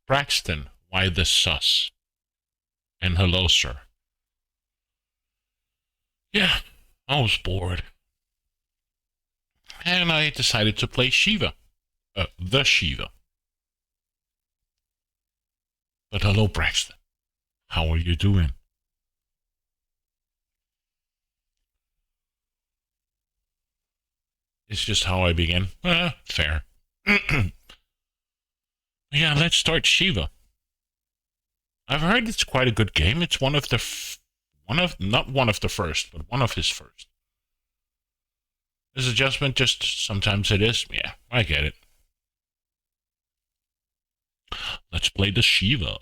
Braxton, why this sus? And hello, sir. Yeah, I was bored. And I decided to play Shivah. The Shivah. But hello, Braxton. How are you doing? It's just how I begin. Fair. Yeah, let's start Shivah. I've heard it's quite a good game. It's one of the not one of the first, but one of his first. This adjustment just sometimes it is. Yeah, I get it. Let's play the Shivah.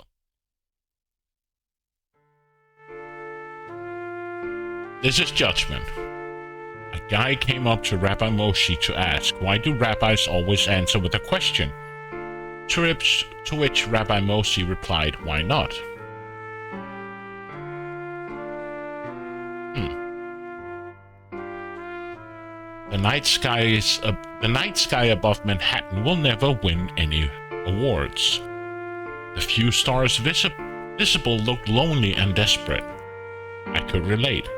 This is Judgment. A guy came up to Rabbi Moshe to ask, why do rabbis always answer with a question? To which Rabbi Moshe replied, why not? The night sky above Manhattan will never win any awards. The few stars visible looked lonely and desperate. I could relate.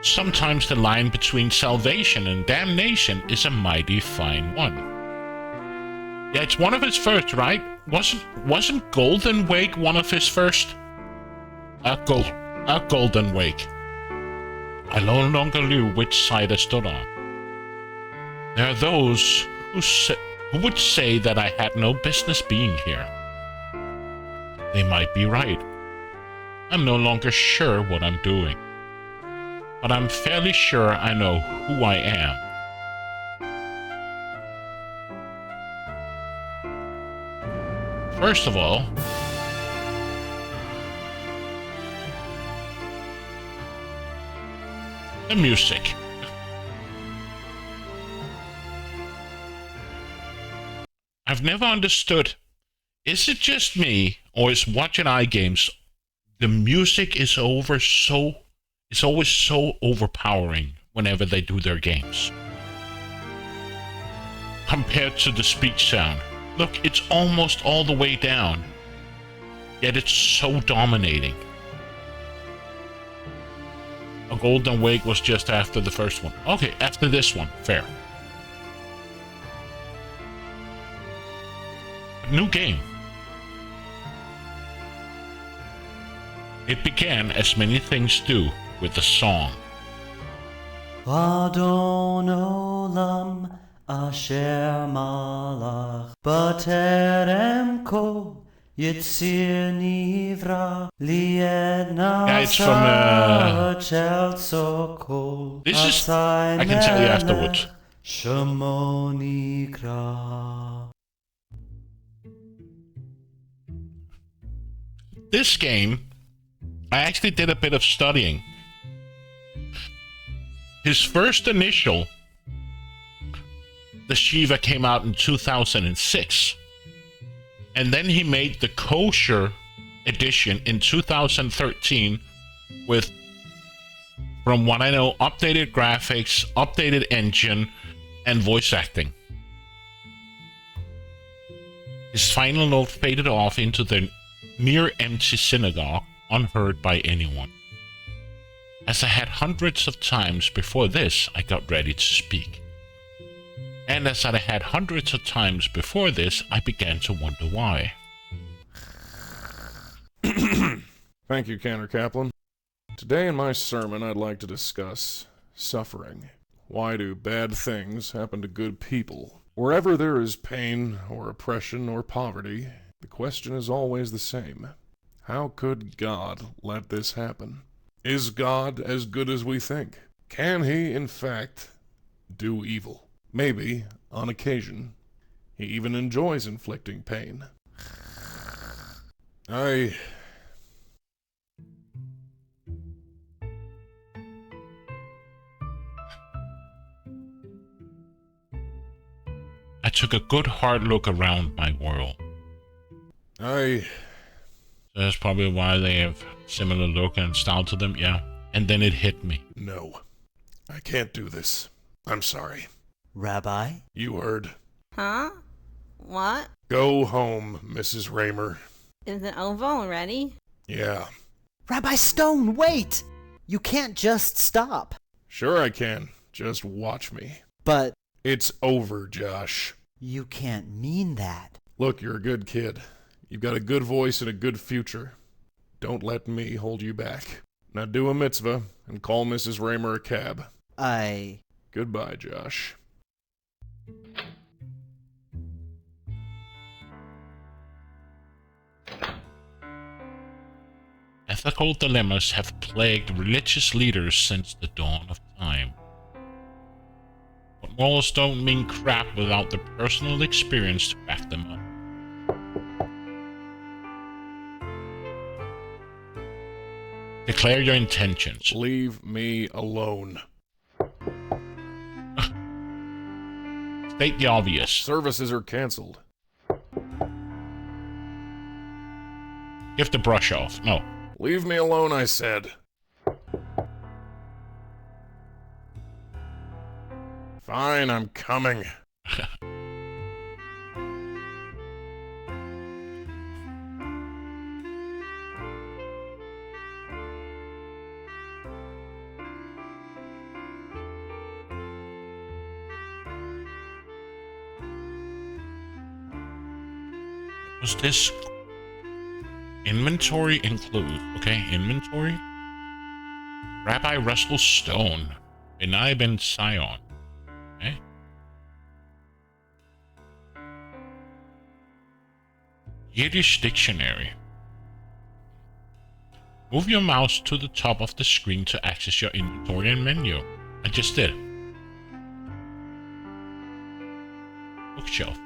Sometimes the line between salvation and damnation is a mighty fine one. Yeah, it's one of his first, right? Wasn't Golden Wake one of his first? A Golden Wake. I no longer knew which side I stood on. There are those who would say that I had no business being here. They might be right. I'm no longer sure what I'm doing. But I'm fairly sure I know who I am. First of all, the music. I've never understood, is it just me, or is watching iGames, the music is always so overpowering whenever they do their games. Compared to the speech sound. Look, it's almost all the way down, yet it's so dominating. A Golden Wake was just after the first one. Okay, after this one, fair. New game. It began, as many things do, with a song. Adon olam asher malach b'terem kol yitzir nivra lied nasa chel sokol. This is, I can tell you afterwards. Shemo nikra. This game, I actually did a bit of studying. His first initial, the Shivah, came out in 2006. And then he made the Kosher Edition in 2013 with, from what I know, updated graphics, updated engine, and voice acting. His final note faded off into the near-empty synagogue, unheard by anyone. As I had hundreds of times before this, I got ready to speak. And as I had hundreds of times before this, I began to wonder why. Thank you, Cantor Kaplan. Today in my sermon, I'd like to discuss suffering. Why do bad things happen to good people? Wherever there is pain or oppression or poverty, the question is always the same. How could God let this happen? Is God as good as we think? Can he, in fact, do evil? Maybe, on occasion, he even enjoys inflicting pain. I took a good hard look around my world. That's probably why they have similar look and style to them, yeah. And then it hit me. No, I can't do this. I'm sorry. Rabbi? You heard. Huh? What? Go home, Mrs. Raymer. Is it over already? Yeah. Rabbi Stone, wait! You can't just stop. Sure I can. Just watch me. But It's over, Josh. you can't mean that. Look, you're a good kid. You've got a good voice and a good future. Don't let me hold you back. Now do a mitzvah and call Mrs. Raymer a cab. Goodbye, Josh. Ethical dilemmas have plagued religious leaders since the dawn of time. But morals don't mean crap without the personal experience to back them up. Declare your intentions. Leave me alone. State the obvious. Services are canceled. Give the brush off. No. Leave me alone, I said. Fine, I'm coming. Was this inventory include? Okay, inventory. Rabbi Russell Stone, Benai Ben Sion. Okay. Yiddish dictionary. Move your mouse to the top of the screen to access your inventory and menu. I just did. Bookshelf.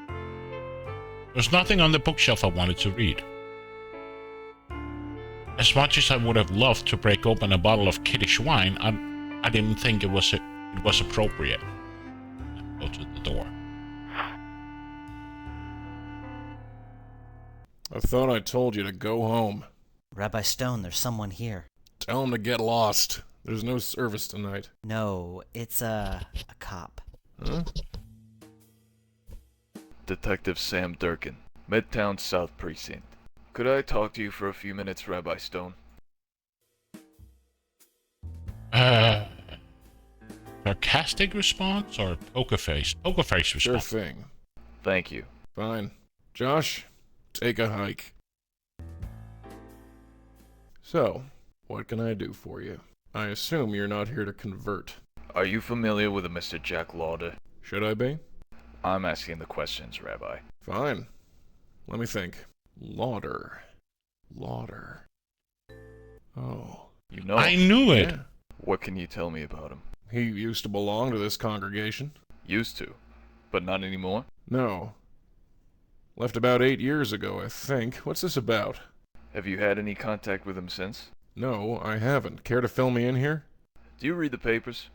There's nothing on the bookshelf I wanted to read. As much as I would have loved to break open a bottle of Kiddish wine, I didn't think it was appropriate. Go to the door. I thought I told you to go home. Rabbi Stone, there's someone here. Tell him to get lost. There's no service tonight. No, it's a cop. Huh? Detective Sam Durkin, Midtown South Precinct. Could I talk to you for a few minutes, Rabbi Stone? Sarcastic response or poker face? Poker face Sure response. thing. Thank you. Fine. Josh, take a hike. So, what can I do for you? I assume you're not here to convert. Are you familiar with a Mr. Jack Lauder? Should I be? I'm asking the questions, Rabbi. Fine. Let me think. Lauder. Oh. You know I him. knew it. Yeah. What can you tell me about him? He used to belong to this congregation. Used to, but not anymore? No. Left about 8 years ago, I think. What's this about? Have you had any contact with him since? No, I haven't. Care to fill me in here? Do you read the papers?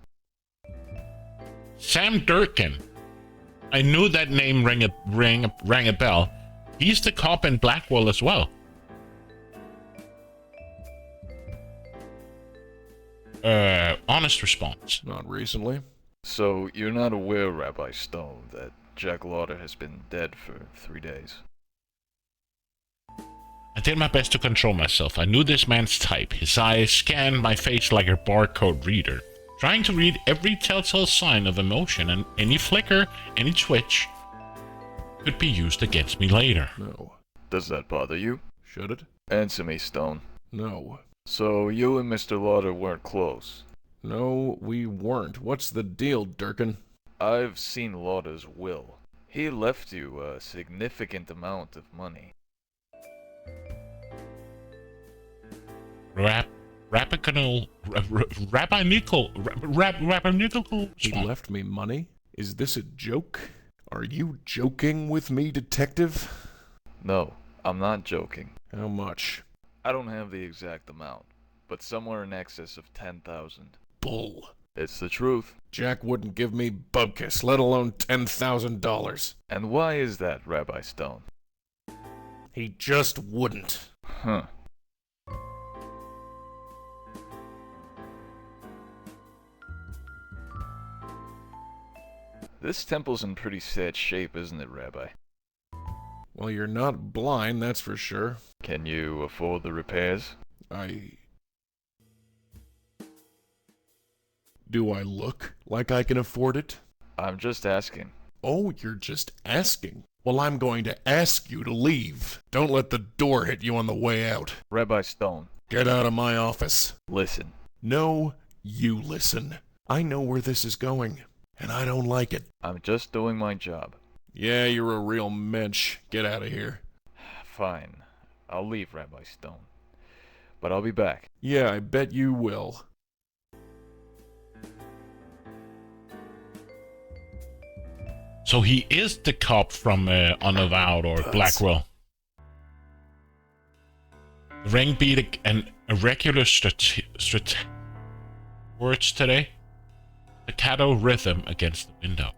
Sam Durkin. I knew that name rang a bell. He's the cop in Blackwell as well. Honest response. Not recently. So, you're not aware, Rabbi Stone, that Jack Lauder has been dead for 3 days? I did my best to control myself. I knew this man's type. His eyes scanned my face like a barcode reader, trying to read every telltale sign of emotion, and any flicker, any twitch could be used against me later. No. Does that bother you? Should it? Answer me, Stone. No. So, you and Mr. Lauder weren't close? No, we weren't. What's the deal, Durkin? I've seen Lauder's will. He left you a significant amount of money. Rabbinical. He left me money? Is this a joke? Are you joking with me, detective? No, I'm not joking. How much? I don't have the exact amount, but somewhere in excess of 10,000. Bull. It's the truth. Jack wouldn't give me bubkiss, let alone $10,000. And why is that, Rabbi Stone? He just wouldn't. Huh. This temple's in pretty sad shape, isn't it, Rabbi? Well, you're not blind, that's for sure. Can you afford the repairs? Do I look like I can afford it? I'm just asking. Oh, you're just asking. Well, I'm going to ask you to leave. Don't let the door hit you on the way out. Rabbi Stone, Get out of my office. listen. No, you listen. I know where this is going, and I don't like it. I'm just doing my job. Yeah, you're a real mensch. Get out of here. Fine. I'll leave, Rabbi Stone. But I'll be back. Yeah, I bet you will. So he is the cop from Unavowed or Blackwell. The ring beat an irregular words today. Staccato rhythm against the window.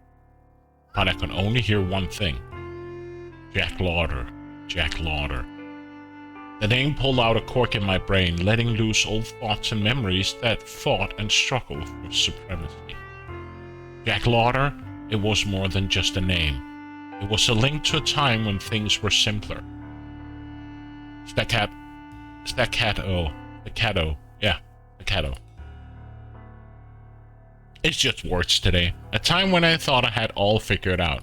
But I can only hear one thing. Jack Lauder. Jack Lauder. The name pulled out a cork in my brain, letting loose old thoughts and memories that fought and struggled for supremacy. Jack Lauder, it was more than just a name. It was a link to a time when things were simpler. Staccato. Yeah, staccato. It's just words today. A time when I thought I had all figured out.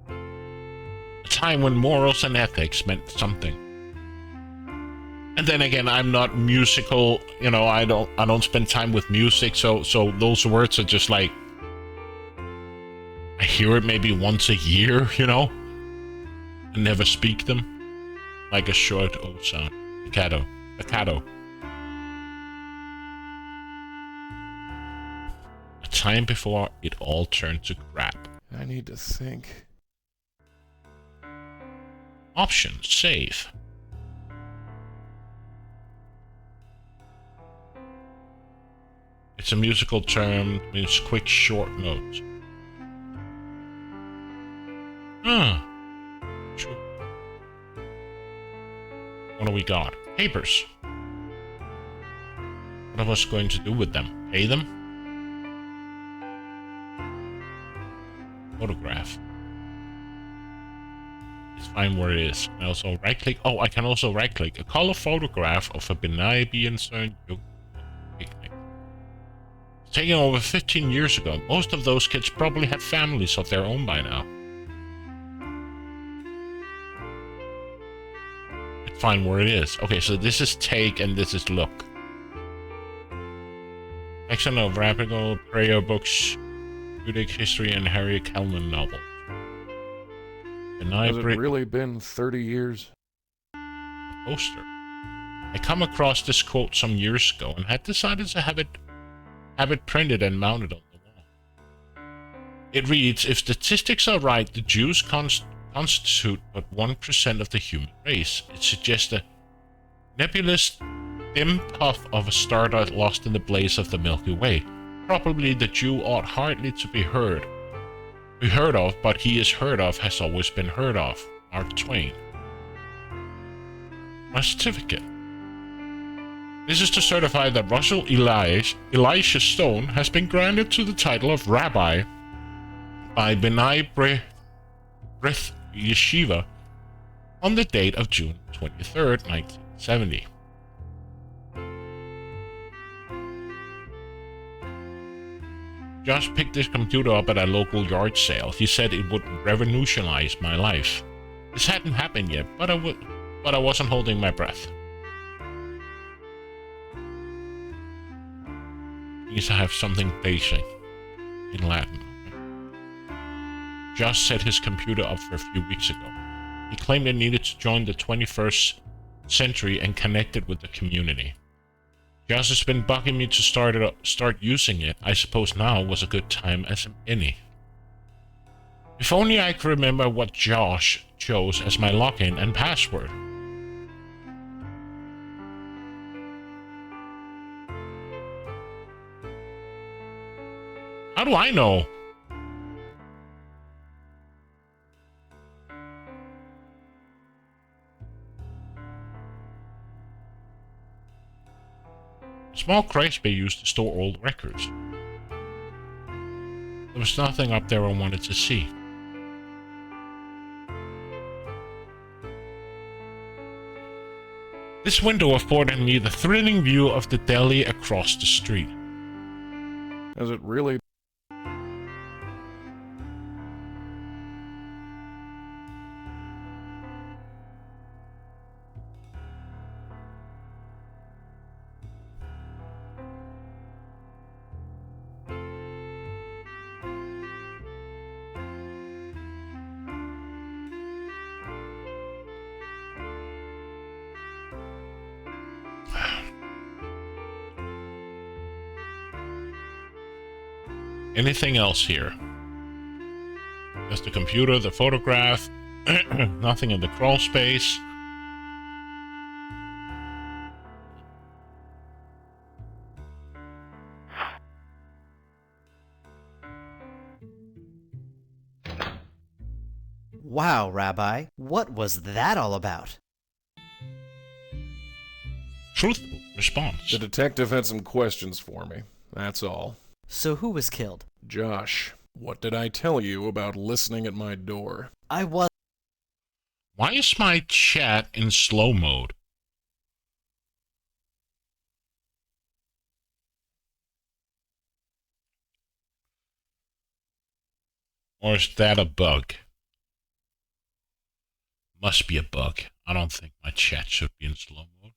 A time when morals and ethics meant something. And then again, I'm not musical, you know, I don't spend time with music, so those words are just like, I hear it maybe once a year, you know, and never speak them, like a short O sound. Staccato. Staccato. A time before it all turned to crap. I need to think. Option, save. It's a musical term, means quick short notes. True. What do we got? Papers. What are us going to do with them? Pay them? Photograph. Let's find where it is. I also right click. Oh, I can also right click. A color photograph of a Benai being young picnic. Taken over 15 years ago. Most of those kids probably have families of their own by now. Let's find where it is. Okay, so this is take and this is look. Section of rabbinical prayer books, Judaic history, and Harry Kellman novels. Has it really been 30 years? Poster. I come across this quote some years ago and had decided to have it printed and mounted on the wall. It reads, if statistics are right, the Jews constitute but 1% of the human race. It suggests a nebulous, dim puff of a star dot lost in the blaze of the Milky Way. Probably the Jew ought hardly to be heard of, but he is heard of, has always been heard of. Mark Twain. My certificate. This is to certify that Russell Elisha Stone has been granted to the title of Rabbi by Benai B'rith Yeshiva on the date of June 23rd, 1970. Josh picked this computer up at a local yard sale. He said it would revolutionize my life. This hadn't happened yet, but I wasn't holding my breath. Needs to have something basic in Latin. Josh set his computer up for a few weeks ago. He claimed it needed to join the 21st century and connect it with the community. Josh has been bugging me to start using it. I suppose now was a good time as any. If only I could remember what Josh chose as my login and password. How do I know? A small crash bay used to store old records. There was nothing up there I wanted to see. This window afforded me the thrilling view of the deli across the street. Has it really? Anything else here? Just the computer, the photograph, nothing in the crawl space. Wow, Rabbi, what was that all about? Truthful response. The detective had some questions for me. That's all. So who was killed? Josh, what did I tell you about listening at my door? I was. Why is my chat in slow mode? Or is that a bug? Must be a bug. I don't think my chat should be in slow mode.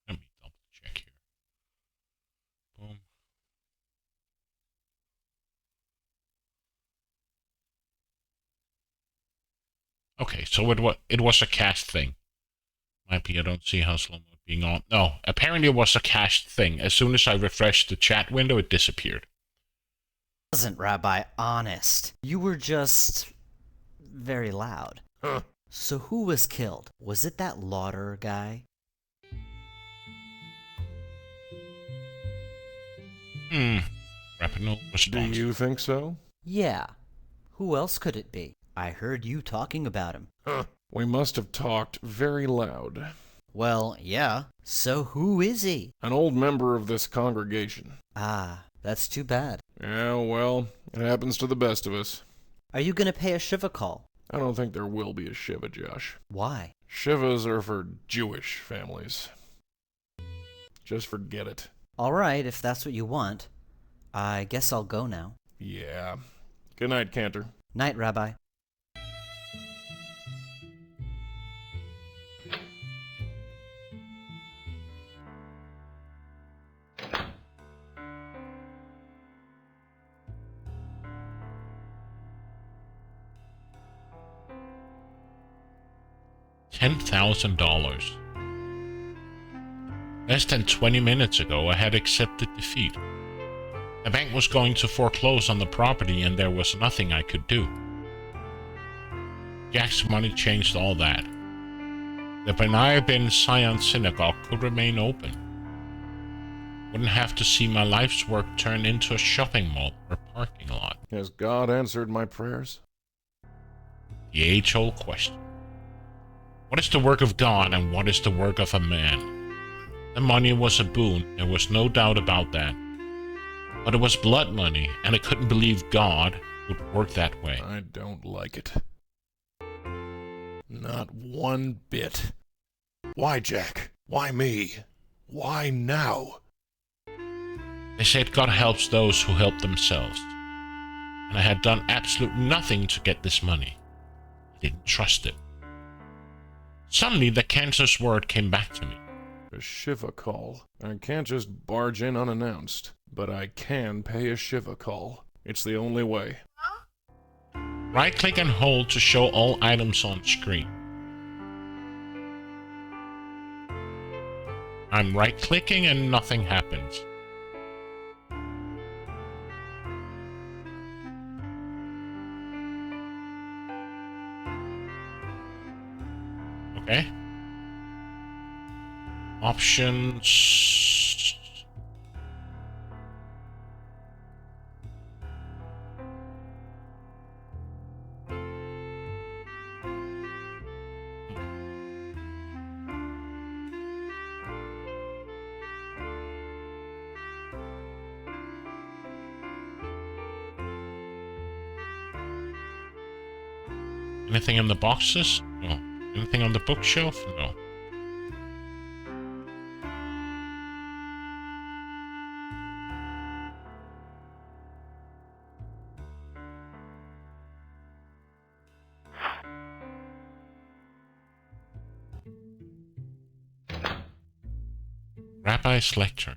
Let me double check here. Boom. Okay, so it was a cached thing. Might be I don't see how slow mode being on. No, apparently it was a cached thing. As soon as I refreshed the chat window, it disappeared. Wasn't, Rabbi, honest. You were just very loud. Huh. So who was killed? Was it that Lauder guy? Rapid no Do response. you think so? Yeah. Who else could it be? I heard you talking about him. Huh. We must have talked very loud. Well, yeah. So who is he? An old member of this congregation. Ah, that's too bad. Yeah, well, it happens to the best of us. Are you gonna pay a Shivah call? I don't think there will be a Shivah, Josh. Why? Shivas are for Jewish families. Just forget it. Alright, if that's what you want. I guess I'll go now. Yeah. Good night, Cantor. Night, Rabbi. $10,000. Less than 20 minutes ago, I had accepted defeat. The bank was going to foreclose on the property and there was nothing I could do. Jack's money changed all that. The B'nai Ben Zion synagogue could remain open. Wouldn't have to see my life's work turn into a shopping mall or parking lot. Has God answered my prayers? The age-old question. What is the work of God and what is the work of a man? The money was a boon, there was no doubt about that. But it was blood money, and I couldn't believe God would work that way. I don't like it. Not one bit. Why, Jack? Why me? Why now? They said God helps those who help themselves. And I had done absolutely nothing to get this money. I didn't trust it. Suddenly, the cancer's word came back to me. A Shivah call. I can't just barge in unannounced, but I can pay a Shivah call. It's the only way. Right-click and hold to show all items on screen. I'm right-clicking and nothing happens. Okay. Options. Anything in the boxes? No. Anything on the bookshelf? No. Rabbi's lectern.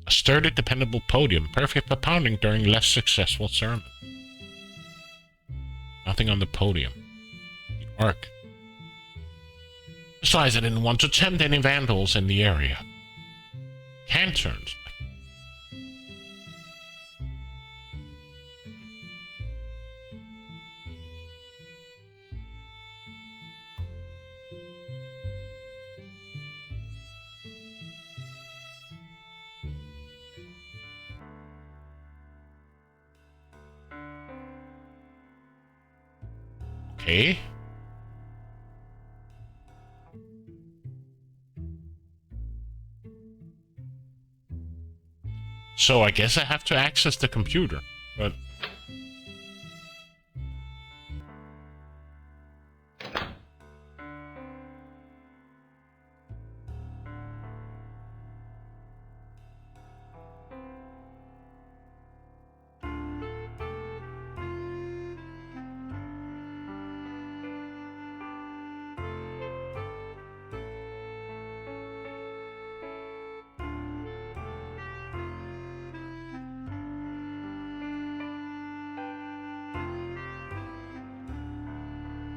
A sturdy, dependable podium, perfect for pounding during less successful sermons. Nothing on the podium. The ark. Besides, I didn't want to tempt any vandals in the area. Canterns. Okay. So I guess I have to access the computer, but...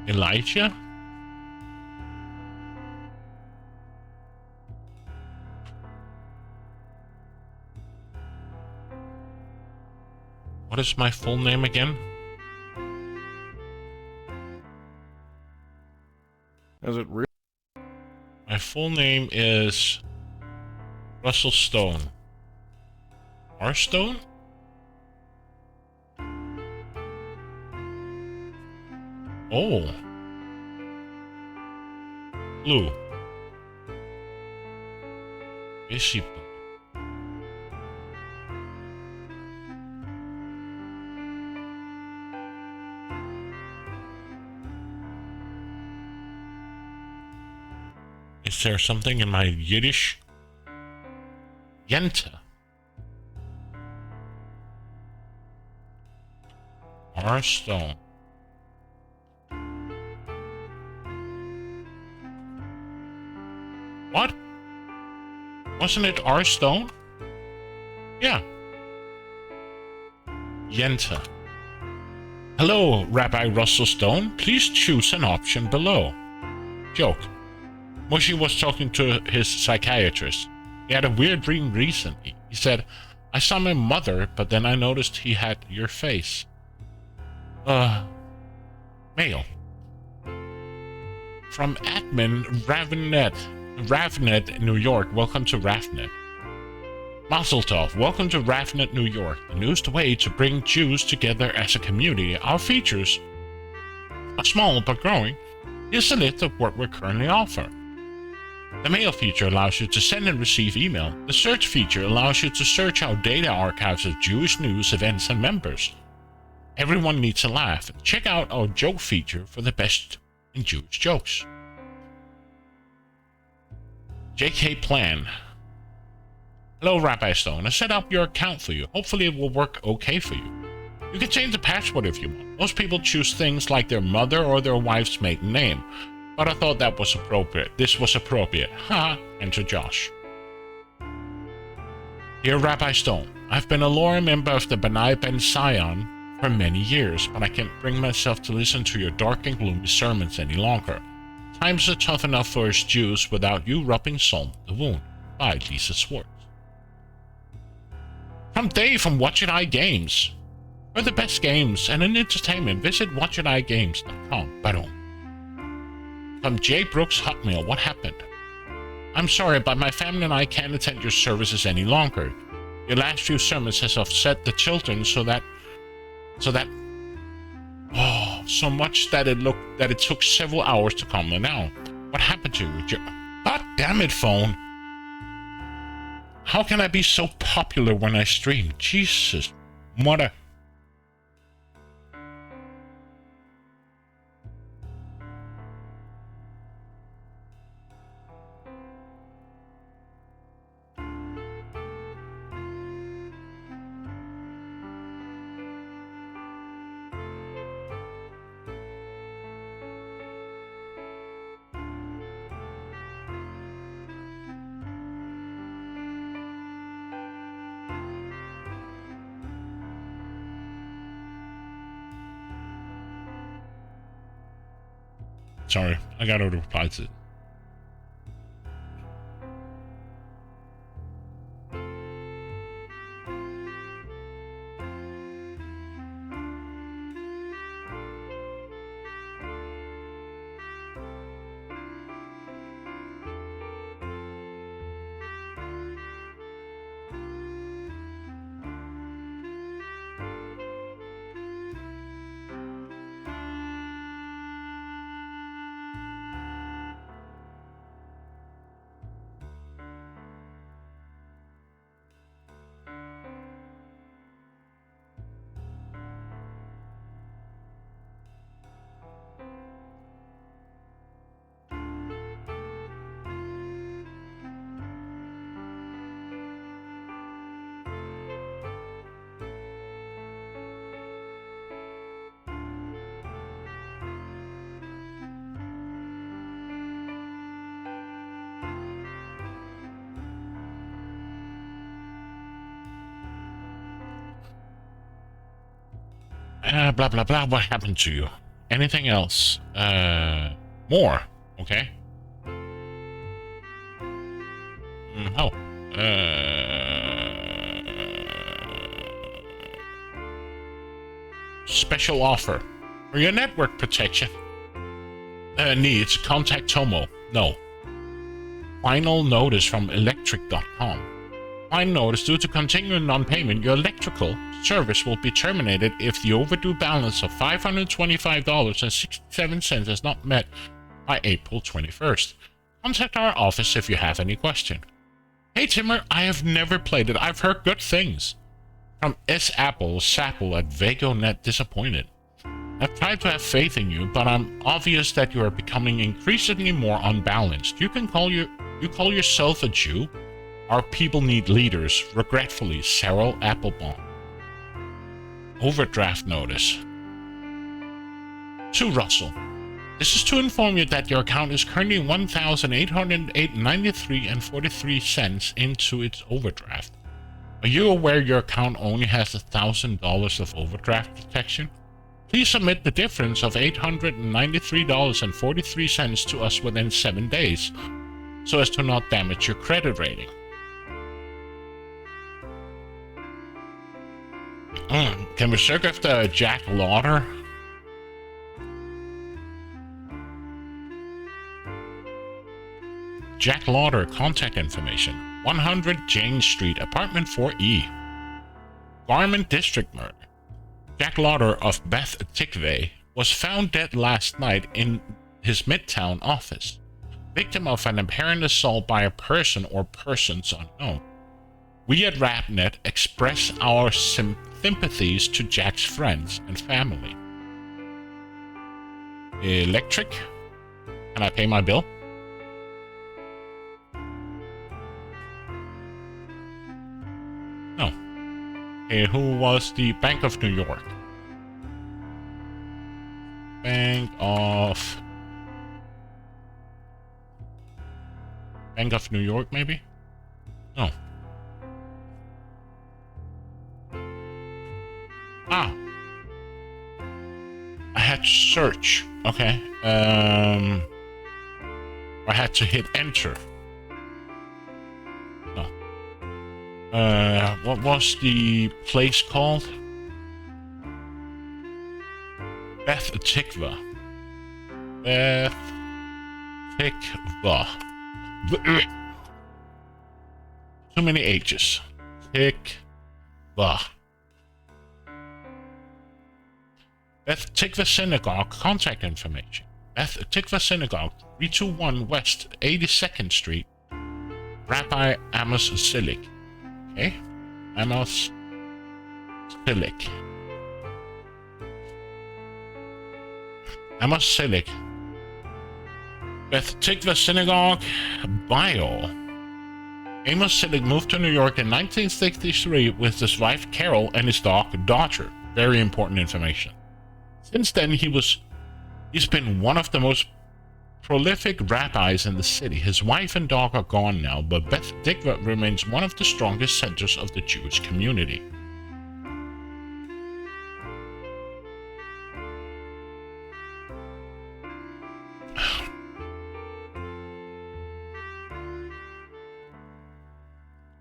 Elijah? What is my full name again? Is it real? My full name is Russell Stone. R. Stone? Oh. Blue. Is she blue? Is there something in my Yiddish? Yenta. R. Stone. What? Wasn't it R. Stone? Yeah. Yenta. Hello, Rabbi Russell Stone. Please choose an option below. Joke. Moshe was talking to his psychiatrist. He had a weird dream recently. He said, I saw my mother, but then I noticed he had your face. Mail. From admin Ravnet, New York. Welcome to Ravnet. Mazel Tov. Welcome to Ravnet, New York. The newest way to bring Jews together as a community. Our features, are small but growing, is a list of what we currently offer. The mail feature allows you to send and receive email. The search feature allows you to search our data archives of Jewish news, events, and members. Everyone needs a laugh. Check out our joke feature for the best in Jewish jokes. JK Plan. Hello, Rabbi Stone. I set up your account for you. Hopefully it will work okay for you. You can change the password if you want. Most people choose things like their mother or their wife's maiden name, but I thought that was appropriate. This was appropriate. Ha! Enter Josh. Dear Rabbi Stone, I've been a loyal member of the B'nai Ben Sion for many years, but I can't bring myself to listen to your dark and gloomy sermons any longer. Times are tough enough for us Jews without you rubbing salt in the wound. By Lisa Swartz. From Dave from Watchit Games. For the best games and entertainment, visit watchitigames.com. Baron. From Jay Brooks Hotmail, what happened? I'm sorry, but my family and I can't attend your services any longer. Your last few sermons has upset the children so much that it took several hours to calm them down. What happened to you? God damn it, phone. How can I be so popular when I stream? Jesus, mother. Sorry, I gotta reply to it. Blah, blah, blah. What happened to you? Anything else? More. Okay. Oh. Special offer. For your network protection. Needs contact Tomo. No. Final notice from electric.com. Final notice, due to continuing non-payment, your electrical service will be terminated if the overdue balance of $525.67 is not met by April 21st. Contact our office if you have any question. Hey Timmer, I have never played it. I've heard good things. From S. Apple, Sapple at VagoNet, disappointed. I've tried to have faith in you, but I'm obvious that you are becoming increasingly more unbalanced. You call yourself a Jew? Our people need leaders. Regretfully, Cyril Applebaum. Overdraft notice. To Russell. This is to inform you that your account is currently $1,893.43 into its overdraft. Are you aware your account only has $1,000 of overdraft protection? Please submit the difference of $893.43 to us within 7 days, so as to not damage your credit rating. Can we check after Jack Lauder? Jack Lauder, contact information. 100 Jane Street, apartment 4E. Garment District murder. Jack Lauder of Beth Tikve was found dead last night in his Midtown office. Victim of an apparent assault by a person or persons unknown. We at RapNet express our sympathies to Jack's friends and family. Electric? Can I pay my bill? No. Okay, who was the Bank of New York? Bank of New York, maybe? No. Ah. I had to search. Okay. I had to hit enter. No. What was the place called? Beth Tikva. Beth Tikva. Too many H's. Tikva. Beth Tikva Synagogue, contact information. Beth Tikva Synagogue, 321 West 82nd Street. Rabbi Amos Silik. Okay? Amos Silik. Amos Silik. Beth Tikva Synagogue, bio. Amos Silik moved to New York in 1963 with his wife Carol and his daughter. Very important information. Since then, he's been one of the most prolific rabbis in the city. His wife and dog are gone now, but Beth Tikva remains one of the strongest centers of the Jewish community.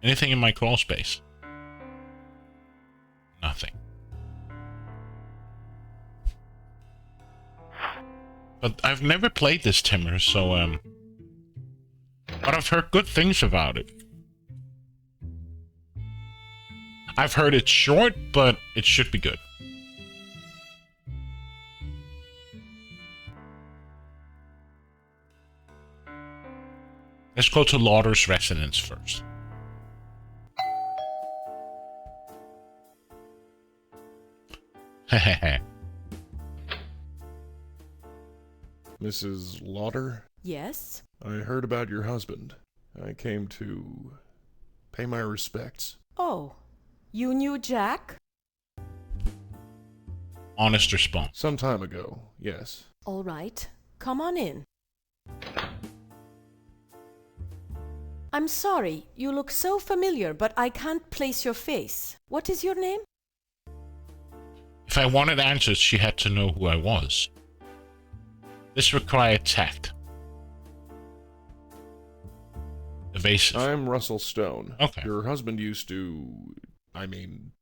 Anything in my crawl space? Nothing. But I've never played this Timber, so, but I've heard good things about it. I've heard it's short, but it should be good. Let's go to Lauder's residence first. Hehehe. Mrs. Lauder? Yes? I heard about your husband. I came to pay my respects. Oh, you knew Jack? Honest response. Some time ago, yes. All right, come on in. I'm sorry, you look so familiar, but I can't place your face. What is your name? If I wanted answers, she had to know who I was. This required tact. Evasive. I'm Russell Stone. Okay. Your husband used to...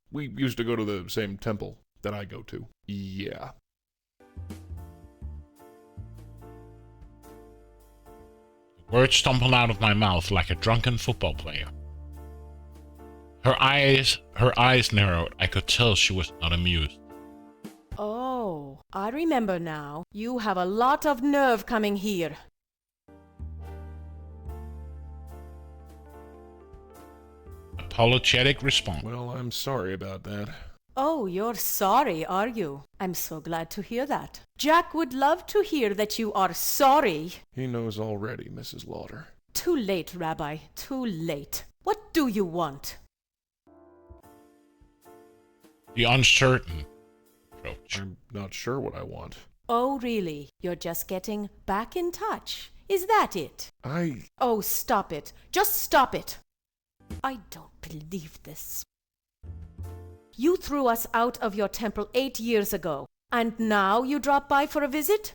we used to go to the same temple that I go to. Yeah. Words stumbled out of my mouth like a drunken football player. Her eyes narrowed. I could tell she was not amused. Oh, I remember now. You have a lot of nerve coming here. Apologetic response. Well, I'm sorry about that. Oh, you're sorry, are you? I'm so glad to hear that. Jack would love to hear that you are sorry. He knows already, Mrs. Lauder. Too late, Rabbi. Too late. What do you want? The uncertain approach. I'm not sure what I want. Oh, really? You're just getting back in touch. Is that it? Oh, stop it. Just stop it. I don't believe this. You threw us out of your temple 8 years ago, and now you drop by for a visit?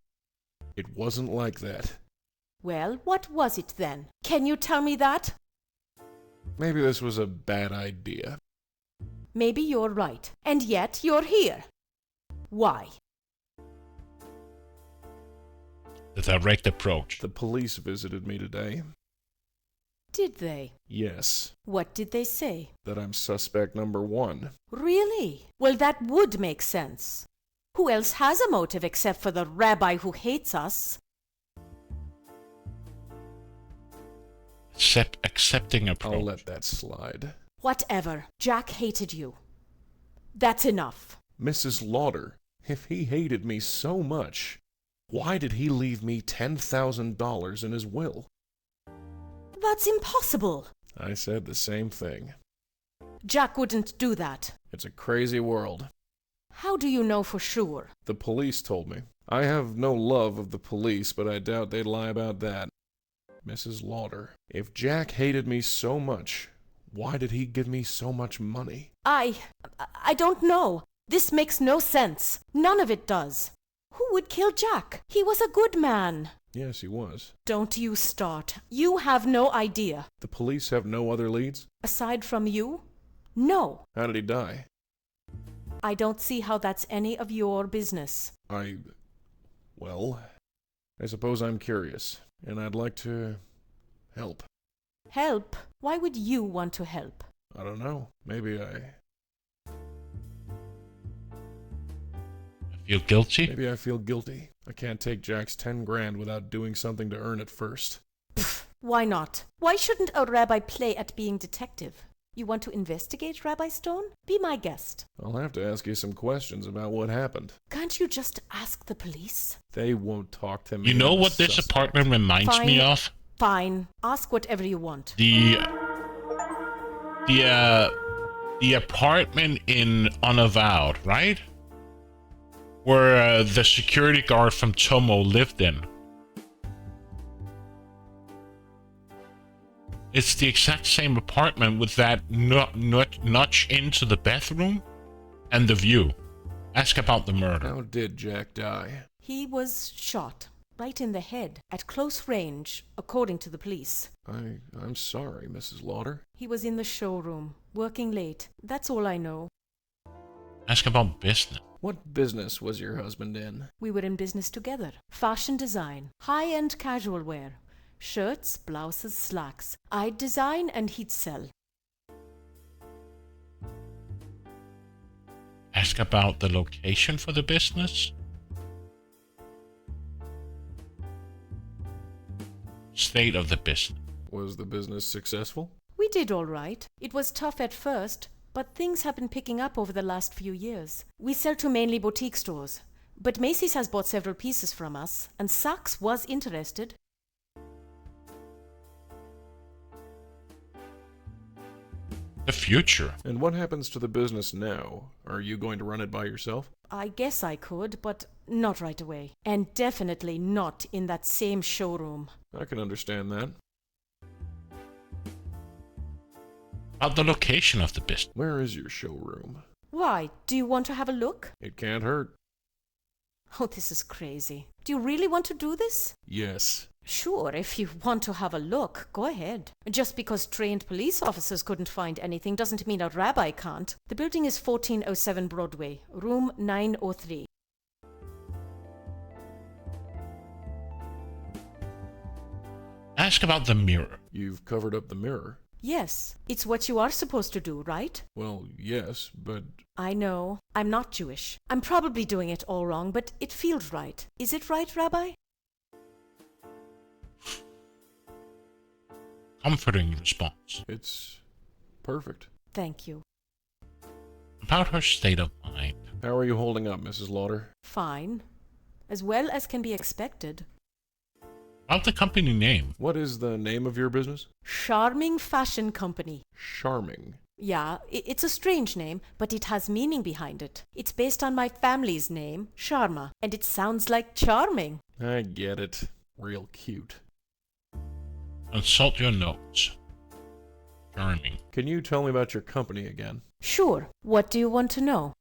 It wasn't like that. Well, what was it then? Can you tell me that? Maybe this was a bad idea. Maybe you're right, and yet you're here. Why? The direct approach. The police visited me today. Did they? Yes. What did they say? That I'm suspect number 1. Really? Well, that would make sense. Who else has a motive except for the rabbi who hates us? Accepting approach. I'll let that slide. Whatever. Jack hated you. That's enough. Mrs. Lauder, if he hated me so much, why did he leave me $10,000 in his will? That's impossible. I said the same thing. Jack wouldn't do that. It's a crazy world. How do you know for sure? The police told me. I have no love of the police, but I doubt they'd lie about that. Mrs. Lauder, if Jack hated me so much, why did he give me so much money? I don't know. This makes no sense. None of it does. Who would kill Jack? He was a good man. Yes, he was. Don't you start. You have no idea. The police have no other leads? Aside from you? No. How did he die? I don't see how that's any of your business. Well, I suppose I'm curious, and I'd like to help. Help? Why would you want to help? I don't know. Maybe I feel guilty? Maybe I feel guilty. I can't take Jack's 10 grand without doing something to earn it first. Pfft, why not? Why shouldn't a rabbi play at being detective? You want to investigate, Rabbi Stone? Be my guest. I'll have to ask you some questions about what happened. Can't you just ask the police? They won't talk to me. You know I'm a what this suspect. apartment reminds me of? Fine. Ask whatever you want. The apartment in Unavowed, right? Where the security guard from Tomo lived in. It's the exact same apartment with that notch into the bathroom and the view. Ask about the murder. How did Jack die? He was shot. Right in the head, at close range, according to the police. I'm sorry, Mrs. Lauder. He was in the showroom, working late. That's all I know. Ask about business. What business was your husband in? We were in business together. Fashion design, high-end casual wear. Shirts, blouses, slacks. I'd design and he'd sell. Ask about the location for the business. State of the business. Was the business successful? We did all right. It was tough at first, but things have been picking up over the last few years. We sell to mainly boutique stores, but Macy's has bought several pieces from us, and Saks was interested. The future. And what happens to the business now? Are you going to run it by yourself? I guess I could, but not right away. And definitely not in that same showroom. I can understand that. About the location of the business. Where is your showroom? Why? Do you want to have a look? It can't hurt. Oh, this is crazy. Do you really want to do this? Yes. Sure, if you want to have a look, go ahead. Just because trained police officers couldn't find anything doesn't mean a rabbi can't. The building is 1407 Broadway, room 903. Ask about the mirror. You've covered up the mirror. Yes, it's what you are supposed to do, right? Well, yes, but I know. I'm not Jewish. I'm probably doing it all wrong, but it feels right. Is it right, Rabbi? Comforting response. it's perfect. Thank you. About her state of mind. How are you holding up, Mrs. Lauder? Fine. As well as can be expected. About the company name. What is the name of your business? Charming Fashion Company. Charming. Yeah, it's a strange name, but it has meaning behind it. It's based on my family's name, Sharma, and it sounds like charming. I get it. Real cute. Consult your notes. Charming. Can you tell me about your company again? Sure. What do you want to know?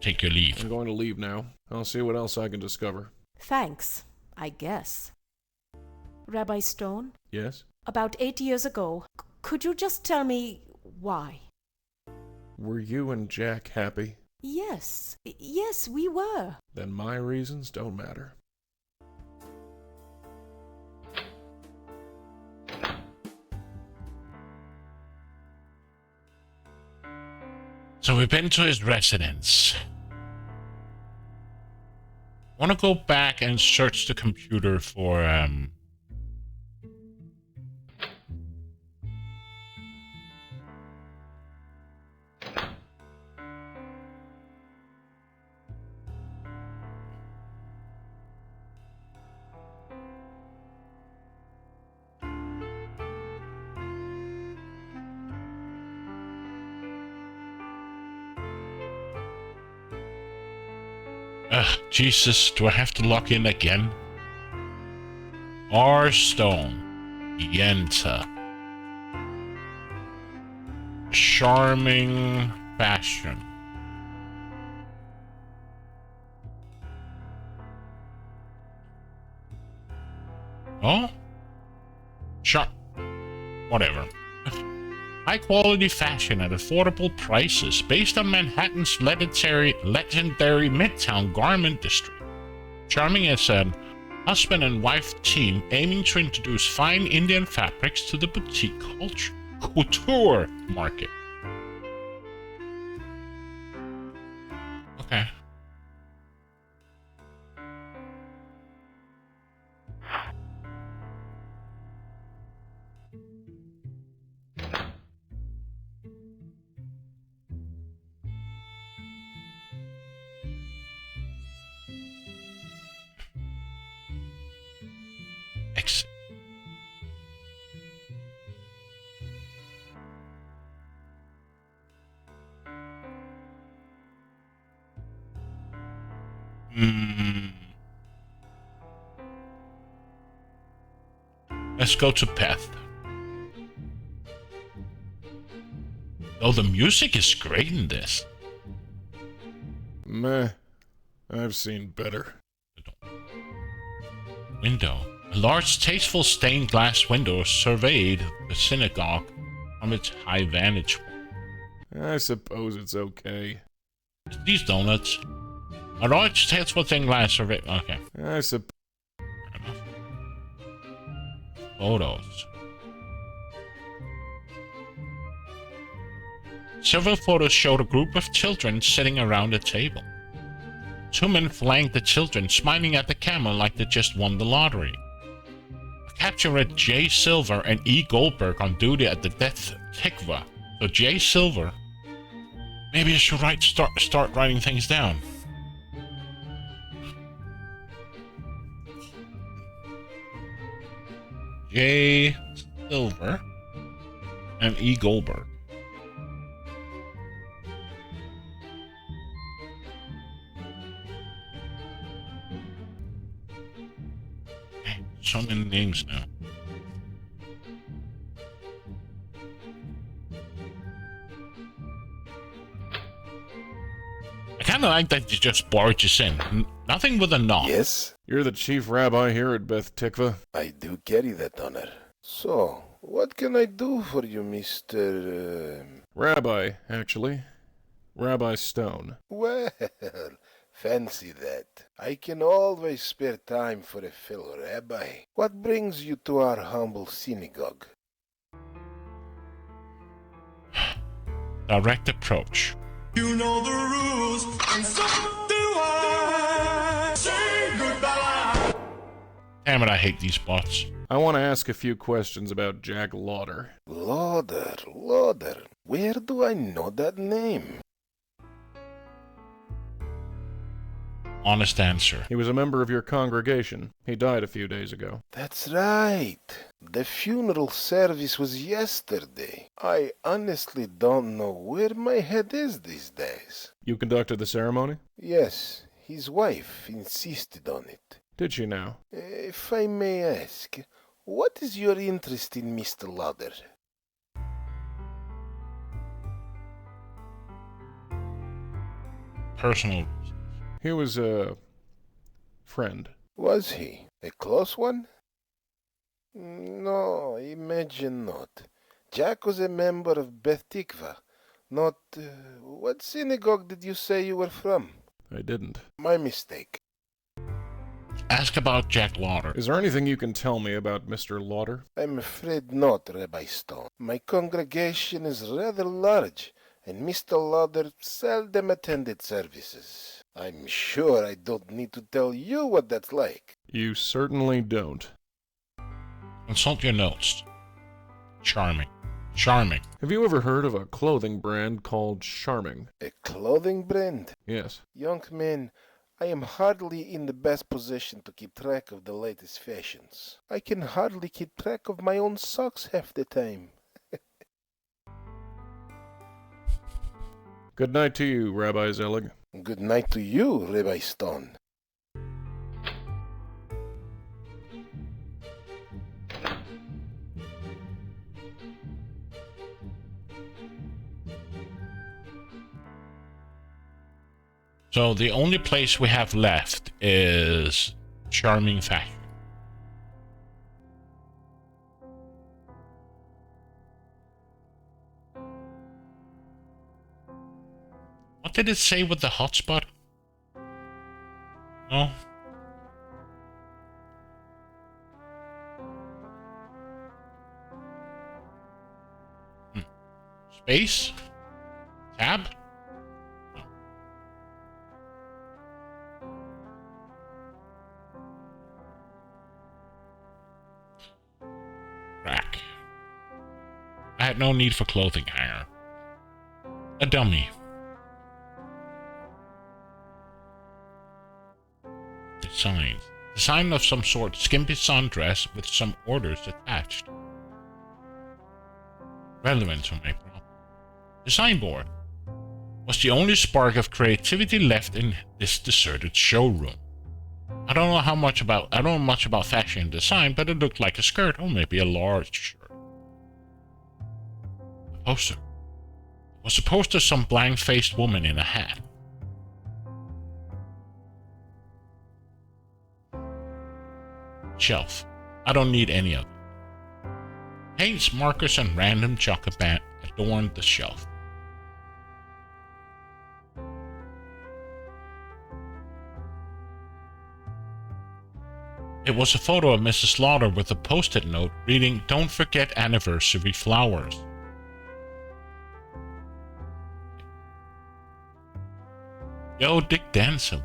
Take your leave. I'm going to leave now. I'll see what else I can discover. Thanks, I guess. Rabbi Stone, Yes? about 8 years ago, could you just tell me why? Were you and Jack happy? Yes, yes, we were. Then my reasons don't matter. So we've been to his residence. Want to go back and search the computer for Jesus, do I have to log in again? R. Stone. Yenta. Charming fashion. Oh? Whatever. High quality fashion at affordable prices based on Manhattan's legendary Midtown garment district. Charming is an husband and wife team aiming to introduce fine Indian fabrics to the boutique couture market. Okay. Exit. Let's go to Peth. Oh, the music is great in this. Meh. I've seen better. I don't- window. A large, tasteful stained glass window surveyed the synagogue from its high vantage point. I suppose it's okay. These donuts. A large, tasteful stained glass survey. Okay. I suppose. Fair enough. Photos. Several photos showed a group of children sitting around a table. Two men flanked the children, smiling at the camera like they just won the lottery. A caption read J. Silver and E. Goldberg on duty at the Death Tikva. So J. Silver. Maybe I should start writing things down. J. Silver and E. Goldberg. So many names now. I kind of like that you just barges in. Nothing with a knock. Yes, You're the chief rabbi here at Beth Tikva. I do carry that honor. So, what can I do for you, Mr. Rabbi, actually. Rabbi Stone. Well, fancy that. I can always spare time for a fellow rabbi. What brings you to our humble synagogue? Direct approach. You know the rules, and so do I. Say goodbye. Damn it, I hate these bots. I want to ask a few questions about Jack Lauder. Lauder. Where do I know that name? Honest answer. He was a member of your congregation. He died a few days ago. That's right. The funeral service was yesterday. I honestly don't know where my head is these days. You conducted the ceremony? Yes, his wife insisted on it. Did she now? If I may ask, what is your interest in Mr. Lauder? Personal. He was a friend. Was he? A close one? No, imagine not. Jack was a member of Beth Tikva. Not... what synagogue did you say you were from? I didn't. My mistake. Ask about Jack Lauder. Is there anything you can tell me about Mr. Lauder? I'm afraid not, Rabbi Stone. My congregation is rather large, and Mr. Lauder seldom attended services. I'm sure I don't need to tell you what that's like. You certainly don't. Consult your notes. Charming. Charming. Have you ever heard of a clothing brand called Charming? A clothing brand? Yes. Young man, I am hardly in the best position to keep track of the latest fashions. I can hardly keep track of my own socks half the time. Good night to you, Rabbi Zelig. Good night to you, Rabbi Stone. So the only place we have left is Charming Fashion. What did it say with the hotspot? No? Space? Tab? No. Rack. I had no need for clothing hanger. A dummy. Design. Design of some sort. Skimpy sundress with some orders attached. Relevant to my problem. Design board. Was the only spark of creativity left in this deserted showroom. I don't know much about fashion and design, but it looked like a skirt or maybe a large shirt. A poster. Was a poster some blank-faced woman in a hat. Shelf. I don't need any of them. Paints, markers, and random chocolate band adorned the shelf. It was a photo of Mrs. Slaughter with a post-it note reading, "Don't forget anniversary flowers." Yo, Dick Dancer.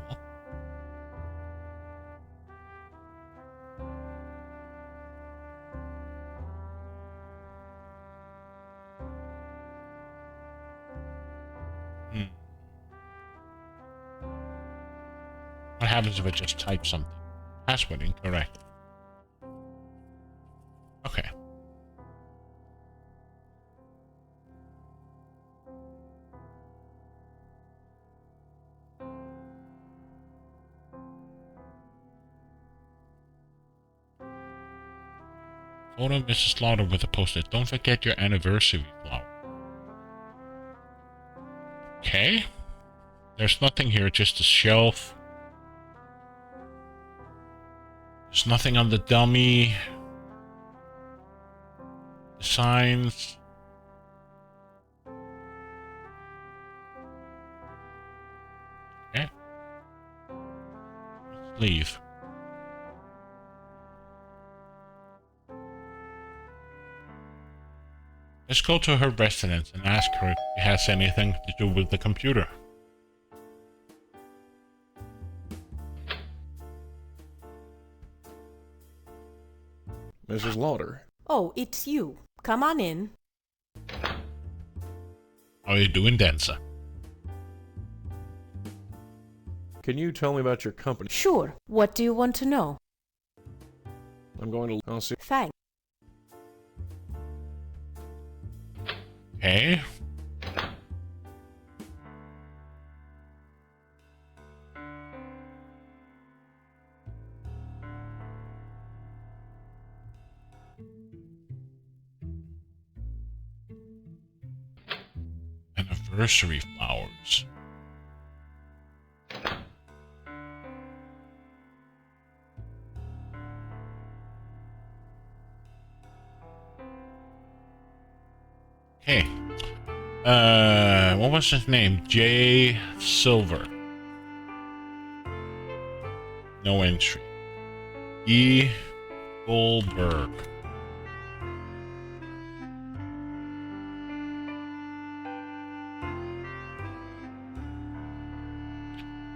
What happens if I just type something? Password incorrect. Okay. Photo of Mrs. Slaughter with a post-it. Don't forget your anniversary flower. Okay. There's nothing here, just a shelf. There's nothing on the dummy. The signs. Okay. Let's leave. Let's go to her residence and ask her if it has anything to do with the computer. Mrs. Lauder. Oh, it's you. Come on in. How are you doing, Dancer? Can you tell me about your company? Sure. What do you want to know? I'm going to... I'll see. Thanks. Okay. Anniversary flowers. Okay. What was his name? J. Silver. No entry. E. Goldberg.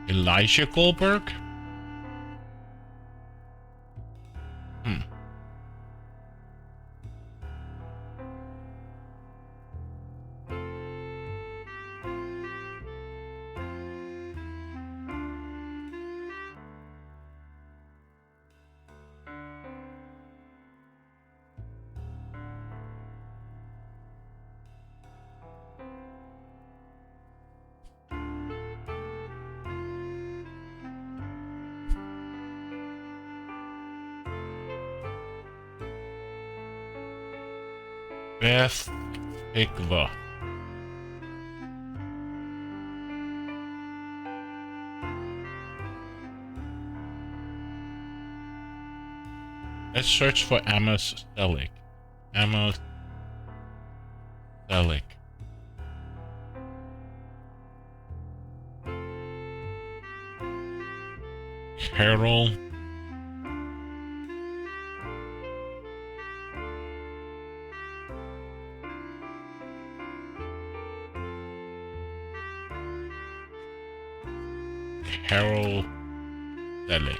Elijah Goldberg? Beth Hikva. Let's search for Amos Selig. Amos Selig. Carol. Carol Selig.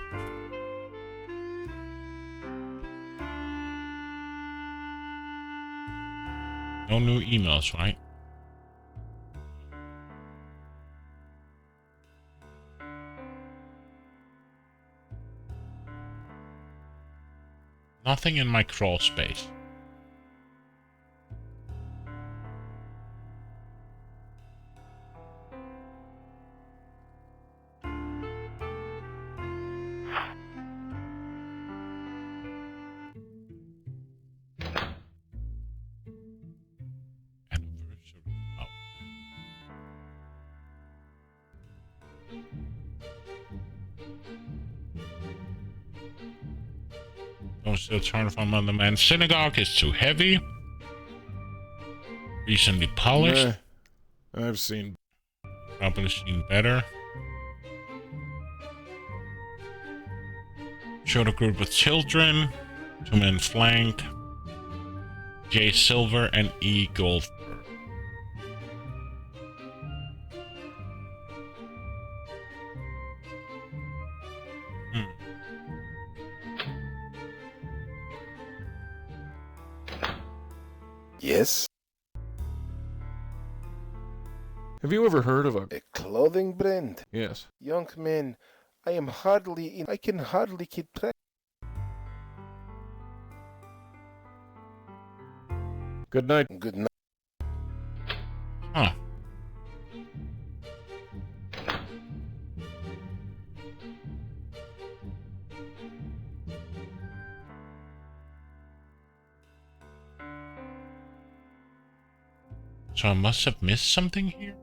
No new emails, right? Nothing in my crawl space. Anniversary. Oh. still trying to find another man. Synagogue is too heavy. Recently polished. Nah, I've seen. Probably seen better. Showed a group with children. 2 men flanked. J. Silver and E. Goldberg. Yes? Have you ever heard of a... A clothing brand? Yes. Young man, I can hardly keep track. Good night. Good night. Huh. So I must have missed something here?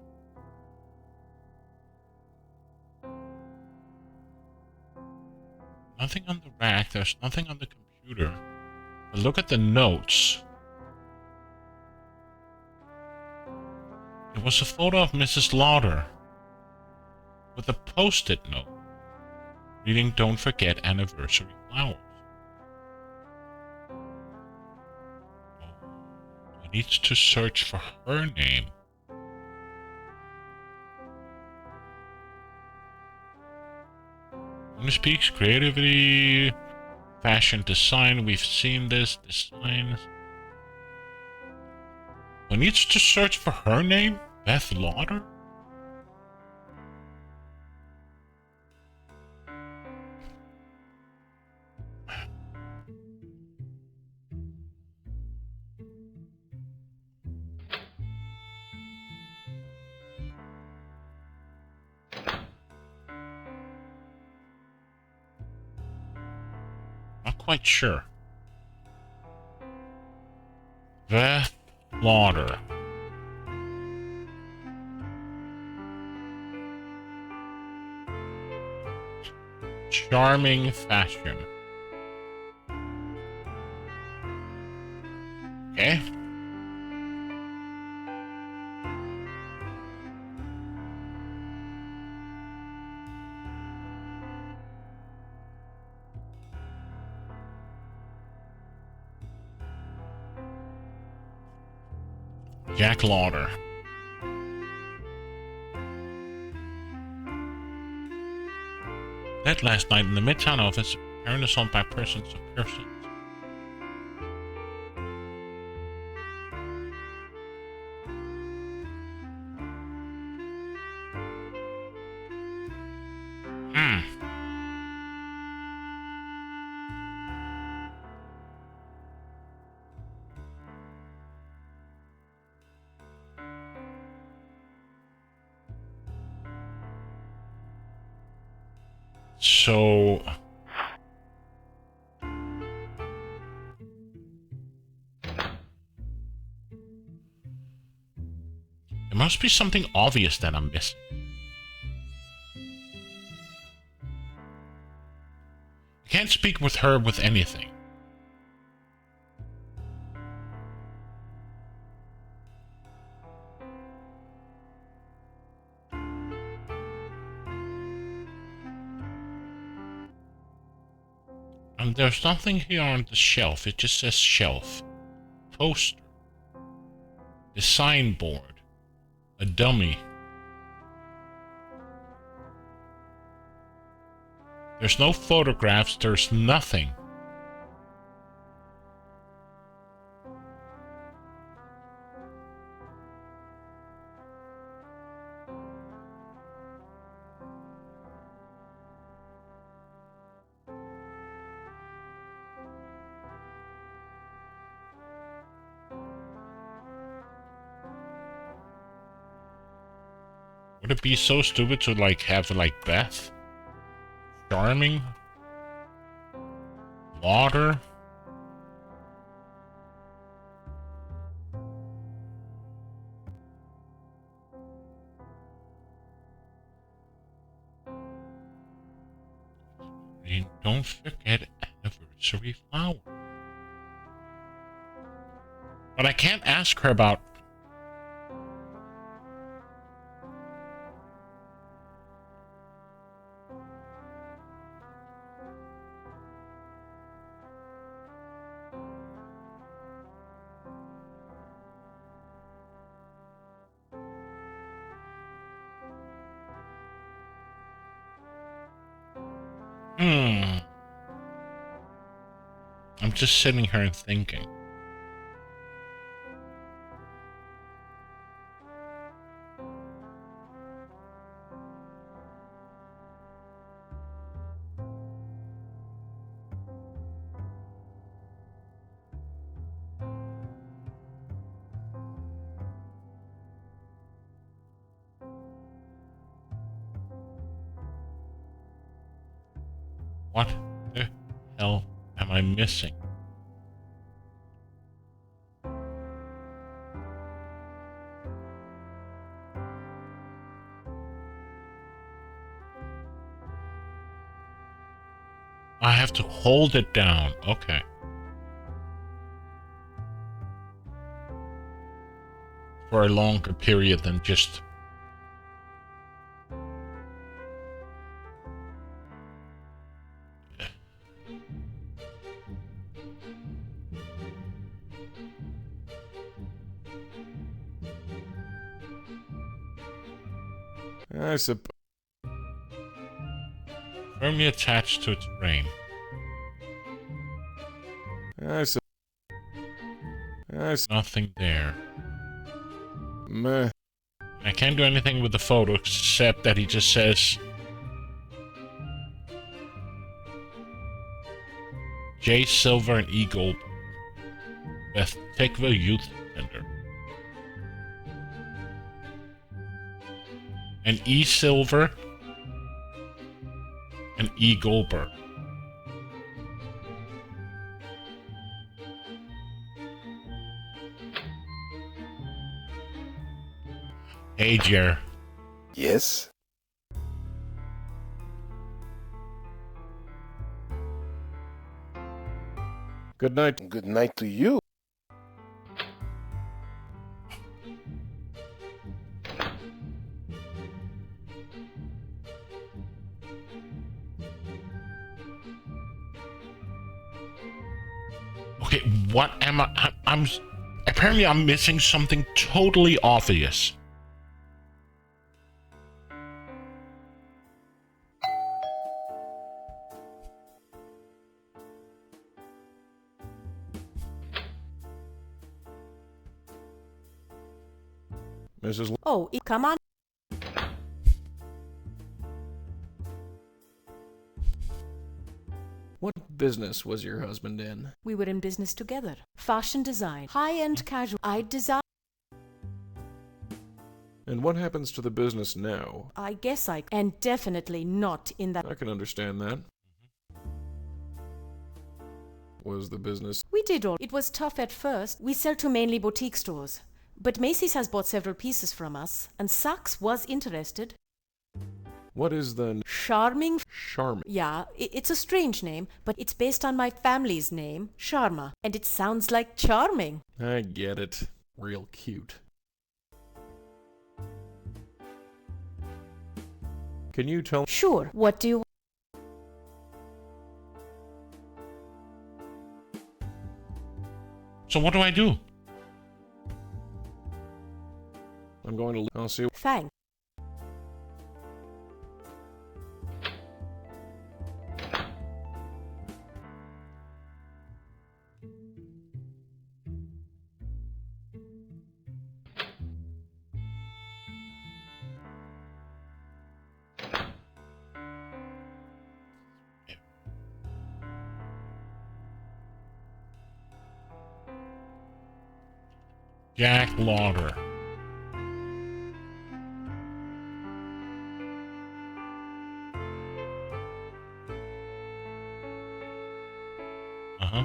Nothing on the rack, there's nothing on the computer. But look at the notes. It was a photo of Mrs. Lauder with a post-it note reading "Don't forget anniversary flowers." Oh, I need to search for her name. Only speaks creativity, fashion design. We've seen this designs. I need to search for her name, Beth Lauder. Not quite sure. Beth Lauder. Charming fashion. Okay. Jack Lauder. Dead last night in the Midtown office, apparent assault by persons of persons. So... there must be something obvious that I'm missing. I can't speak with her with anything. And there's nothing here on the shelf. It just says shelf. Poster. Design board. A dummy. There's no photographs. There's nothing. Would it be so stupid to like have like Beth? Charming? Water? Don't forget anniversary. mystery flower. But I can't ask her about... I'm just sitting here and thinking. What the hell am I missing? I have to hold it down. Okay. For a longer period than just... I suppose. firmly attached to its frame. Nothing there. Meh. I can't do anything with the photo except that he just says J. Silver and E. Gold, Beth Tikva Youth Center. And E. Silver and E. Goldberg. Hey, Jer. Yes? Good night. Good night to you. Okay, what am I'm apparently I'm missing something totally obvious. Mrs. Oh, come on. What business was your husband in? We were in business together. Fashion design. High-end casual. I design. And what happens to the business now? I guess I... And definitely not in that... I can understand that. Was the business... We did all. It was tough at first. We sell to mainly boutique stores. But Macy's has bought several pieces from us, and Saks was interested. What is the... Charming. Charming? Yeah, it's a strange name, but it's based on my family's name, Sharma, and it sounds like charming. I get it. Real cute. Can you tell... Sure. What do you... So what do I do? I'm going to... I'll see... Thanks. Jack Lauder. Uh-huh.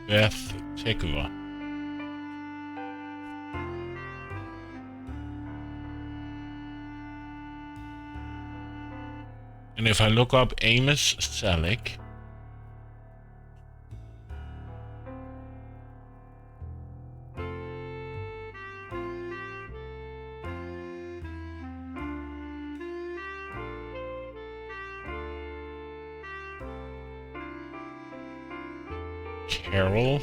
Beth Tikva. And if I look up Amos Selick, Carol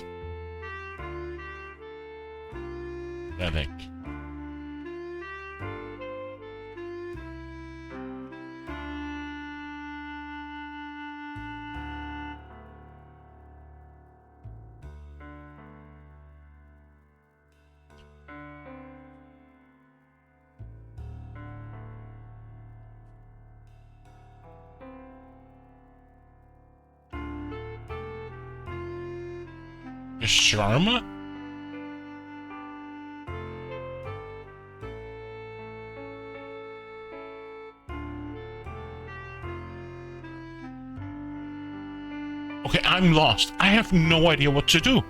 Selick. Sharma? Okay, I'm lost. I have no idea what to do.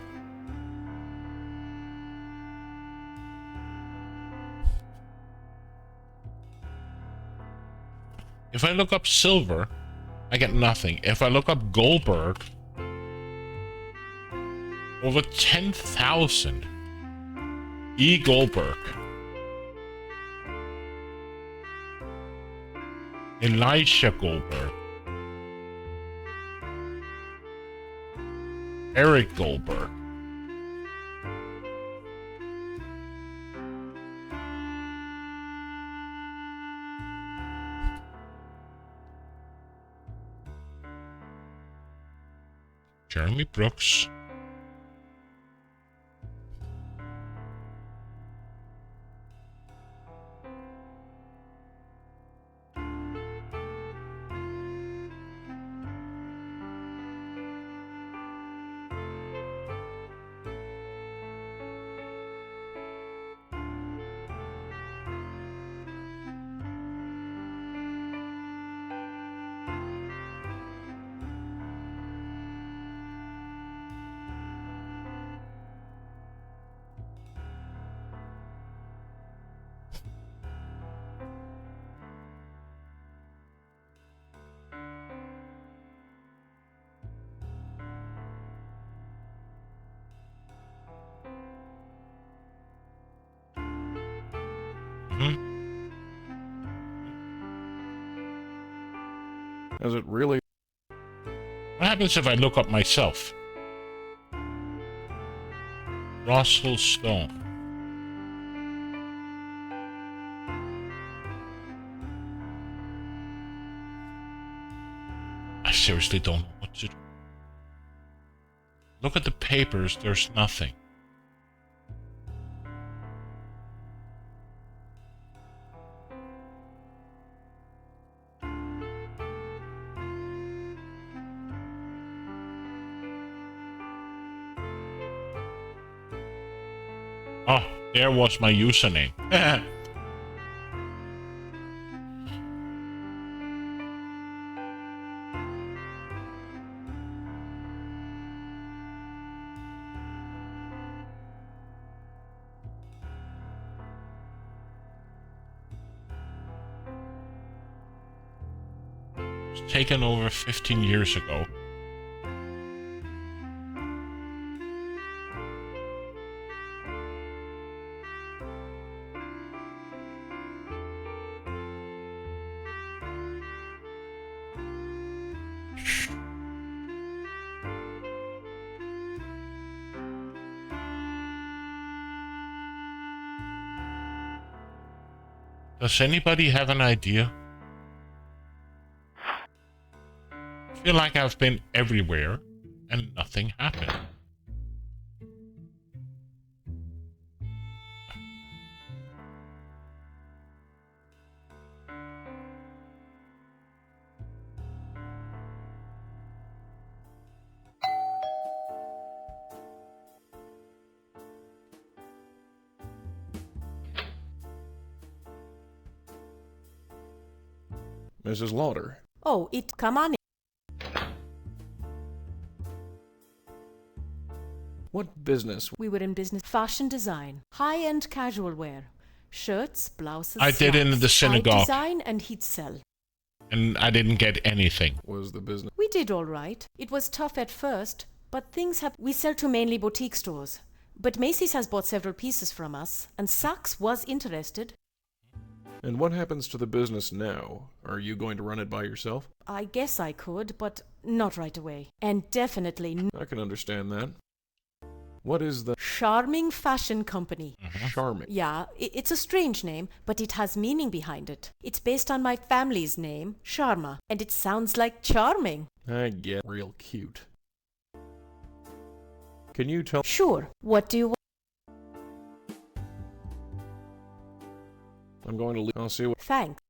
If I look up Silver, I get nothing. If I look up Goldberg, over 10,000. E. Goldberg. Elisha Goldberg. Eric Goldberg. Jeremy Brooks. Is it really? What happens if I look up myself? Russell Stone. I seriously don't know what to do. Look at the papers, there's nothing. Oh, there was my username. It was taken over 15 years ago. Does anybody have an idea? I feel like I've been everywhere and nothing happened. Mrs. Lauder. Oh, come on in. What business? We were in business fashion design, high-end casual wear, shirts, blouses. I did it in the slacks. synagogue. I'd design and he'd sell. and I didn't get anything. Was the business... We did all right. It was tough at first, but things have... We sell to mainly boutique stores. But Macy's has bought several pieces from us, and Saks was interested. And what happens to the business now? Are you going to run it by yourself? I guess I could, but not right away. And definitely I can understand that. What is the... Charming Fashion Company. Charming? Yeah, it's a strange name, but it has meaning behind it. It's based on my family's name, Sharma, and it sounds like charming. I get real cute. Can you tell... Sure. What do you want? I'm going to leave. I'll see what... Thanks.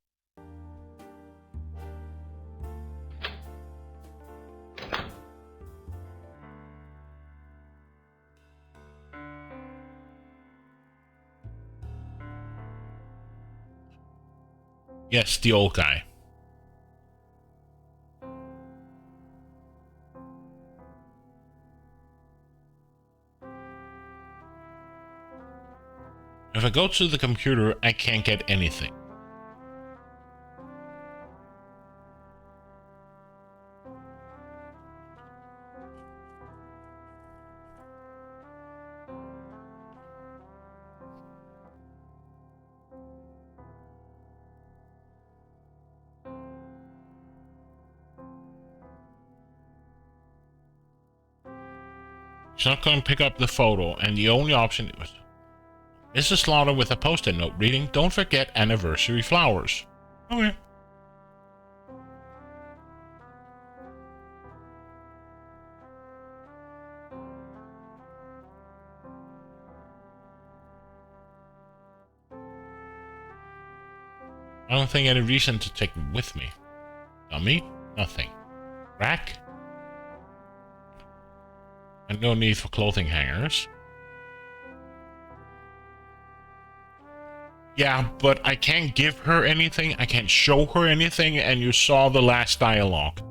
Yes, the old guy. If I go to the computer, I can't get anything. She's not going to pick up the photo, and the only option was Mrs. Slaughter with a post-it note reading, "Don't forget anniversary flowers." Okay. I don't think any reason to take it with me. Dummy? Nothing. Rack? And no need for clothing hangers. Yeah, but I can't give her anything, I can't show her anything, and you saw the last dialogue.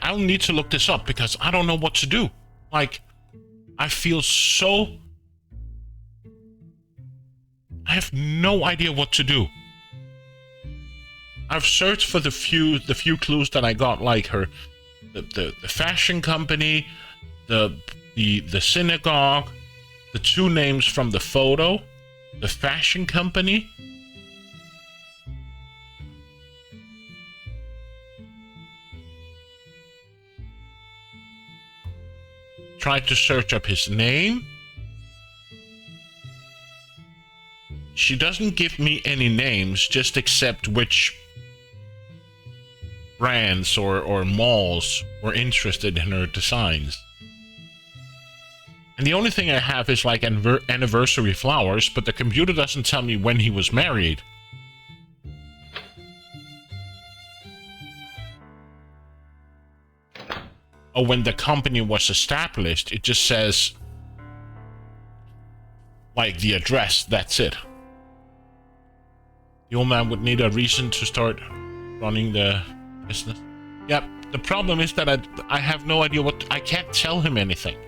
I'll need to look this up because I don't know what to do. Like, I feel so... I have no idea what to do. I've searched for the few clues that I got, like the fashion company, the synagogue, the two names from the photo, the fashion company. Tried to search up his name. She doesn't give me any names, just accept which brands or malls were interested in her designs. And the only thing I have is like anniversary flowers, but the computer doesn't tell me when he was married. Or when the company was established, it just says, like, the address, that's it. The old man would need a reason to start running the business. Yep, the problem is that I have no idea I can't tell him anything.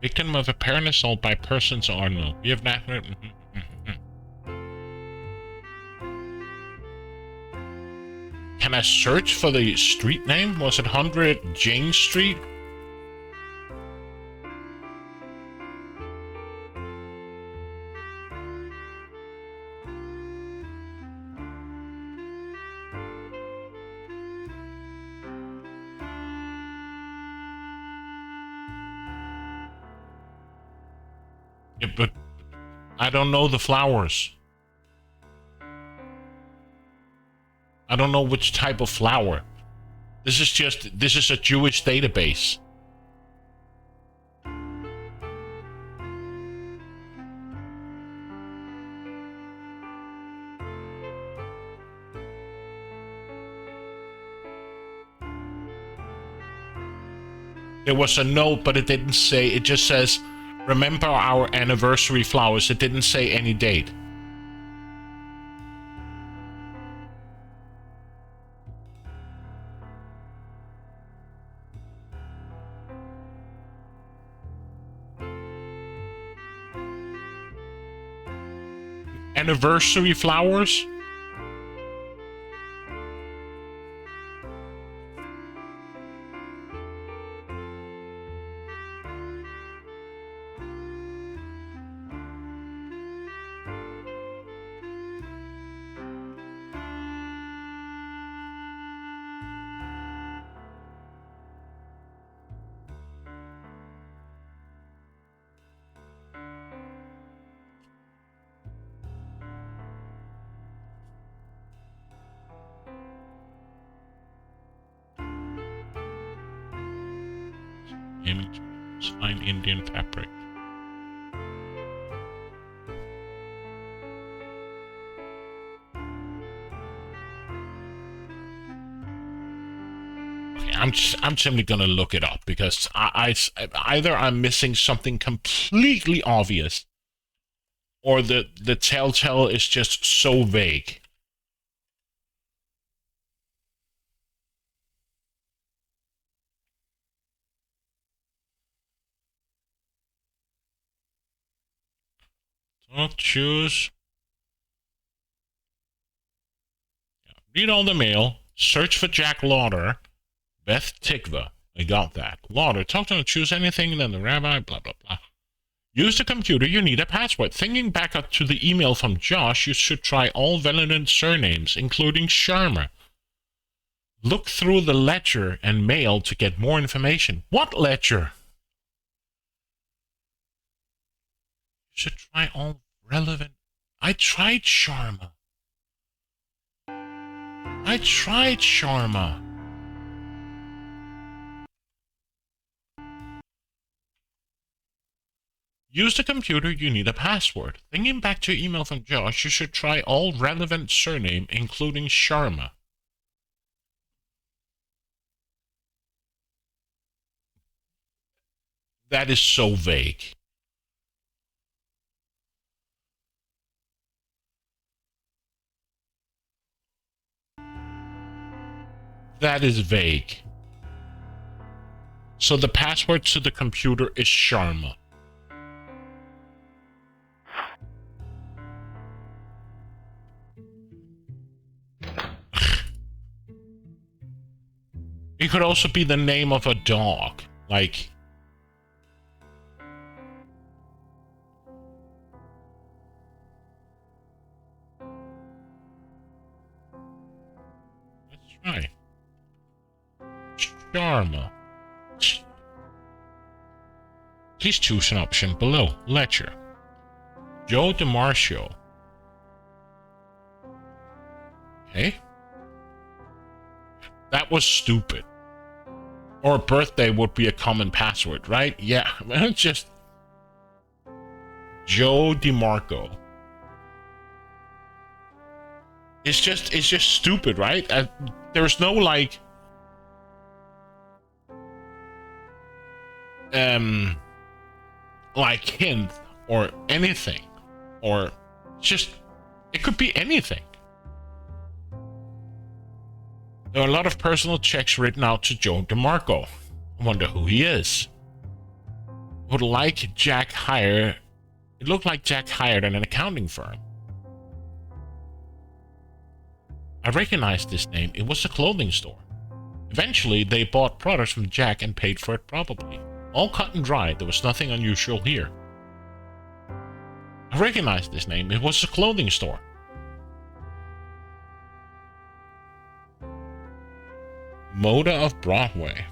Victim of apparent assault by persons unknown. We have not... Can I search for the street name? Was it 100 Jane Street? Yeah, but I don't know the flowers. I don't know which type of flower. This is a Jewish database. There was a note, but it didn't say, it just says, remember our anniversary flowers. It didn't say any date. Anniversary flowers? Image, fine Indian fabric. Okay, I'm simply gonna look it up because either I'm missing something completely obvious, or the telltale is just so vague. So choose. Read all the mail. Search for Jack Lauder. Beth Tikva. I got that. Lauder. Talk to him. Choose anything. Then the rabbi. Blah, blah, blah. Use the computer. You need a password. Thinking back up to the email from Josh, you should try all relevant surnames, including Sharma. Look through the ledger and mail to get more information. What ledger? You should try all relevant. I tried Sharma. Use the computer, you need a password. Thinking back to your email from Josh, you should try all relevant surname, including Sharma. That is so vague. That is vague. So the password to the computer is Sharma. It could also be the name of a dog. Like... Let's try. Sharma. Please choose an option below. Ledger. Joe DiMarcio. Okay. That was stupid. Or birthday would be a common password, right? Yeah, it's just... Joe DiMarco. It's just stupid, right? There's no, like... like hint or anything, or just it could be anything. There are a lot of personal checks written out to Joe DiMarco. I wonder who he is. Would like Jack hire? It looked like Jack hired an accounting firm. I recognized this name. It was a clothing store. Eventually, they bought products from Jack and paid for it probably. All cut and dry, there was nothing unusual here. I recognized this name, it was a clothing store. Moda of Broadway.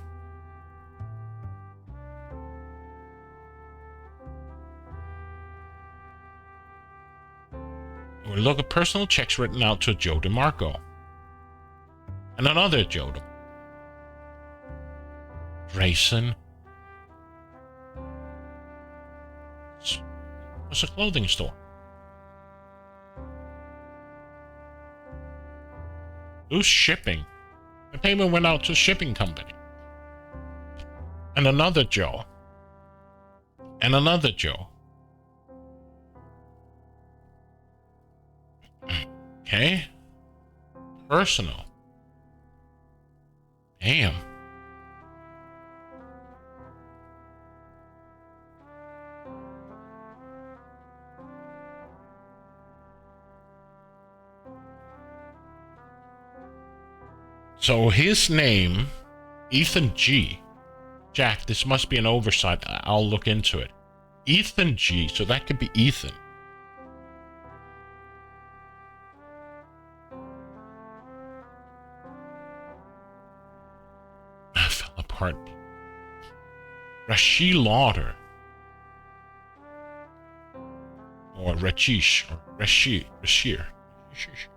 We look at personal checks written out to Joe DiMarco. And another Joe. Grayson. Was a clothing store. Who's shipping? The payment went out to a shipping company. And another Joe. And another Joe. Okay. Personal. Damn. So his name, Ethan G. Jack, this must be an oversight. I'll look into it. Ethan G. So that could be Ethan. I fell apart. Rashi Lauder. Or Rashish. Or Rashir. Arjishree.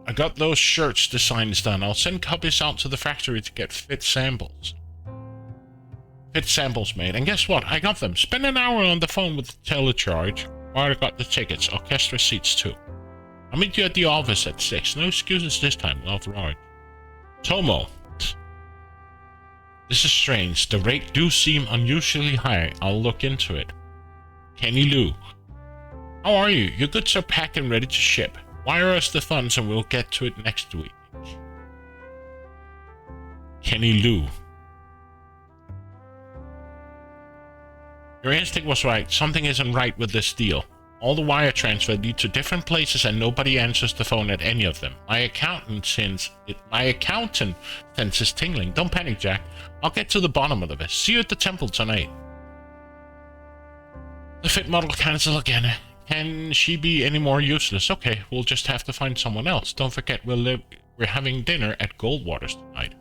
I got those shirts designs done. I'll send copies out to the factory to get fit samples. Fit samples made. And guess what? I got them. Spend an hour on the phone with the telecharge while I got the tickets. Orchestra seats too. I'll meet you at the office at 6. No excuses this time. Love, Raj. Tomo. This is strange. The rate do seem unusually high. I'll look into it. Kenny Lou. How are you? Your goods are packed and ready to ship. Wire us the funds and we'll get to it next week. Kenny Lou. Your instinct was right. Something isn't right with this deal. All the wire transfers lead to different places and nobody answers the phone at any of them. My accountant sense is tingling. Don't panic, Jack. I'll get to the bottom of this. See you at the temple tonight. The fit model cancel again. Can she be any more useless? Okay, we'll just have to find someone else. Don't forget, we're having dinner at Goldwater's tonight.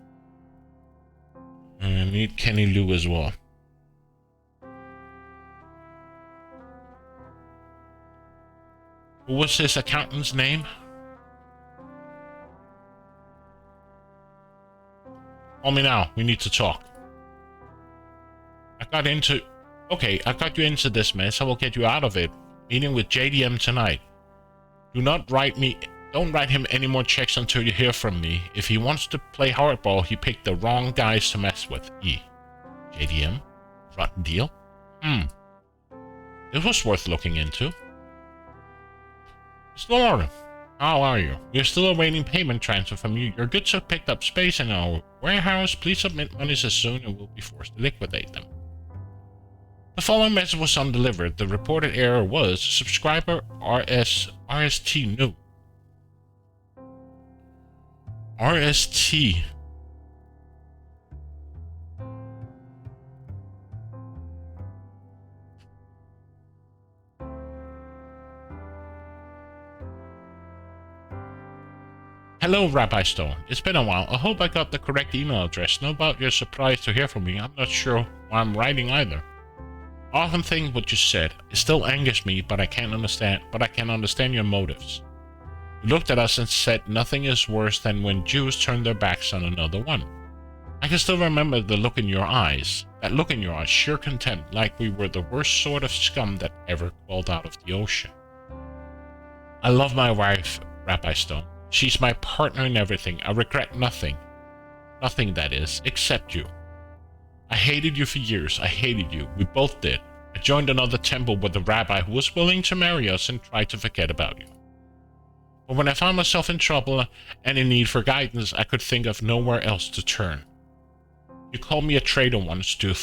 I need Kenny Lou as well. What was his accountant's name? Call me now. We need to talk. I got you into this mess. I will get you out of it. Meeting with JDM tonight. Don't write him any more checks until you hear from me. If he wants to play hardball, he picked the wrong guys to mess with. JDM? Rotten deal? It was worth looking into. Lord, how are you? We're still awaiting payment transfer from you. Your goods have picked up space in our warehouse. Please submit monies as soon and we'll be forced to liquidate them. The following message was undelivered. The reported error was subscriber RST new. RST. Hello, Rabbi Stone. It's been a while. I hope I got the correct email address. No doubt you're surprised to hear from me. I'm not sure why I'm writing either. I often think what you said. It still angers me, but I can understand your motives. You looked at us and said nothing is worse than when Jews turn their backs on another one. I can still remember the look in your eyes. That look in your eyes, sheer contempt, like we were the worst sort of scum that ever crawled out of the ocean. I love my wife, Rabbi Stone. She's my partner in everything. I regret nothing. Nothing, that is, except you. I hated you for years. I hated you. We both did. I joined another temple with a rabbi who was willing to marry us and tried to forget about you. But when I found myself in trouble and in need for guidance, I could think of nowhere else to turn. You called me a traitor once. Do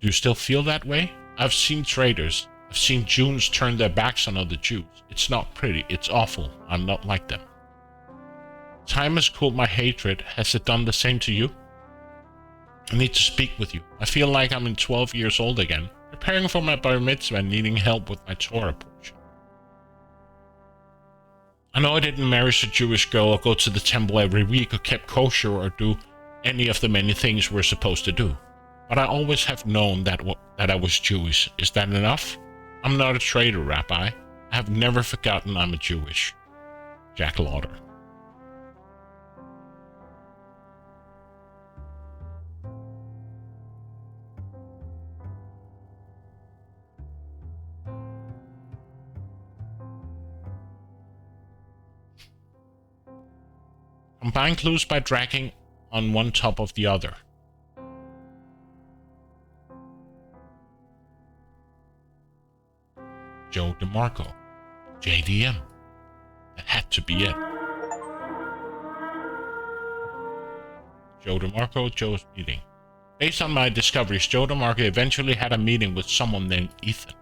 you still feel that way? I've seen traitors. I've seen Jews turn their backs on other Jews. It's not pretty. It's awful. I'm not like them. Time has cooled my hatred. Has it done the same to you? I need to speak with you. I feel like I'm 12 years old again, preparing for my bar mitzvah and needing help with my Torah portion. I know I didn't marry a Jewish girl or go to the temple every week or kept kosher or do any of the many things we're supposed to do. But I always have known that I was Jewish. Is that enough? I'm not a traitor, Rabbi. I have never forgotten I'm a Jewish. Jack Lauder. combine clues by dragging on one top of the other. Joe DeMarco. JDM. That had to be it. Joe DeMarco, Joe's meeting. Based on my discoveries, Joe DeMarco eventually had a meeting with someone named Ethan.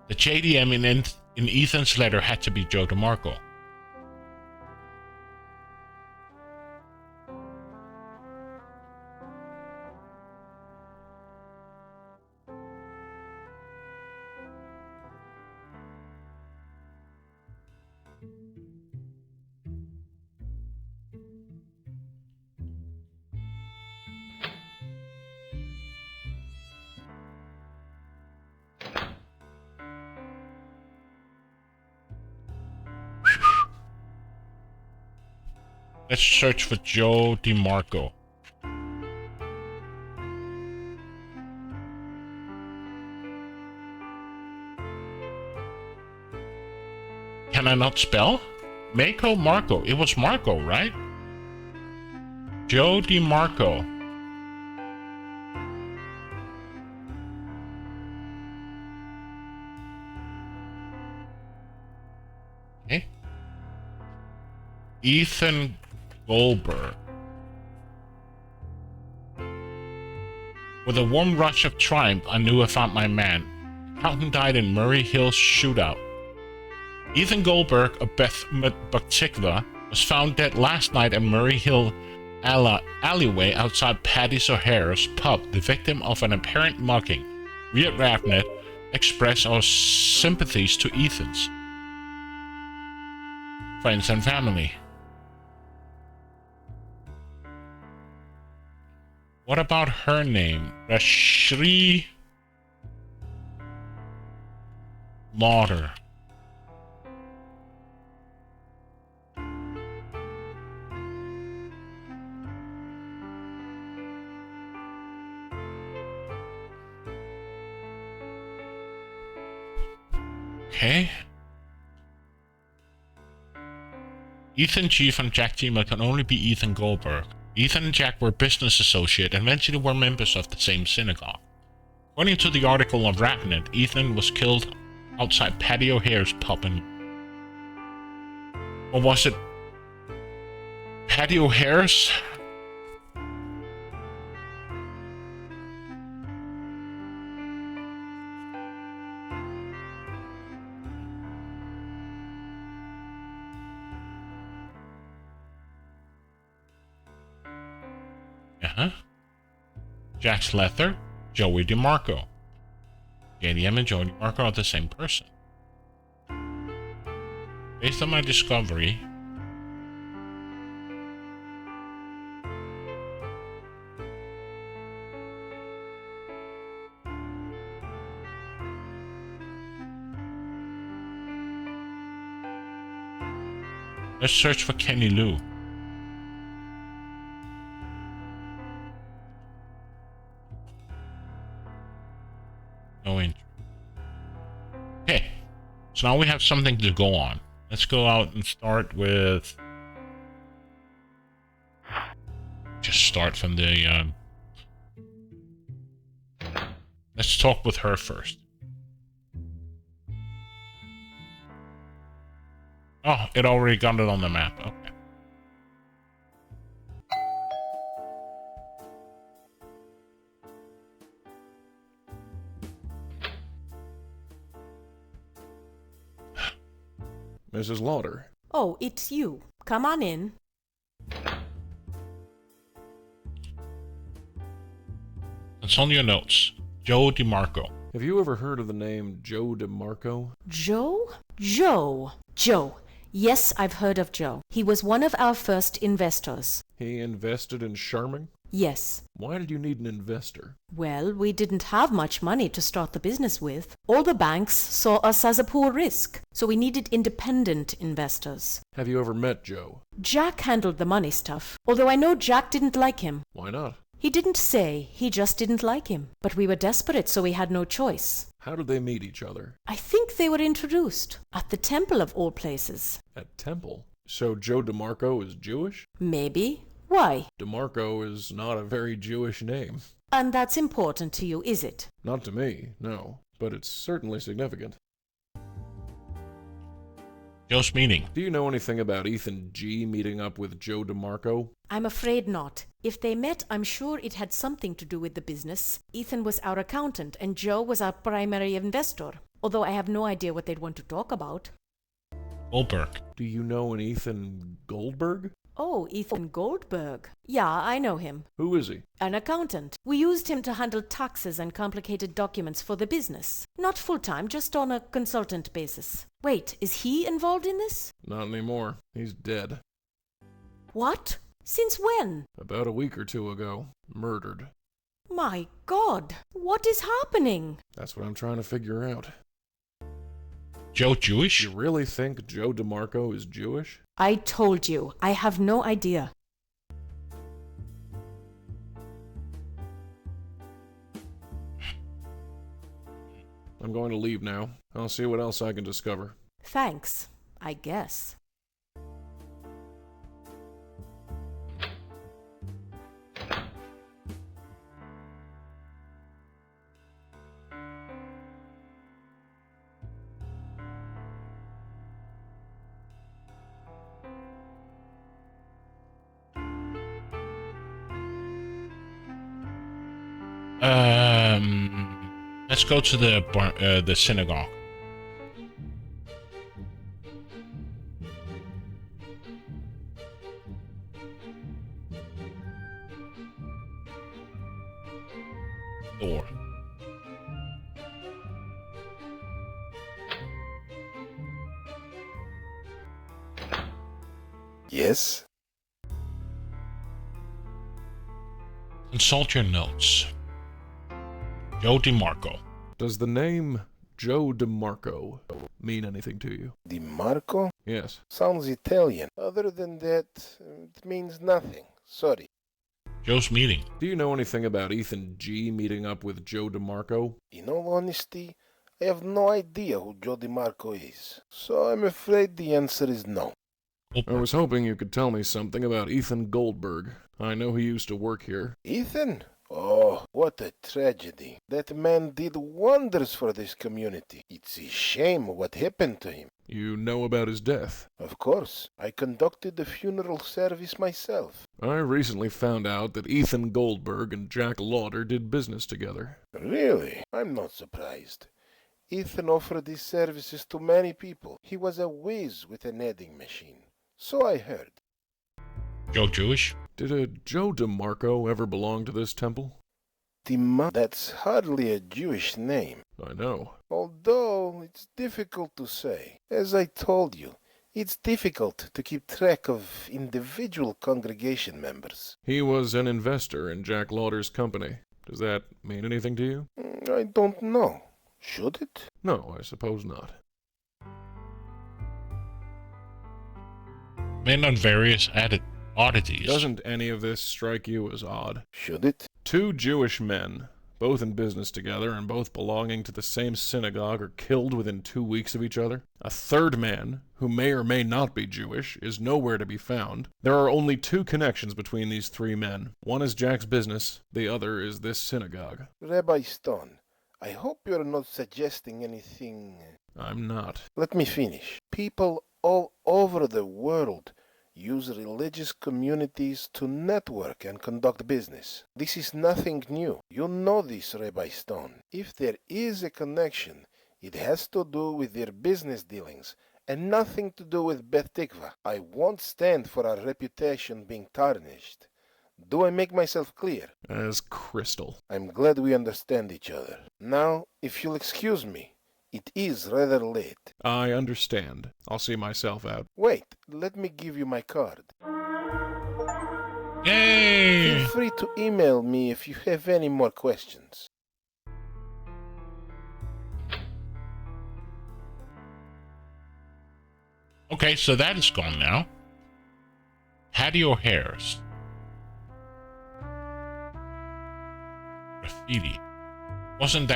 The JDM in Ethan's letter had to be Joe DeMarco. Let's search for Joe DeMarco. Can I not spell? Mako Marco. It was Marco, right? Joe DeMarco. Okay. Ethan Goldberg. With a warm rush of triumph, I knew I found my man. Accountant died in Murray Hill's shootout. Ethan Goldberg of Beth Batikva was found dead last night at Murray Hill alleyway outside Paddy's O'Hara's pub, the victim of an apparent mugging. We at Rapnet express our sympathies to Ethan's friends and family. What about her name? Rashri Lauder. Okay. Ethan Chief and Jack Teamer can only be Ethan Goldberg. Ethan and Jack were business associates and eventually were members of the same synagogue. According to the article on Rapnet, Ethan was killed outside Paddy O'Hare's pub in... Or was it Paddy O'Hare's? Jack's letter, Joey DeMarco. JDM and Joey DeMarco are the same person. Based on my discovery, let's search for Kenny Lou. No entry. Okay, so now we have something to go on. Let's go out and start with... Just start from the... Let's talk with her first. Oh, it already got it on the map. Okay. Mrs. Lauder. Oh, it's you. Come on in. It's on your notes. Joe DeMarco. Have you ever heard of the name Joe DeMarco? Joe? Joe. Yes, I've heard of Joe. He was one of our first investors. He invested in Sherman? Yes. Why did you need an investor? Well, we didn't have much money to start the business with. All the banks saw us as a poor risk, so we needed independent investors. Have you ever met Joe? Jack handled the money stuff, although I know Jack didn't like him. Why not? He didn't say, he just didn't like him. But we were desperate, so we had no choice. How did they meet each other? I think they were introduced at the temple of all places. At Temple. So Joe DeMarco is Jewish? Maybe. Why? DeMarco is not a very Jewish name. And that's important to you, is it? Not to me, no. But it's certainly significant. Joe's meeting. Do you know anything about Ethan G. meeting up with Joe DeMarco? I'm afraid not. If they met, I'm sure it had something to do with the business. Ethan was our accountant and Joe was our primary investor. Although I have no idea what they'd want to talk about. Goldberg. Do you know an Ethan Goldberg? Oh, Ethan Goldberg. Yeah, I know him. Who is he? An accountant. We used him to handle taxes and complicated documents for the business. Not full-time, just on a consultant basis. Wait, is he involved in this? Not anymore. He's dead. What? Since when? About a week or two ago. Murdered. My God, what is happening? That's what I'm trying to figure out. Joe Jewish? You really think Joe DeMarco is Jewish? I told you, I have no idea. I'm going to leave now. I'll see what else I can discover. Thanks, I guess. Let's go to the synagogue. Door. Yes? Consult your notes. Joe DeMarco. Does the name Joe DeMarco mean anything to you? DiMarco? Yes. Sounds Italian. Other than that, it means nothing. Sorry. Joe's meeting. Do you know anything about Ethan G. meeting up with Joe DeMarco? In all honesty, I have no idea who Joe DiMarco is. So I'm afraid the answer is no. I was hoping you could tell me something about Ethan Goldberg. I know he used to work here. Ethan? Oh, what a tragedy. That man did wonders for this community. It's a shame what happened to him. You know about his death? Of course. I conducted the funeral service myself. I recently found out that Ethan Goldberg and Jack Lauder did business together. Really? I'm not surprised. Ethan offered his services to many people. He was a whiz with an adding machine. So I heard. Joe Jewish? Did a Joe DeMarco ever belong to this temple? That's hardly a Jewish name. I know. Although it's difficult to say. As I told you, it's difficult to keep track of individual congregation members. He was an investor in Jack Lauder's company. Does that mean anything to you? I don't know. Should it? No, I suppose not. Men on various oddities. Doesn't any of this strike you as odd? Should it? Two Jewish men, both in business together and both belonging to the same synagogue, are killed within 2 weeks of each other. A third man, who may or may not be Jewish, is nowhere to be found. There are only 2 connections between these 3 men. One is Jack's business, the other is this synagogue. Rabbi Stone, I hope you're not suggesting anything. I'm not. Let me finish. People all over the world use religious communities to network and conduct business. This is nothing new. You know this, Rabbi Stone. If there is a connection, it has to do with their business dealings and nothing to do with Beth Tikva. I won't stand for our reputation being tarnished. Do I make myself clear? As crystal. I'm glad we understand each other. Now, if you'll excuse me, it is rather late. I understand. I'll see myself out. Wait, let me give you my card. Yay! Feel free to email me if you have any more questions. Okay, so that is gone now. How do your hairs? graffiti. Wasn't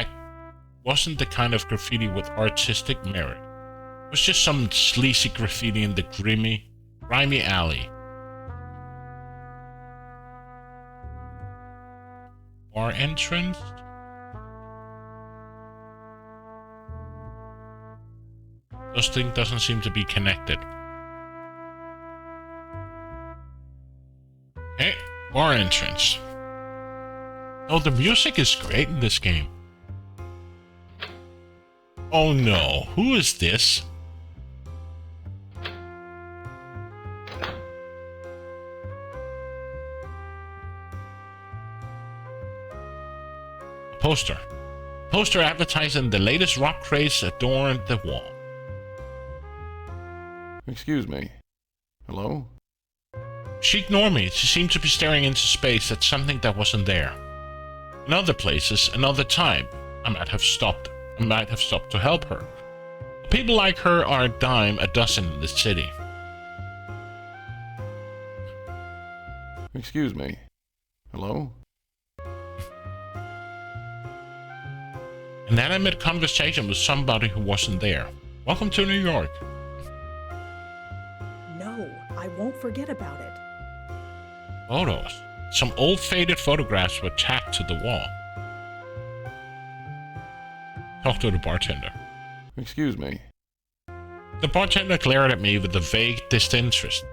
the kind of graffiti with artistic merit. It was just some sleazy graffiti in the grimy alley. Bar entrance? Those things doesn't seem to be connected. Hey, bar entrance. Oh, the music is great in this game. Oh no, who is this? Poster. Poster advertising the latest rock craze adorned the wall. Excuse me. Hello? She ignored me. She seemed to be staring into space at something that wasn't there. In other places, another time, I might have stopped to help her. People like her are a dime a dozen in this city. Excuse me. Hello? And then I made conversation with somebody who wasn't there. Welcome to New York. No, I won't forget about it. Photos. Some old faded photographs were tacked to the wall. Talk to the bartender. Excuse me. The bartender glared at me with a vague disinterest.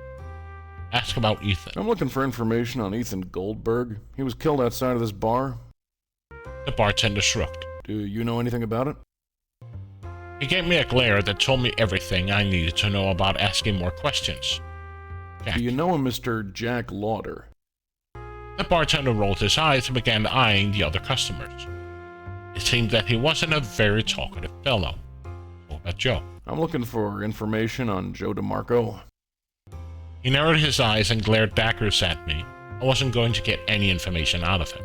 Ask about Ethan. I'm looking for information on Ethan Goldberg. He was killed outside of this bar. The bartender shrugged. Do you know anything about it? He gave me a glare that told me everything I needed to know about asking more questions. Jack. Do you know a Mr. Jack Lauder? The bartender rolled his eyes and began eyeing the other customers. It seemed that he wasn't a very talkative fellow. What about Joe? I'm looking for information on Joe DeMarco. He narrowed his eyes and glared daggers at me. I wasn't going to get any information out of him.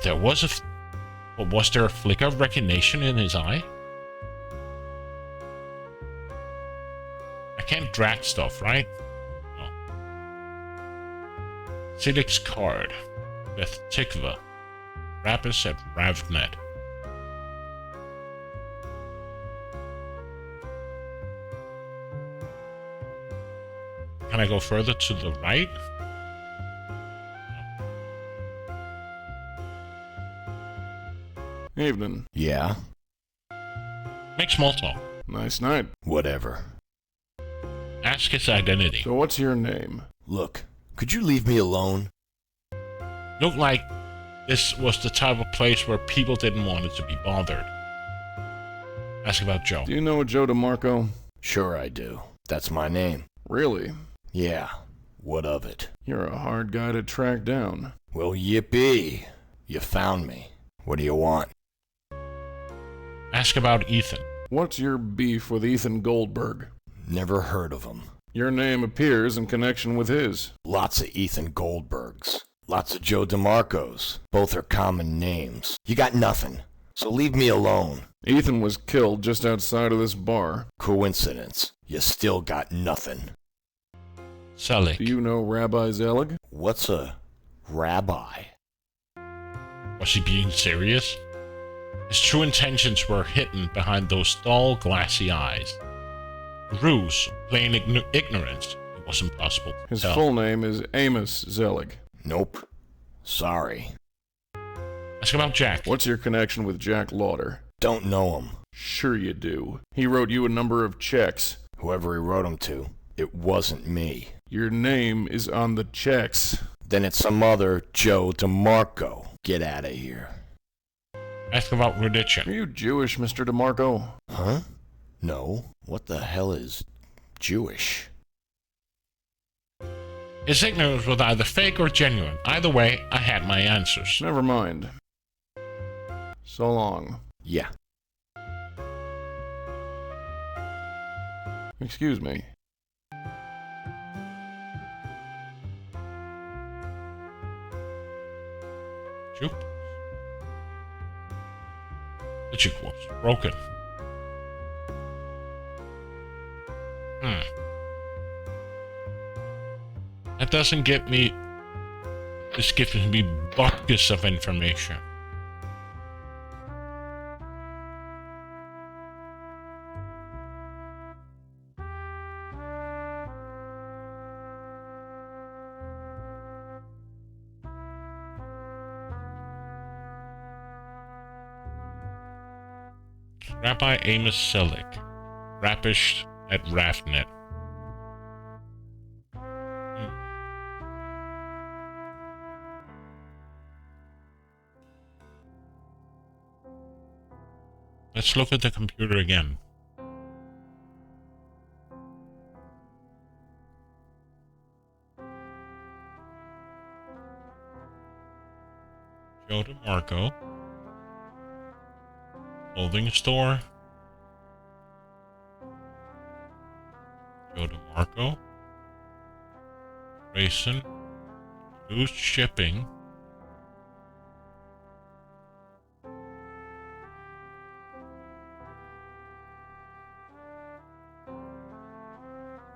But was there a flicker of recognition in his eye? I can't drag stuff, right? No. Siddiq's card. Beth Tikva. Rappers at Ravnet. Can I go further to the right? Evening. Yeah? Make small talk. Nice night. Whatever. Ask his identity. So what's your name? Look, could you leave me alone? Looked like this was the type of place where people didn't want it to be bothered. Ask about Joe. Do you know a Joe DeMarco? Sure I do. That's my name. Really? Yeah. What of it? You're a hard guy to track down. Well, yippee. You found me. What do you want? Ask about Ethan. What's your beef with Ethan Goldberg? Never heard of him. Your name appears in connection with his. Lots of Ethan Goldbergs. Lots of Joe DeMarcos. Both are common names. You got nothing. So leave me alone. Ethan was killed just outside of this bar. Coincidence. You still got nothing. Selig. Do you know Rabbi Zelig? What's a rabbi? Was he being serious? His true intentions were hidden behind those dull, glassy eyes. Ruse, plain ignorance. It was impossible to His tell. full name is Amos Zelig. Nope. Sorry. Ask about Jack. What's your connection with Jack Lauder? Don't know him. Sure you do. He wrote you a number of checks. Whoever he wrote them to, it wasn't me. Your name is on the checks. Then it's some other Joe DeMarco. Get out of here. Ask about Are religion. you Jewish, Mr. DeMarco? Huh? No. What the hell is Jewish? His ignorance was either fake or genuine. Either way, I had my answers. Never mind. So long. Yeah. Excuse me. Juke. The juke was broken. That doesn't get me... This gives me buckets of information. Rabbi Amos Selig, Rappish at Raffnet. Let's look at the computer again. Joe DeMarco. Clothing store. Joe DeMarco. Grayson. Loose shipping.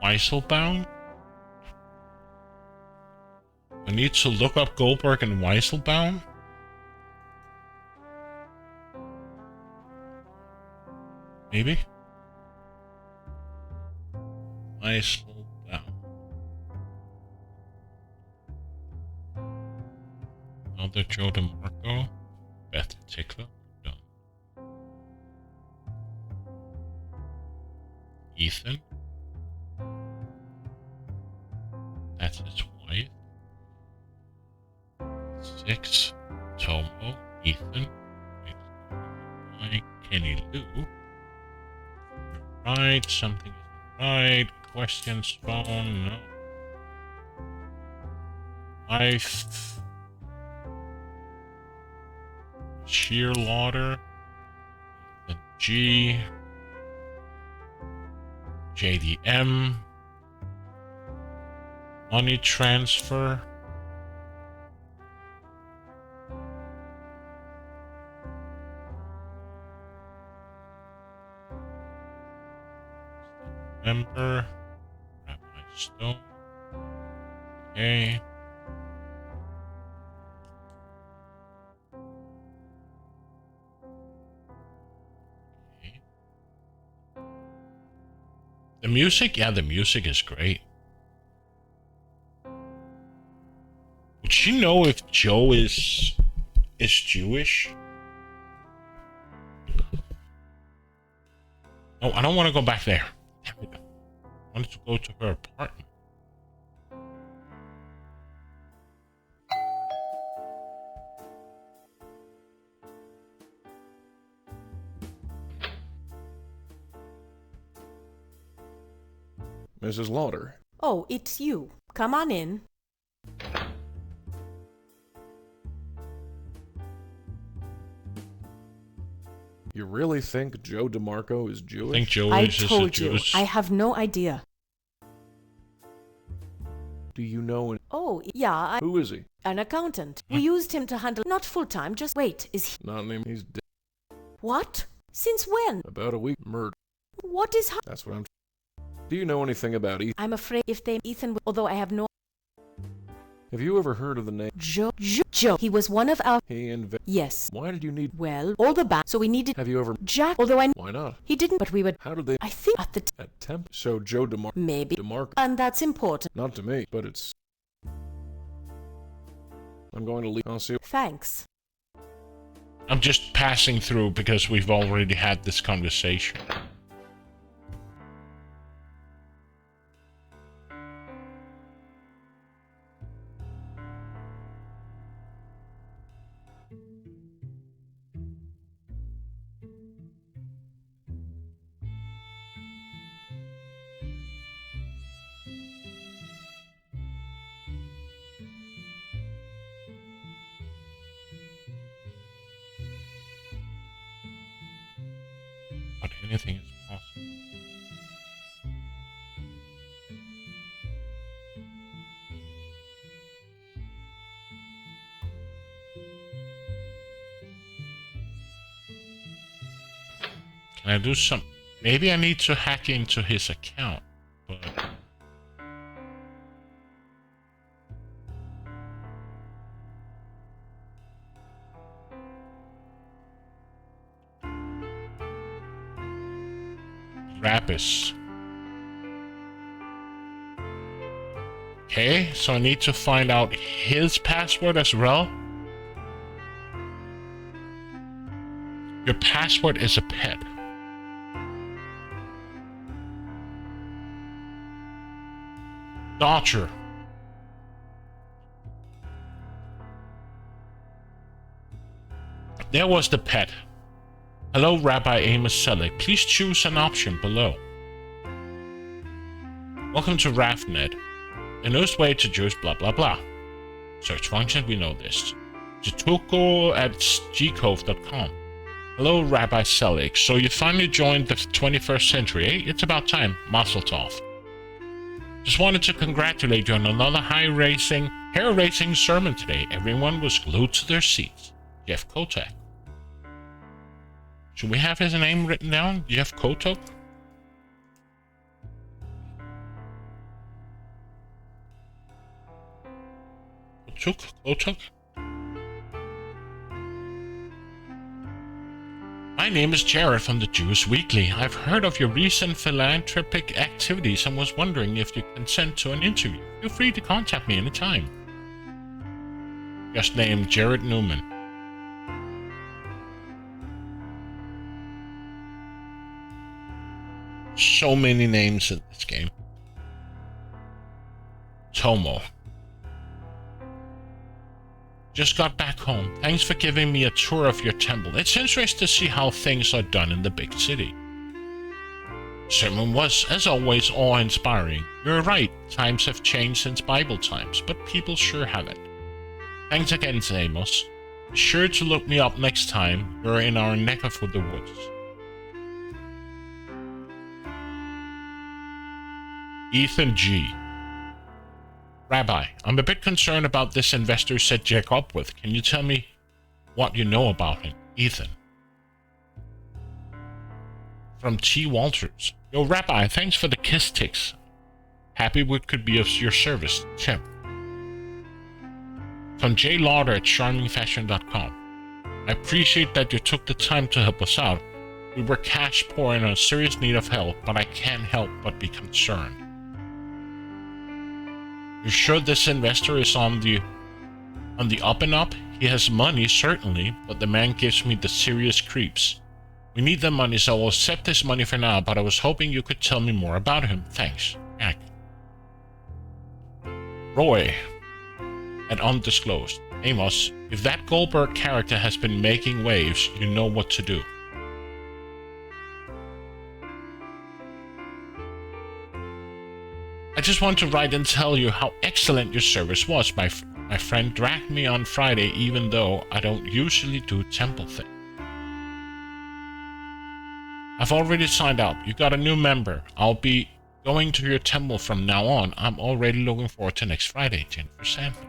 Weisselbaum? I need to look up Goldberg and Weisselbaum? Maybe? Weisselbaum. Another Joe DeMarco. Beth Tickler. Done. Ethan. That's his wife. 6. Tomo. Ethan. Kenny Lou. Right. Something isn't right. Questions. Phone. No. Wife. Sheer Lauder. Ethan G. JDM. Money transfer. Member. Rabbi Stone. Okay. The music? Yeah, the music is great. Would she know if Joe is Jewish? No, I don't want to go back there. Damn it. I wanted to go to her apartment. Mrs. Lauder. Oh, it's you. Come on in. You really think Joe DeMarco is Jewish? I think Joe I is just a told you, Jewish. I have no idea. Do you know Oh, yeah, who is he? an accountant. We used him to handle, not full-time, just wait, is he... Not named. He's dead. What? Since when? About a week. Murder. What is... That's what I'm. Do you know anything about Ethan? I'm afraid if they... Ethan, although I have no... Have you ever heard of the name? Joe. He was one of our... He invented. Yes. Why did you need? Well, all the back, so we needed... Have you ever? Jack, although I... Why not? He didn't, but we would... How did they? I think at the... At temp. So Joe DeMarco. Maybe. DeMarco. And that's important. Not to me, but it's. I'm going to leave. I'll see. Thanks. I'm just passing through because we've already had this conversation. But anything is possible. Can I do some? Maybe I need to hack into his account, but. Rappus. Okay, so I need to find out his password as well. Your password is a pet. Dodger. There was the pet. Hello, Rabbi Amos Selig. Please choose an option below. Welcome to RAFNet. The newest way to choose blah blah blah. Search function, we know this. Tutuko at gcove.com. Hello, Rabbi Selig. So you finally joined the 21st century, eh? It's about time. Mazel tov. Just wanted to congratulate you on another hair-raising sermon today. Everyone was glued to their seats. Jeff Kotek. Should we have his name written down? Jeff Kotok? Kotok? My name is Jared from the Jewish Weekly. I've heard of your recent philanthropic activities and was wondering if you consent to an interview. Feel free to contact me anytime. Just named Jared Newman. So many names in this game. Tomo. Just got back home. Thanks for giving me a tour of your temple. It's interesting to see how things are done in the big city. Sermon was, as always, awe-inspiring. You're right, times have changed since Bible times, but people sure haven't. Thanks again, Amos. Be sure to look me up next time you're in our neck of the woods. Ethan G. Rabbi, I'm a bit concerned about this investor you set Jack up with. Can you tell me what you know about him? Ethan. From T. Walters. Yo, Rabbi, thanks for the kiss ticks. Happy we could be of your service. Tim. From J. Lauder at charmingfashion.com. I appreciate that you took the time to help us out. We were cash poor and in serious need of help, but I can't help but be concerned. You sure this investor is on the up and up? He has money, certainly, but the man gives me the serious creeps. We need the money, so I'll accept this money for now, but I was hoping you could tell me more about him. Thanks. Jack. Roy. At Undisclosed. Amos, if that Goldberg character has been making waves, you know what to do. I just want to write and tell you how excellent your service was. My friend dragged me on Friday even though I don't usually do temple things. I've already signed up. You got a new member. I'll be going to your temple from now on. I'm already looking forward to next Friday, Jennifer Sandman.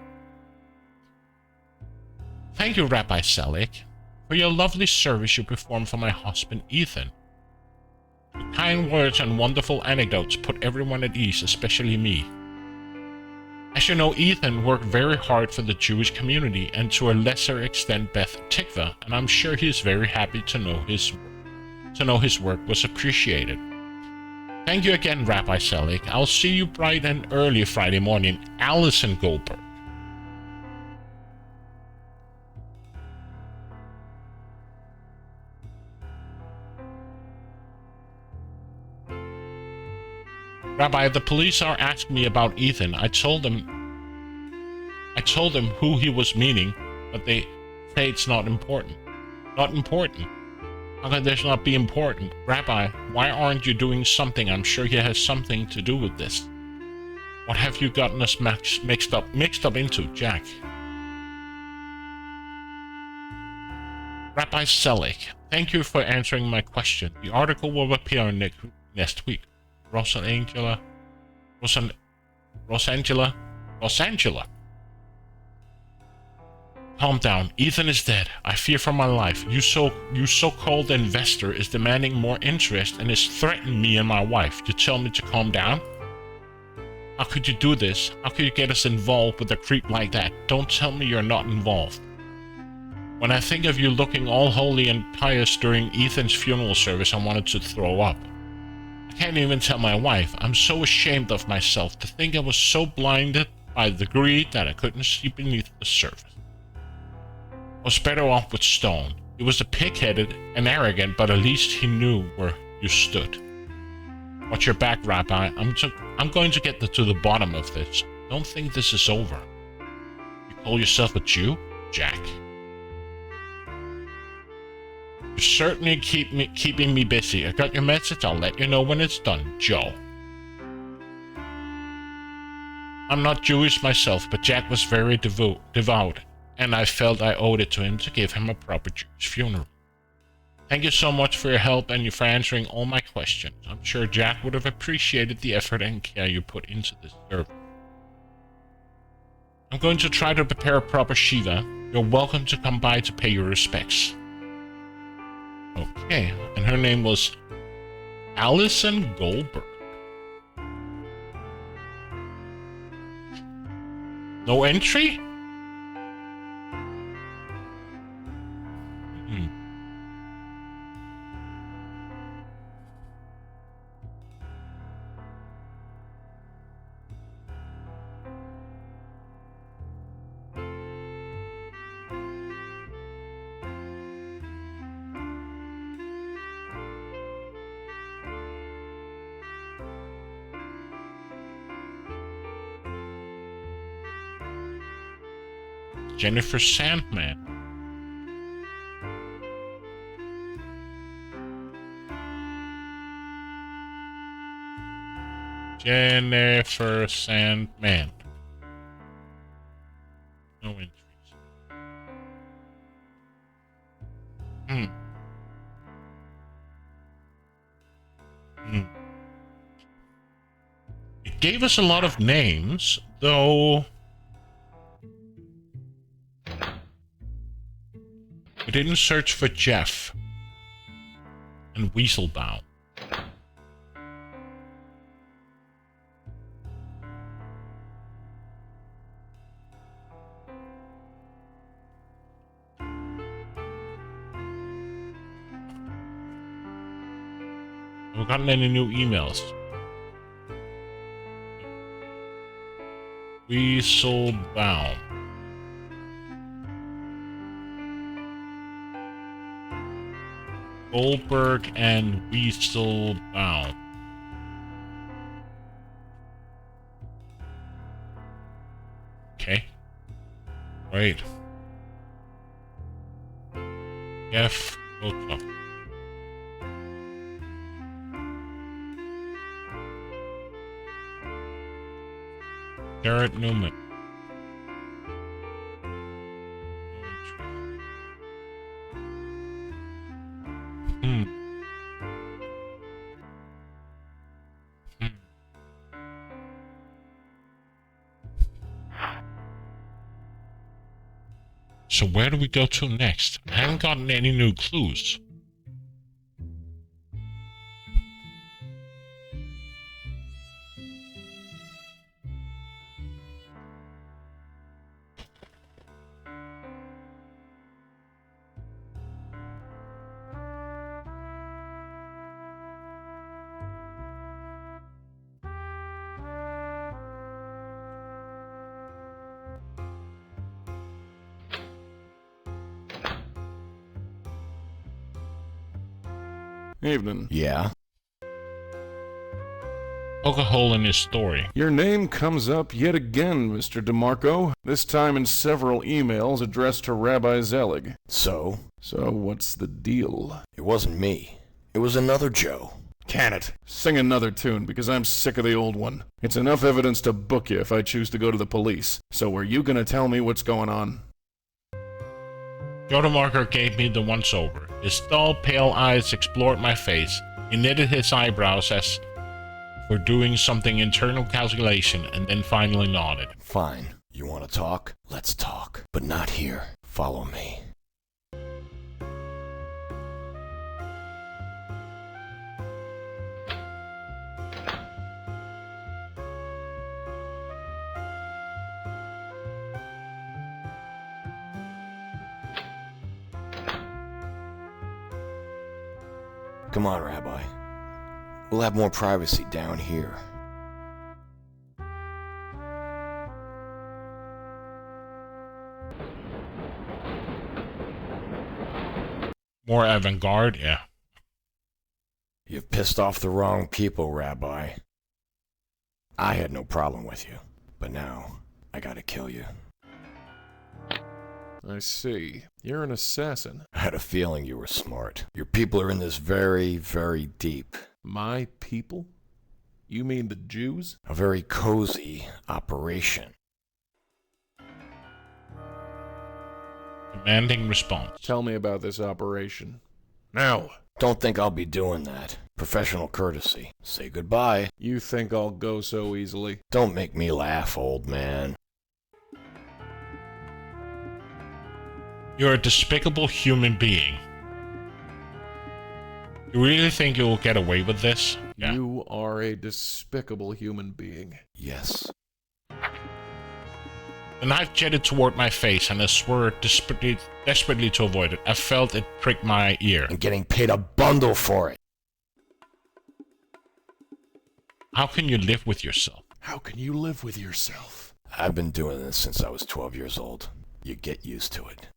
Thank you, Rabbi Selig, for your lovely service you performed for my husband, Ethan. Your kind words and wonderful anecdotes put everyone at ease, especially me. As you know, Ethan worked very hard for the Jewish community and to a lesser extent Beth Tikva, and I'm sure he is very happy to know his work was appreciated. Thank you again, Rabbi Selig. I'll see you bright and early Friday morning. Allison Goldberg. Rabbi, the police are asking me about Ethan. I told them who he was meaning, but they say it's not important. Not important? How can this not be important? Rabbi, why aren't you doing something? I'm sure he has something to do with this. What have you gotten us mixed up into, Jack? Rabbi Selig, thank you for answering my question. The article will appear next week. Rosangela. Calm down. Ethan is dead. I fear for my life. You so-called investor is demanding more interest and is threatening me and my wife. You tell me to calm down? How could you do this? How could you get us involved with a creep like that? Don't tell me you're not involved. When I think of you looking all holy and pious during Ethan's funeral service, I wanted to throw up. I can't even tell my wife. I'm so ashamed of myself to think I was so blinded by the greed that I couldn't see beneath the surface. I was better off with Stone. He was a pig-headed and arrogant, but at least he knew where you stood. Watch your back, Rabbi. I'm going to get to the bottom of this. Don't think this is over. You call yourself a Jew, Jack? You're certainly keeping me busy. I got your message. I'll let you know when it's done, Joe. I'm not Jewish myself, but Jack was very devout, and I felt I owed it to him to give him a proper Jewish funeral. Thank you so much for your help and for answering all my questions. I'm sure Jack would have appreciated the effort and care you put into this service. I'm going to try to prepare a proper Shivah. You're welcome to come by to pay your respects. Okay, and her name was Allison Goldberg. No entry? Jennifer Sandman. Jennifer Sandman. No entries. It gave us a lot of names, though we didn't search for Jeff and Weaselbaum. Haven't gotten any new emails. Weaselbaum. Goldberg and Weaselbaum. Okay. Wait. Jeff Goldberg. Garrett Newman. So where do we go to next? I haven't gotten any new clues. Evening. Yeah? Poke a hole in his story. Your name comes up yet again, Mr. DeMarco, this time in several emails addressed to Rabbi Zelig. So? So what's the deal? It wasn't me. It was another Joe. Can it? Sing another tune, because I'm sick of the old one. It's enough evidence to book you if I choose to go to the police. So were you gonna tell me what's going on? Joe DeMarco gave me the once-over. His dull, pale eyes explored my face. He knitted his eyebrows as for doing something internal calculation, and then finally nodded. Fine. You want to talk? Let's talk. But not here. Follow me. Come on, Rabbi. We'll have more privacy down here. More avant-garde, yeah. You've pissed off the wrong people, Rabbi. I had no problem with you, but now I gotta kill you. I see. You're an assassin. I had a feeling you were smart. Your people are in this very, very deep. My people? You mean the Jews? A very cozy operation. Demanding response. Tell me about this operation. Now! Don't think I'll be doing that. Professional courtesy. Say goodbye. You think I'll go so easily? Don't make me laugh, old man. You're a despicable human being. You really think you will get away with this? Yeah. You are a despicable human being. Yes. The knife jetted toward my face, and I swore desperately to avoid it. I felt it prick my ear. And getting paid a bundle for it. How can you live with yourself? How can you live with yourself? I've been doing this since I was 12 years old. You get used to it.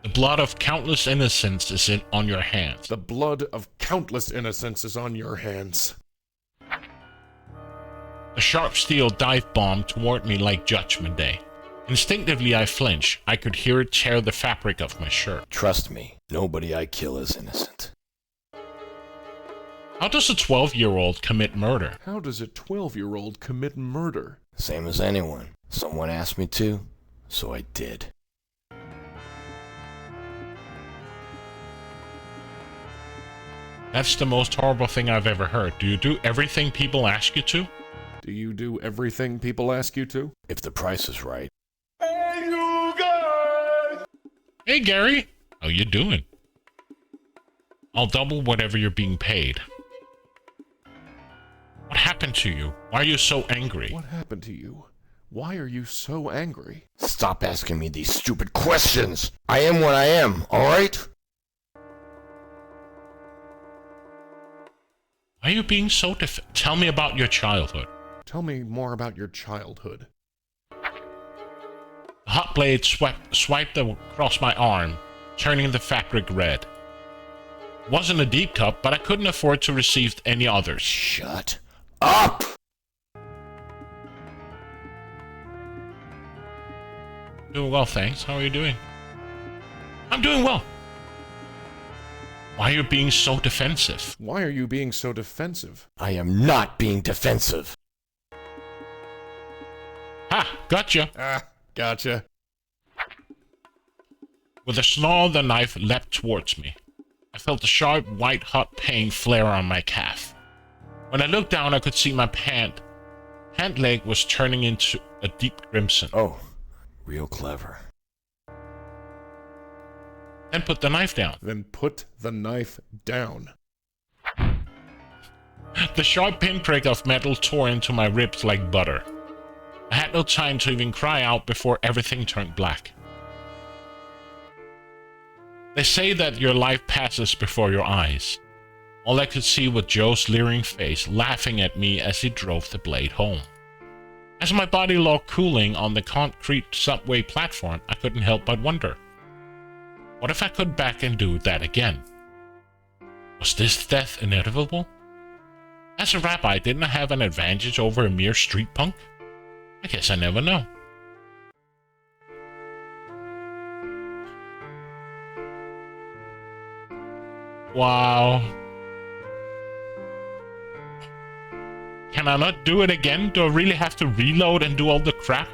The blood of countless innocents is on your hands. The blood of countless innocents is on your hands. The sharp steel dive bombed toward me like Judgment Day. Instinctively I flinched. I could hear it tear the fabric of my shirt. Trust me, nobody I kill is innocent. How does a 12-year-old commit murder? How does a 12-year-old commit murder? Same as anyone. Someone asked me to, so I did. That's the most horrible thing I've ever heard. Do you do everything people ask you to? Do you do everything people ask you to? If the price is right. Hey, you guys! Hey, Gary. How you doing? I'll double whatever you're being paid. What happened to you? Why are you so angry? What happened to you? Why are you so angry? Stop asking me these stupid questions! I am what I am, alright? Why are you being so Tell me about your childhood. Tell me more about your childhood. The hot blade swiped across my arm, turning the fabric red. It wasn't a deep cut, but I couldn't afford to receive any others. Shut up! Doing well, thanks. How are you doing? I'm doing well. Why are you being so defensive? Why are you being so defensive? I am not being defensive. Ha! Gotcha! Ah, gotcha. With a snarl, the knife leapt towards me. I felt a sharp, white-hot pain flare on my calf. When I looked down, I could see my pant leg was turning into a deep crimson. Oh, real clever. Then put the knife down. Then put the knife down. The sharp pinprick of metal tore into my ribs like butter. I had no time to even cry out before everything turned black. They say that your life passes before your eyes. All I could see was Joe's leering face, laughing at me as he drove the blade home. As my body lay cooling on the concrete subway platform, I couldn't help but wonder, what if I could back and do that again? Was this death inevitable? As a rabbi, didn't I have an advantage over a mere street punk? I guess I never know. Wow. Can I not do it again? Do I really have to reload and do all the crap?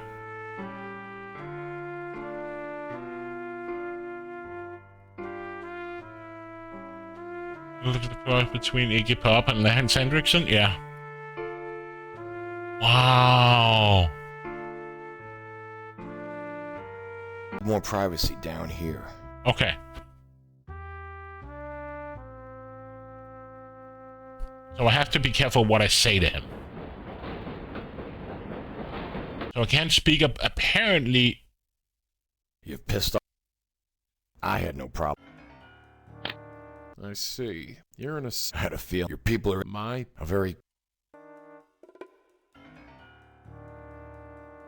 Look at the cross between Iggy Pop and Lance Hendrickson? Yeah. Wow. More privacy down here. Okay. So I have to be careful what I say to him. So I can't speak up. Apparently, You've pissed off. I had no problem. I see. You're an I had a feel. Your people are My... a very...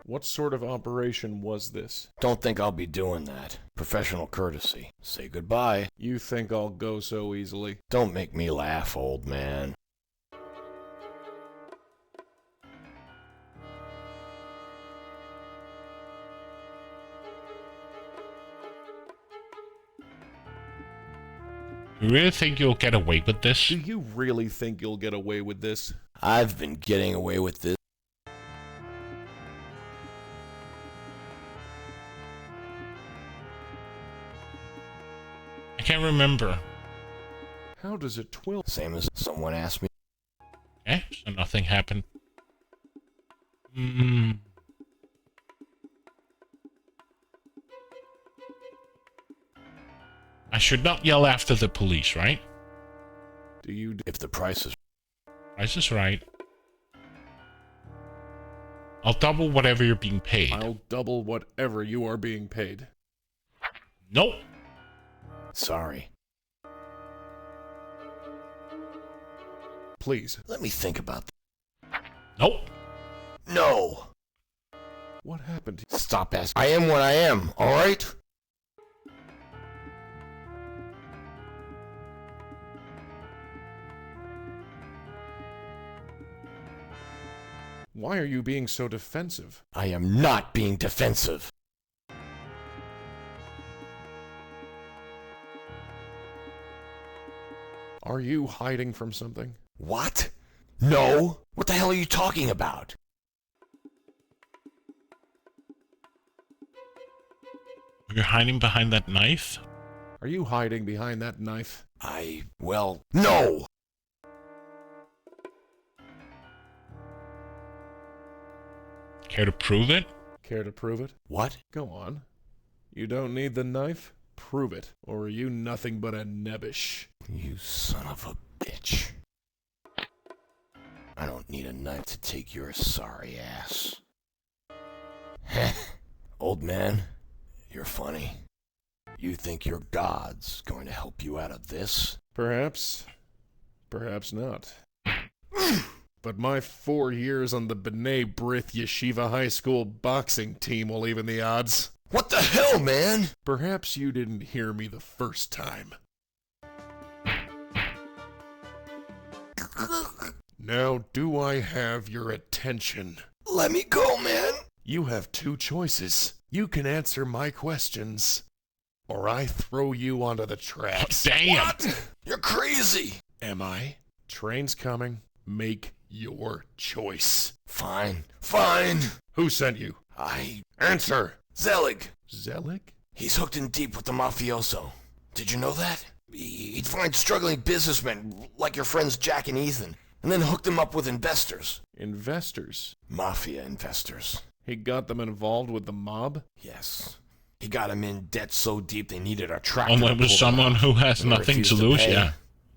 What sort of operation was this? Don't think I'll be doing that. Professional courtesy. Say goodbye. You think I'll go so easily? Don't make me laugh, old man. You really think you'll get away with this? Do you really think you'll get away with this? I've been getting away with this. I can't remember. How does it twill? Same as someone asked me. Okay, so nothing happened. I should not yell after the police, right? Do you... If the price is... Price is right. I'll double whatever you're being paid. I'll double whatever you are being paid. Nope. Sorry. Please. Let me think about that. Nope. No! What happened? Stop asking. I am what I am, alright? Why are you being so defensive? I am not being defensive. Are you hiding from something? What? No? What the hell are you talking about? You're hiding behind that knife? Are you hiding behind that knife? Well, no! Care to prove it? Care to prove it? What? Go on. You don't need the knife? Prove it. Or are you nothing but a nebbish? You son of a bitch. I don't need a knife to take your sorry ass. Heh. Old man, you're funny. You think your God's going to help you out of this? Perhaps. Perhaps not. But my 4 years on the B'nai B'rith Yeshiva High School boxing team will even the odds. What the hell, man? Perhaps you didn't hear me the first time. Now, do I have your attention? Let me go, man. You have 2 choices. You can answer my questions, or I throw you onto the tracks. Damn! What? You're crazy. Am I? Train's coming. Make your choice. Fine. Fine. Who sent you? Answer! Zelig. Zelig? He's hooked in deep with the mafioso. Did you know that? He'd find struggling businessmen like your friends Jack and Ethan, and then hook them up with investors. Investors? Mafia investors. He got them involved with the mob? Yes. He got them in debt so deep they needed a tractor. Someone with someone who has and nothing to refused lose, pay. yeah.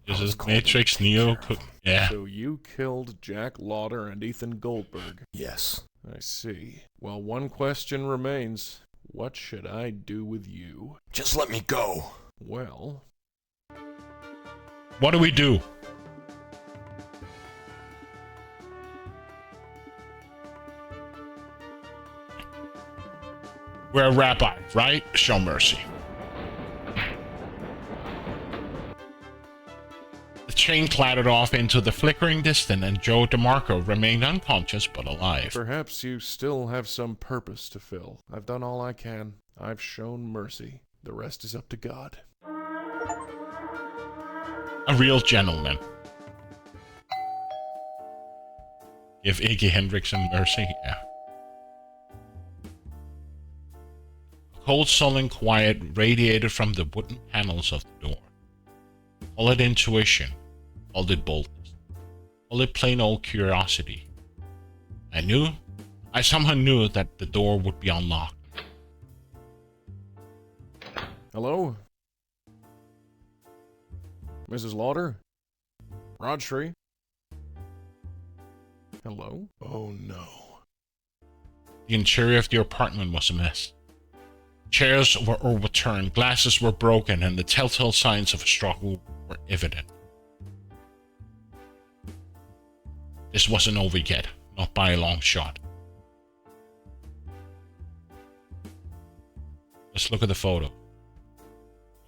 I This was is called to Matrix, take Neo, care of him. yeah. So you killed Jack Lauder and Ethan Goldberg. Yes. I see. Well, one question remains. What should I do with you? Just let me go. Well... What do we do? We're a rabbi, right? Show mercy. The chain clattered off into the flickering distance, and Joe DeMarco remained unconscious but alive. Perhaps you still have some purpose to fill. I've done all I can. I've shown mercy. The rest is up to God. A real gentleman. Give Iggy Hendrix mercy, yeah. A cold, sullen quiet radiated from the wooden panels of the door. Call it intuition, call it boldness, call it plain old curiosity. I somehow knew that the door would be unlocked. Hello? Mrs. Lauder? Rodshri? Hello? Oh no. The interior of the apartment was a mess. Chairs were overturned, glasses were broken, and the telltale signs of a struggle were evident. This wasn't over yet, not by a long shot. Let's look at the photo.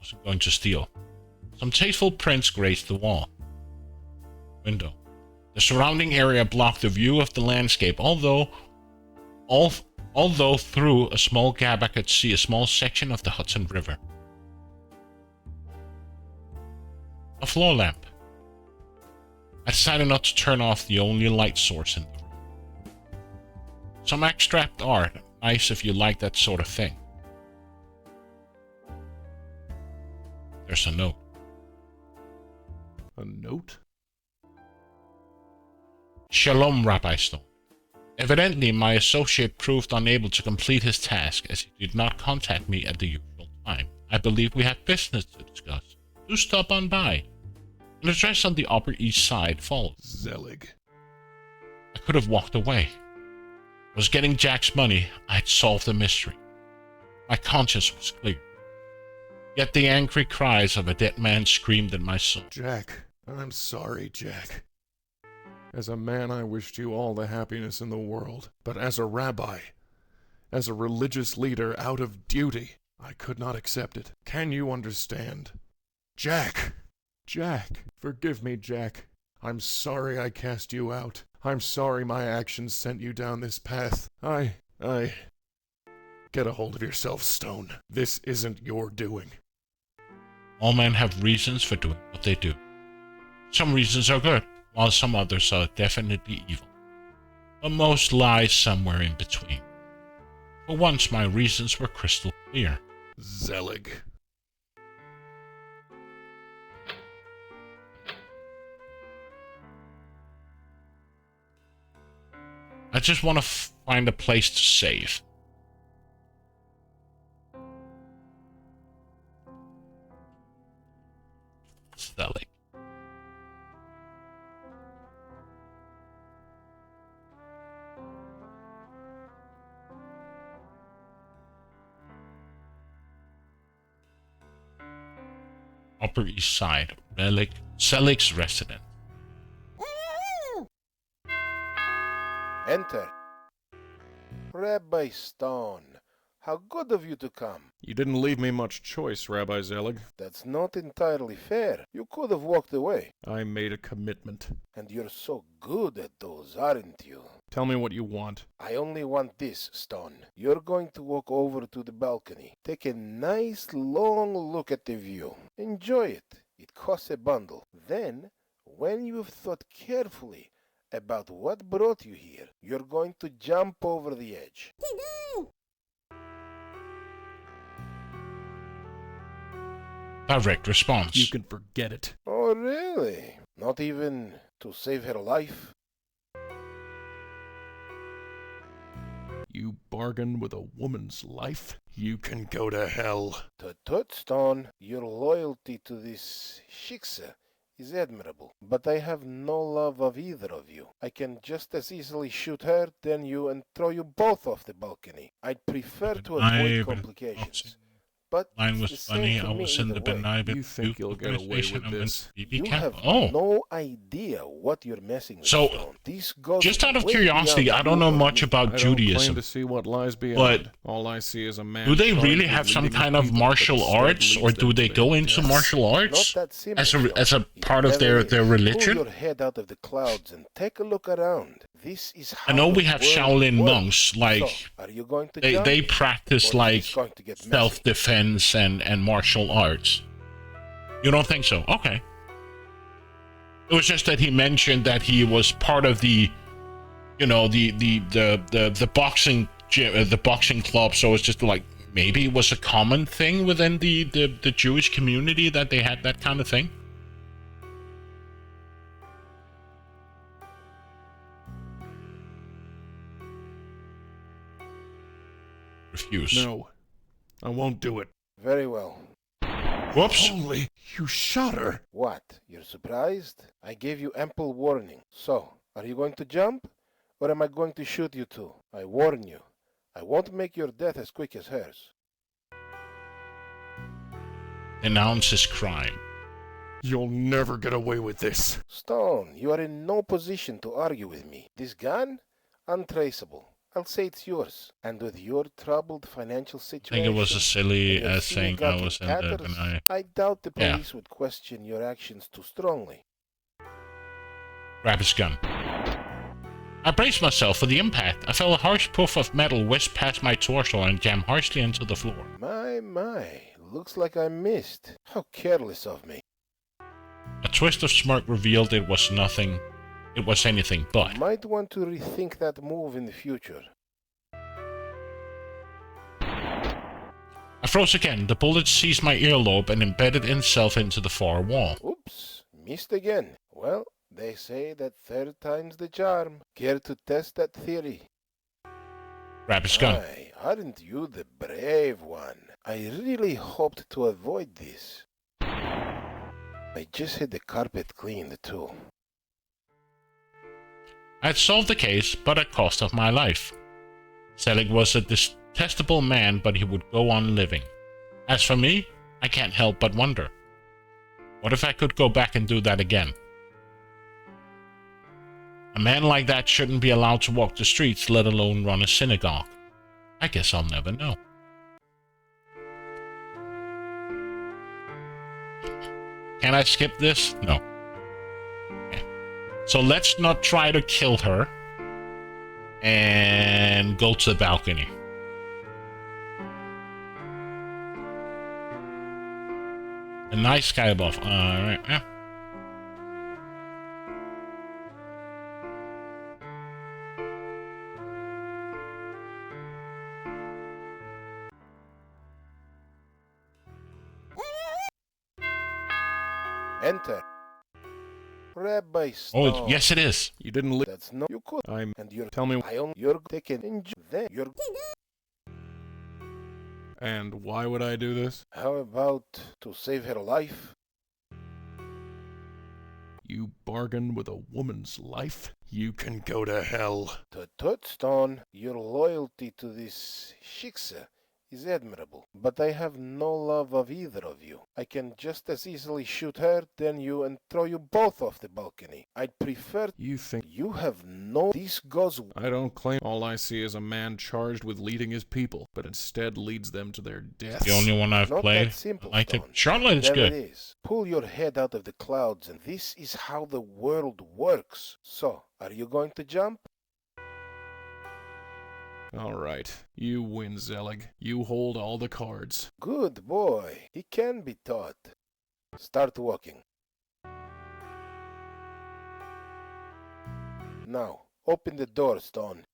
wasn't going to steal. Some tasteful prints graced the window. The surrounding area blocked the view of the landscape, although through a small gap I could see a small section of the Hudson River. A floor lamp. I decided not to turn off the only light source in the room. Some abstract art, nice if you like that sort of thing. There's a note. A note? Shalom, Rabbi Stone. Evidently, my associate proved unable to complete his task as he did not contact me at the usual time. I believe we have business to discuss. Do stop on by. An address on the Upper East Side followed. Zelig. I could have walked away. I was getting Jack's money. I had solved the mystery. My conscience was clear. Yet the angry cries of a dead man screamed in my soul. Jack, I'm sorry, Jack. As a man, I wished you all the happiness in the world. But as a rabbi, as a religious leader out of duty, I could not accept it. Can you understand? Jack! Jack! Forgive me, Jack. I'm sorry I cast you out. I'm sorry my actions sent you down this path. Get a hold of yourself, Stone. This isn't your doing. All men have reasons for doing what they do. Some reasons are good, while some others are definitely evil. But most lie somewhere in between. For once, my reasons were crystal clear. Zelig. I just want to find a place to save. Zelig. Upper East Side, Zelig's residence. Enter. Rabbi Stone, how good of you to come. You didn't leave me much choice, Rabbi Zelig. That's not entirely fair. You could have walked away. I made a commitment. And you're so good at those, aren't you? Tell me what you want. I only want this, Stone. You're going to walk over to the balcony. Take a nice long look at the view. Enjoy it. It costs a bundle. Then, when you've thought carefully about what brought you here, you're going to jump over the edge. Direct response. You can forget it. Oh, really? Not even to save her life? You bargain with a woman's life? You can go to hell. Tut, Stone, your loyalty to this shiksa is admirable, but I have no love of either of you. I can just as easily shoot her than you and throw you both off the balcony. I'd prefer to avoid complications. But Mine was it's the funny. same I to me was in the either way. Benaibe You think you'll get away organization. with I went this? to BB You camp. have Oh, no idea what you're messing with. So, Stone. This goes just out of way curiosity, beyond I don't you know or much me. about I don't claim Judaism. to see what lies beyond. But all I see is a man. Do they charged really with have some leading kind of people, martial but instead arts, or leads do them they to go their into deaths. martial Not arts that simple, as a It part of never their is. religion? Pull your head out of the clouds and take a look around. This is how I know we the have world Shaolin works. monks, like So, are you going to they jump, practice or is like this going to get messy? self-defense and martial arts. You don't think so? Okay. It was just that he mentioned that he was part of the, you know, the boxing gym, the boxing club. So it's just like maybe it was a common thing within the Jewish community that they had that kind of thing. Refuse. No, I won't do it. Very well. Whoops. Holy, you shot her. What? You're surprised? I gave you ample warning. So, are you going to jump? Or am I going to shoot you too? I warn you. I won't make your death as quick as hers. Denounce his crime. You'll never get away with this. Stone, you are in no position to argue with me. This gun? Untraceable. I'll say it's yours. And with your troubled financial I situation, think it was a silly and your saying I synagogue was in in there tatters, when I doubt the Yeah. police would question your actions too strongly. grab his gun. I braced myself for the impact. I felt a harsh puff of metal whisk past my torso and jam harshly into the floor. My, looks like I missed. How careless of me. A twist of smirk revealed it was nothing. It was anything but. Might want to rethink that move in the future. I froze again. The bullet seized my earlobe and embedded itself into the far wall. Oops, missed again. Well, they say that third time's the charm. Care to test that theory? Grab his gun. Aye, aren't you the brave one? I really hoped to avoid this. I just had the carpet cleaned too. I had solved the case, but at cost of my life. Selig was a detestable man, but he would go on living. As for me, I can't help but wonder. What if I could go back and do that again? A man like that shouldn't be allowed to walk the streets, let alone run a synagogue. I guess I'll never know. Can I skip this? No. Okay. So let's not try to kill her. And go to the balcony. A nice sky above. Alright, yeah. Enter. Rabbi Stone. Oh, yes it is. You didn't leave. That's no. You could. I'm. And you're. Tell me. You're taken in. Then you're. And why would I do this? How about to save her life? You bargain with a woman's life? You can go to hell. Tut, Stone, your loyalty to this shiksa is admirable, but I have no love of either of you. I can just as easily shoot her than you and throw you both off the balcony. I'd prefer. You think. You have no. This goes. I don't claim. All I see is a man charged with leading his people, but instead leads them to their deaths. The only one I've Not played. that simple, I liked it. Stone. Charlotte is There good. it is. Pull your head out of the clouds, and this is how the world works. So, are you going to jump? All right. You win, Zelig. You hold all the cards. Good boy. He can be taught. Start walking. Now, open the door, Stone.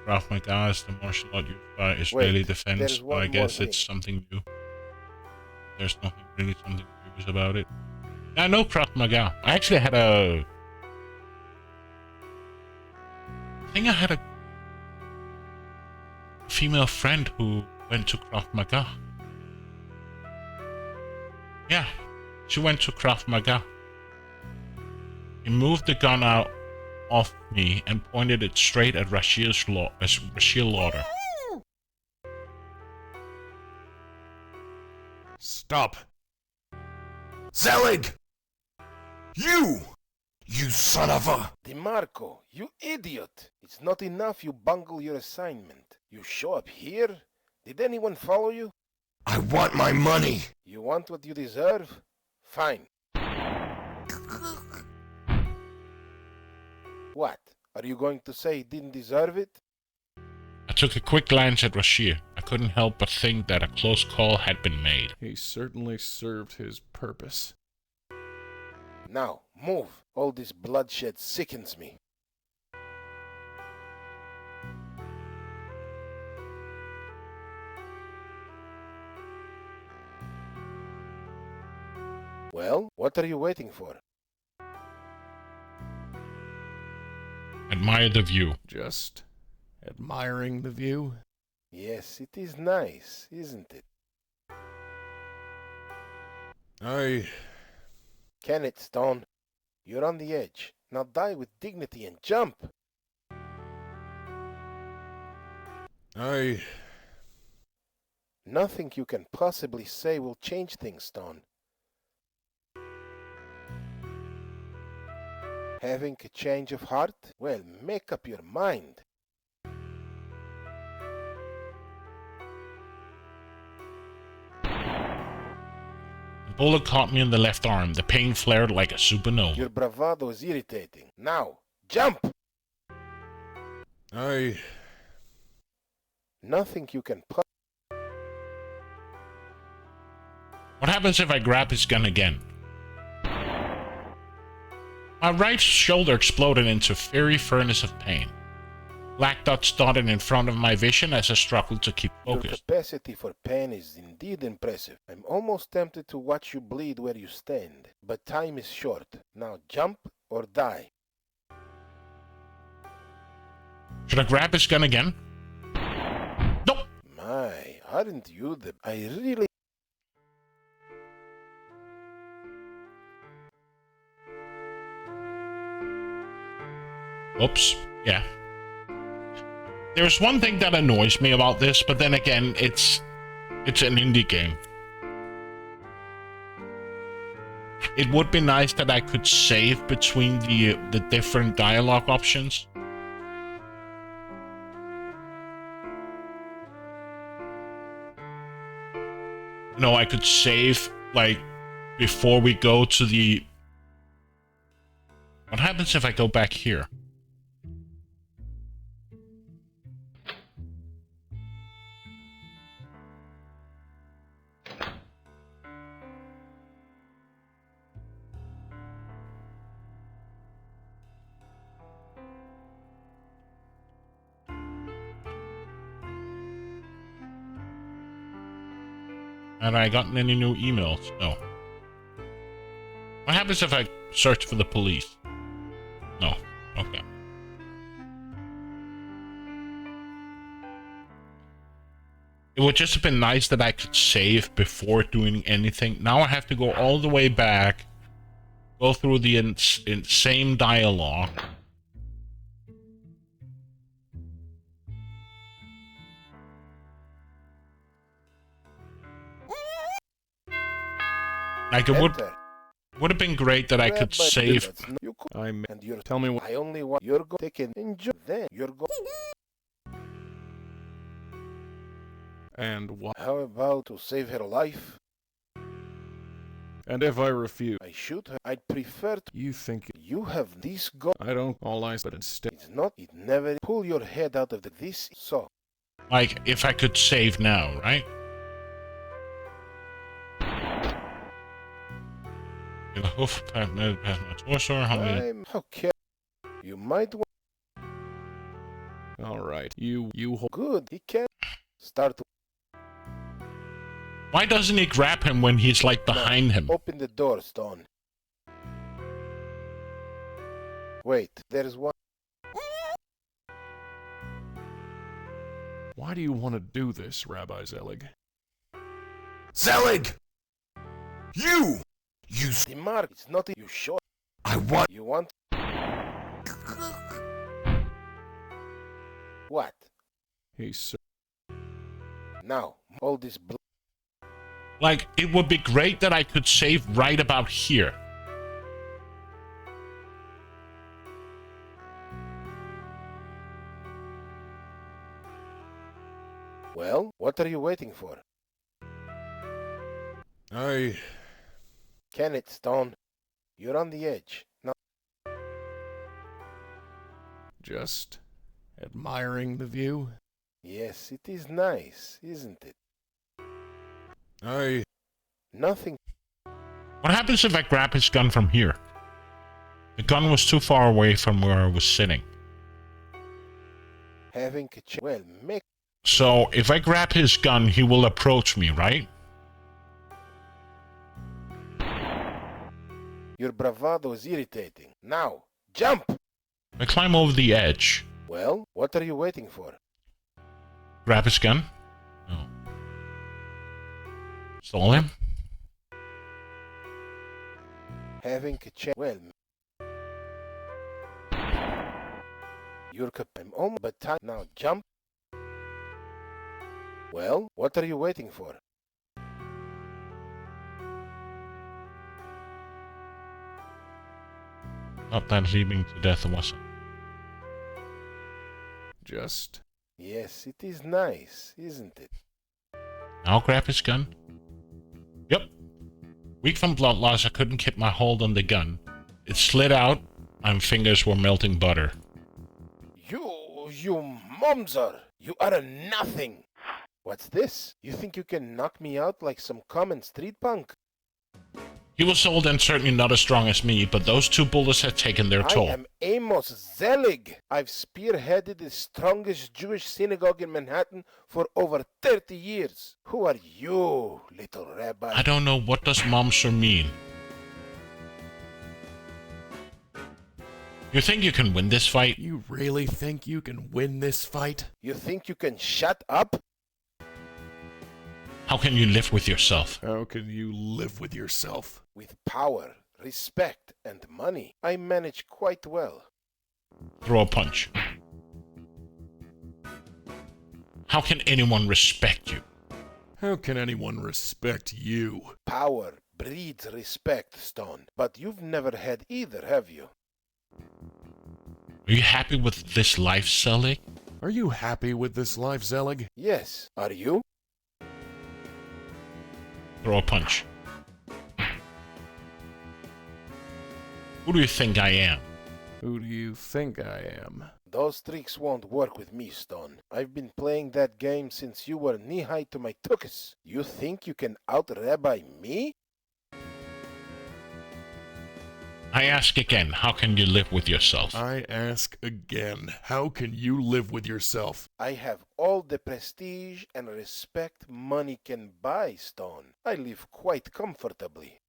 Krav Maga is the martial art used by Israeli Wait, defense, there's but one I guess more it's thing. something new. There's nothing really something serious about it. I know Krav Maga. I actually had a... I think I had a female friend who went to Krav Maga. Yeah, she went to Krav Maga. He moved the gun out off me and pointed it straight at Rashil Lauder. Stop. Zelig! You! You son of a... DeMarco, you idiot! It's not enough you bungle your assignment. You show up here? Did anyone follow you? I want my money! You want what you deserve? Fine. What? Are you going to say he didn't deserve it? I took a quick glance at Rashir. I couldn't help but think that a close call had been made. He certainly served his purpose. Now, move. All this bloodshed sickens me. Well, what are you waiting for? Admire the view. Just admiring the view. Yes, it is nice, isn't it? Can it, Stone? You're on the edge. Now die with dignity and jump. Nothing you can possibly say will change things, Stone. Having a change of heart? Well, make up your mind. The bullet caught me in the left arm. The pain flared like a supernova. Your bravado is irritating. Now, jump! Nothing you can put. What happens if I grab his gun again? My right shoulder exploded into a fiery furnace of pain. Black dots dotted in front of my vision as I struggled to keep Your focused. capacity for pain is indeed impressive. I'm almost tempted to watch you bleed where you stand, but time is short. Now jump or die. Should I grab his gun again? Nope. My, aren't you the... I really... Oops. Yeah. There's one thing that annoys me about this, but then again, it's an indie game. It would be nice that I could save between the different dialogue options. You know, I could save, like, before we go to the... What happens if I go back here? Have I gotten any new emails? No. What happens if I search for the police? No. Okay. It would just have been nice that I could save before doing anything. Now I have to go all the way back, go through the same dialogue. Like it would have been great that I could save. Tell me what. I only want your go taken. Enjoy then. Your go. And what? How about to save her life? And if I refuse? I shoot her. I'd prefer to. You think You have this go. I don't all I but instead It's not. It never. Pull your head out of the this. So. Like, if I could save now, right? Okay. You might want. all right. You hold. Good. He can start to Why doesn't he grab him when he's like behind him? open the door, Stone. Wait, there's one. Why do you want to do this, Rabbi Zelig? Zelig! You The mark. It's not you sure. I want You want. What? He's Now, all this Like, it would be great that I could save right about here. Well, what are you waiting for? Kenneth Stone, you're on the edge. Now, just admiring the view. yes, it is nice, isn't it? Nothing. What happens if I grab his gun from here? The gun was too far away from where I was sitting. Having a well, make. So, if I grab his gun, he will approach me, right? Your bravado is irritating. Now, jump! I climb over the edge. Well, what are you waiting for? Grab his gun. No. Stole him. Having a well. You're I'm almost but time. Now, jump. Well, what are you waiting for? Not that leading to death, was it? Just Yes, it is nice, isn't it? I'll grab his gun. Yep. Weak from blood loss, I couldn't keep my hold on the gun. It slid out, and fingers were melting butter. You mumser! You are a nothing! What's this? You think you can knock me out like some common street punk? He was old and certainly not as strong as me, but those 2 bullets had taken their toll. I am Amos Zelig. I've spearheaded the strongest Jewish synagogue in Manhattan for over 30 years. Who are you, little rabbi? I don't know, what does Momser mean? You think you can win this fight? You really think you can win this fight? You think you can shut up? How can you live with yourself? How can you live with yourself? With power, respect, and money, I manage quite well. Throw a punch. How can anyone respect you? How can anyone respect you? Power breeds respect, Stone. But you've never had either, have you? Are you happy with this life, Selig? Are you happy with this life, Zelig? Yes. Are you? Throw a punch. Who do you think I am? Who do you think I am? Those tricks won't work with me, Stone. I've been playing that game since you were knee-high to my tuchus. You think you can out-rabbi me? I ask again, how can you live with yourself? I ask again, how can you live with yourself? I have all the prestige and respect money can buy, Stone. I live quite comfortably.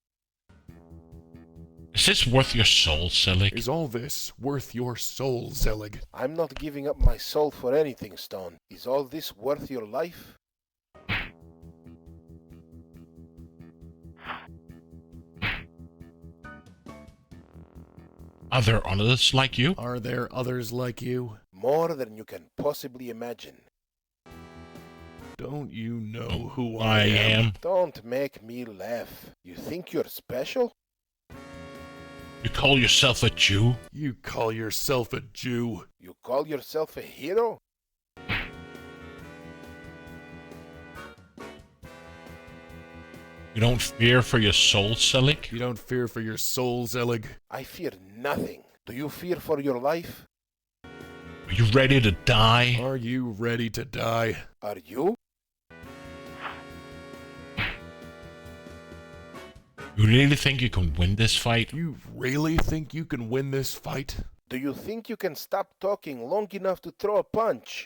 Is this worth your soul, Selig? Is all this worth your soul, Zelig? I'm not giving up my soul for anything, Stone. Is all this worth your life? Are there others like you? Are there others like you? More than you can possibly imagine. Don't you know who I am? Don't make me laugh. You think you're special? You call yourself a Jew? You call yourself a Jew? You call yourself a hero? You don't fear for your soul, Selig? You don't fear for your soul, Zelig? I fear nothing. Do you fear for your life? Are you ready to die? Are you ready to die? Are you? You really think you can win this fight? You really think you can win this fight? Do you think you can stop talking long enough to throw a punch?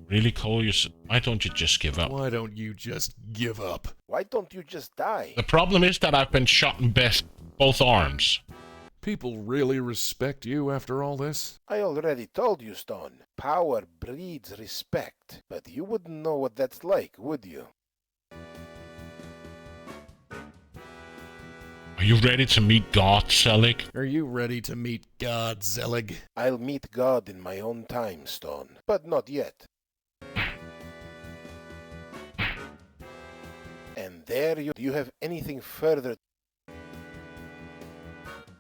Really call yourself? Why don't you just give up? Why don't you just give up? Why don't you just die? The problem is that I've been shot in both arms. People really respect you after all this? I already told you, Stone. Power breeds respect. But you wouldn't know what that's like, would you? Are you ready to meet God, Selig? Are you ready to meet God, Zelig? I'll meet God in my own time, Stone. But not yet. And there you... Do you have anything further?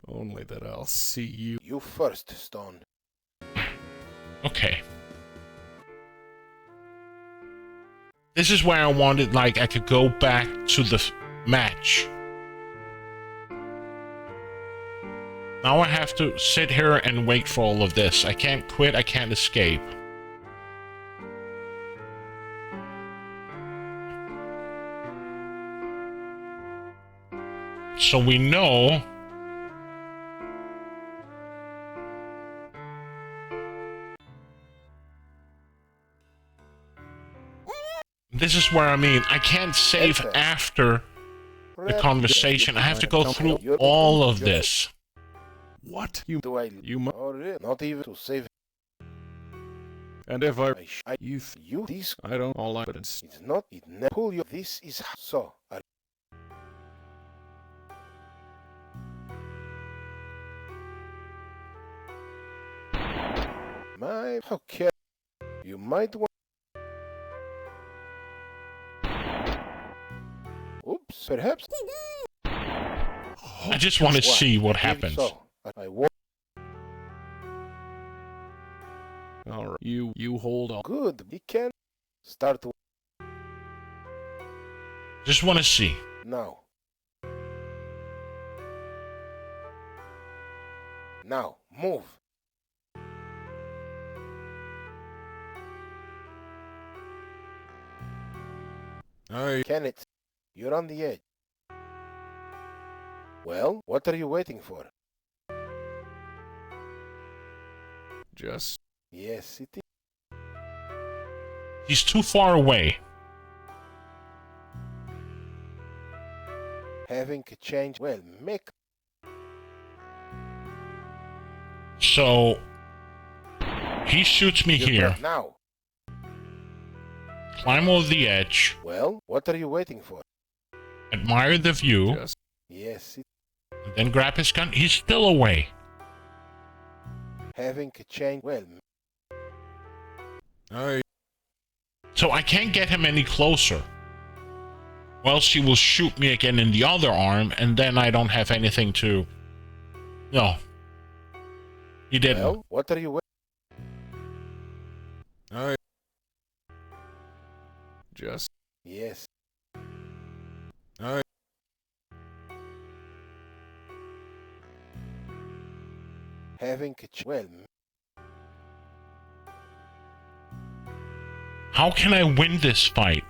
Only that I'll see you. You first, Stone. Okay. This is where I wanted, like, I could go back to the match. Now I have to sit here and wait for all of this. I can't quit, I can't escape. So we know... This is where I mean, I can't save after the conversation. I have to go through all of this. What? You not even to save. And if I this I don't all evidence. It's not it never pull you. This is so. My okay. You might want. Oops, perhaps. I just want to see what happens. So, I won't. All right, you hold on. Good. He can. Start to Just want to see. now. Now, move. Kenneth, you're on the edge. Well, what are you waiting for? Just Yes, it is. He's too far away. Having a change. Well, make. So he shoots me your here. breath now. Climb over the edge. Well, what are you waiting for? Admire the view. just Yes, it. Then grab his gun. He's still away. Having a change. Well, So I can't get him any closer. Or else he will shoot me again in the other arm, and then I don't have anything to... No. He didn't. well, what are you waiting? just Yes. Having a well, How can I win this fight?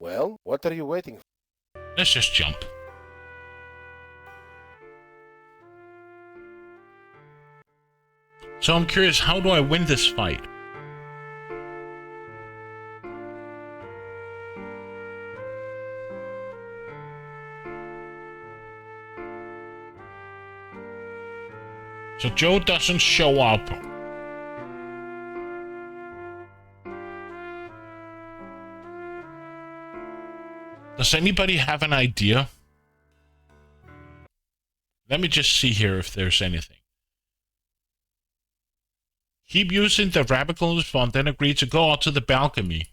well, what are you waiting for? Let's just jump. So I'm curious, how do I win this fight? So Joe doesn't show up. Does anybody have an idea? Let me just see here if there's anything. Keep using the rabbit font, then agree to go out to the balcony.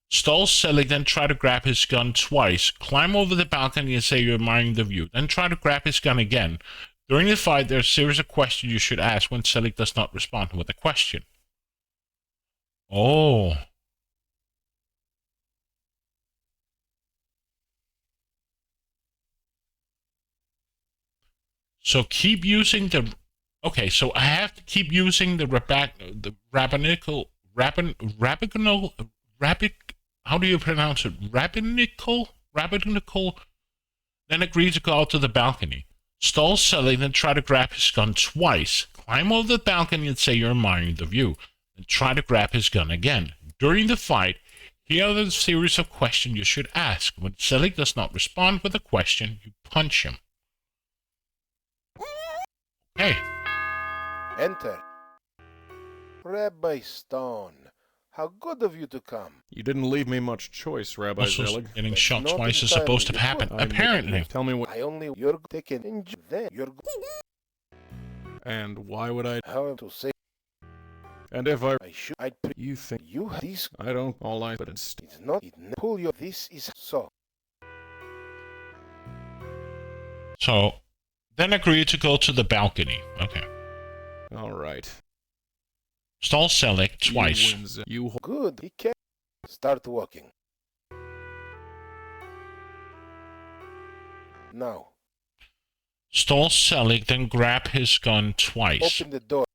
Stall Selig, then try to grab his gun twice. Climb over the balcony and say you're admiring the view. Then try to grab his gun again. During the fight, there's a series of questions you should ask when Selig does not respond with a question. Oh. So keep using the... Okay, so I have to keep using the rabbinical... How do you pronounce it? Rabbinical? Then agree to go out to the balcony. Stall Selig, then try to grab his gun twice. Climb over the balcony and say you're admiring the view. Then try to grab his gun again. During the fight, here are the series of questions you should ask. When Selig does not respond with a question, you punch him. Okay. Enter. Rabbi Stone, how good of you to come. you didn't leave me much choice, Rabbi Also, Zelig. getting That's shot not twice is entirely supposed to the happen. point. Apparently. Tell me what I only you're taken in then you're and why would I how to say and if I I'd you think you have this I don't all I but it's it's not it pull your this is so So, then agree to go to the balcony. Okay. all right. Stall Selig twice. You good he can start walking now Stall Selig, then grab his gun twice. open the door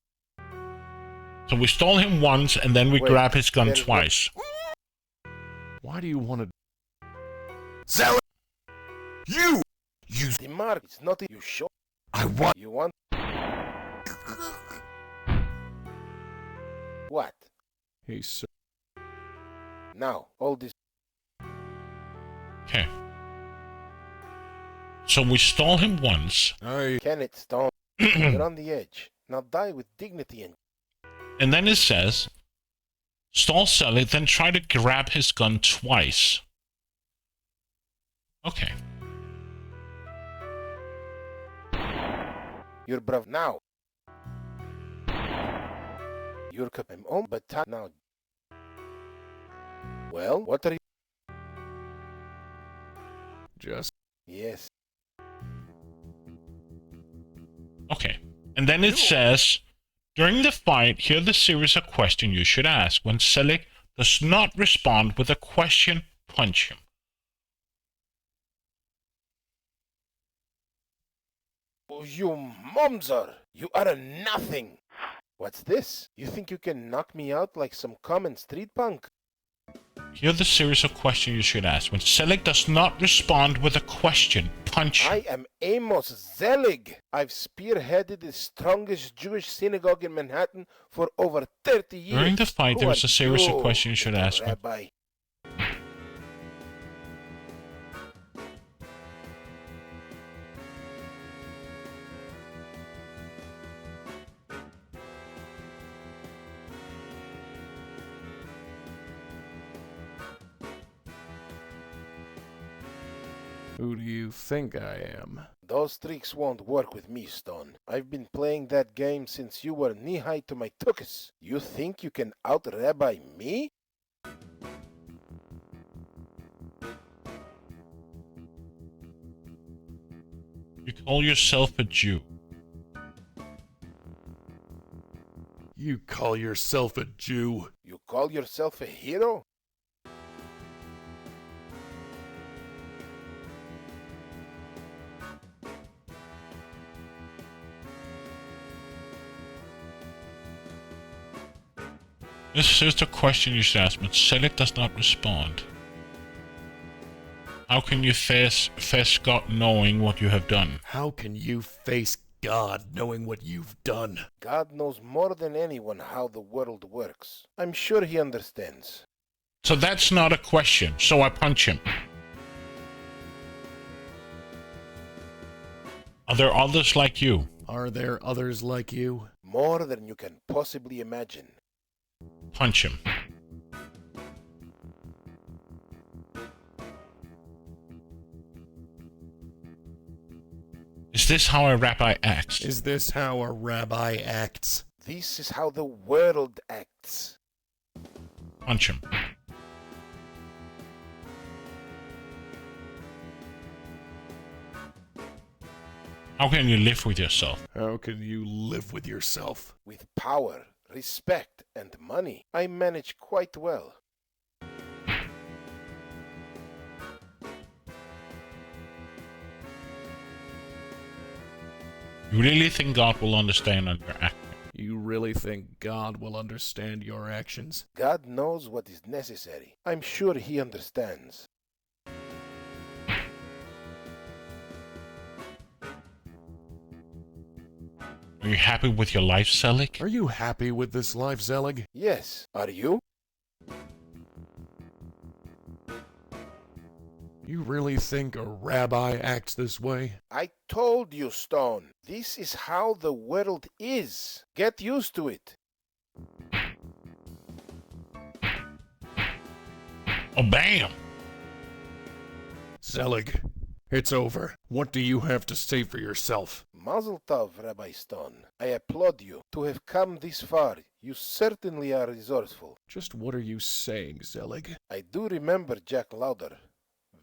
So we stall him once, and then we Wait, grab his gun there is twice. why do you want to Zelig! You the mark it's not you show I want you want what He's so now all this Okay. So we stall him once, Kenneth Stone you're on the edge now die with dignity and then it says, stall Selig, then try to grab his gun twice. Okay. you're brave now you're I'm on but now well what are you just yes Okay. And then it says, During the fight, hear the series of questions you should ask. When Selig does not respond with a question, punch him. Oh, you mumser! You are a nothing! What's this? You think you can knock me out like some common street punk? Hear the series of questions you should ask. When Selig does not respond with a question, punch him. I am Amos Zelig. I've spearheaded the strongest Jewish synagogue in Manhattan for over 30 years. During the fight, Who there is are a series of you, questions you should little ask. Rabbi? Who do you think I am? Those tricks won't work with me, Stone. I've been playing that game since you were knee-high to my tuchus. You think you can out-rabbi me? You call yourself a Jew. You call yourself a Jew? You call yourself a hero? This is the question you should ask when Selig does not respond. How can you face God knowing what you have done? How can you face God knowing what you've done? God knows more than anyone how the world works. I'm sure he understands. So that's not a question, so I punch him. Are there others like you? Are there others like you? More than you can possibly imagine. Punch him. Is this how a rabbi acts? Is this how a rabbi acts? This is how the world acts. Punch him. How can you live with yourself? How can you live with yourself? With power, respect, and money, I manage quite well. You really think God will understand on your acting? You really think God will understand your actions? God knows what is necessary. I'm sure he understands. Are you happy with your life, Selig? Are you happy with this life, Zelig? Yes, are you? You really think a rabbi acts this way? I told you, Stone. This is how the world is. Get used to it. Oh, bam! Zelig, it's over. What do you have to say for yourself? Mazel tov, Rabbi Stone. I applaud you. To have come this far, you certainly are resourceful. Just what are you saying, Zelig? I do remember Jack Lauder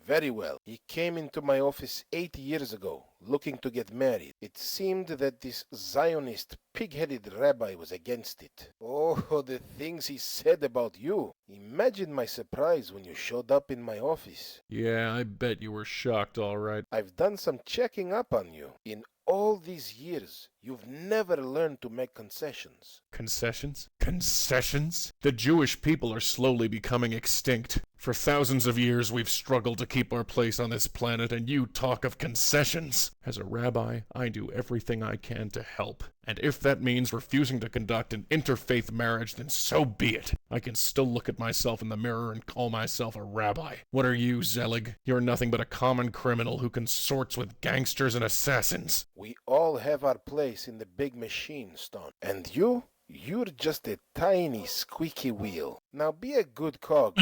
very well. He came into my office 8 years ago, looking to get married. It seemed that this Zionist, pig-headed rabbi was against it. Oh, the things he said about you. Imagine my surprise when you showed up in my office. Yeah, I bet you were shocked, all right. I've done some checking up on you. In all these years, you've never learned to make concessions. Concessions? Concessions? The Jewish people are slowly becoming extinct. For thousands of years, we've struggled to keep our place on this planet, and you talk of concessions. As a rabbi, I do everything I can to help. And if that means refusing to conduct an interfaith marriage, then so be it. I can still look at myself in the mirror and call myself a rabbi. What are you, Zelig? You're nothing but a common criminal who consorts with gangsters and assassins. We all have our place in the big machine, Stone. And you're just a tiny squeaky wheel. Now be a good cog.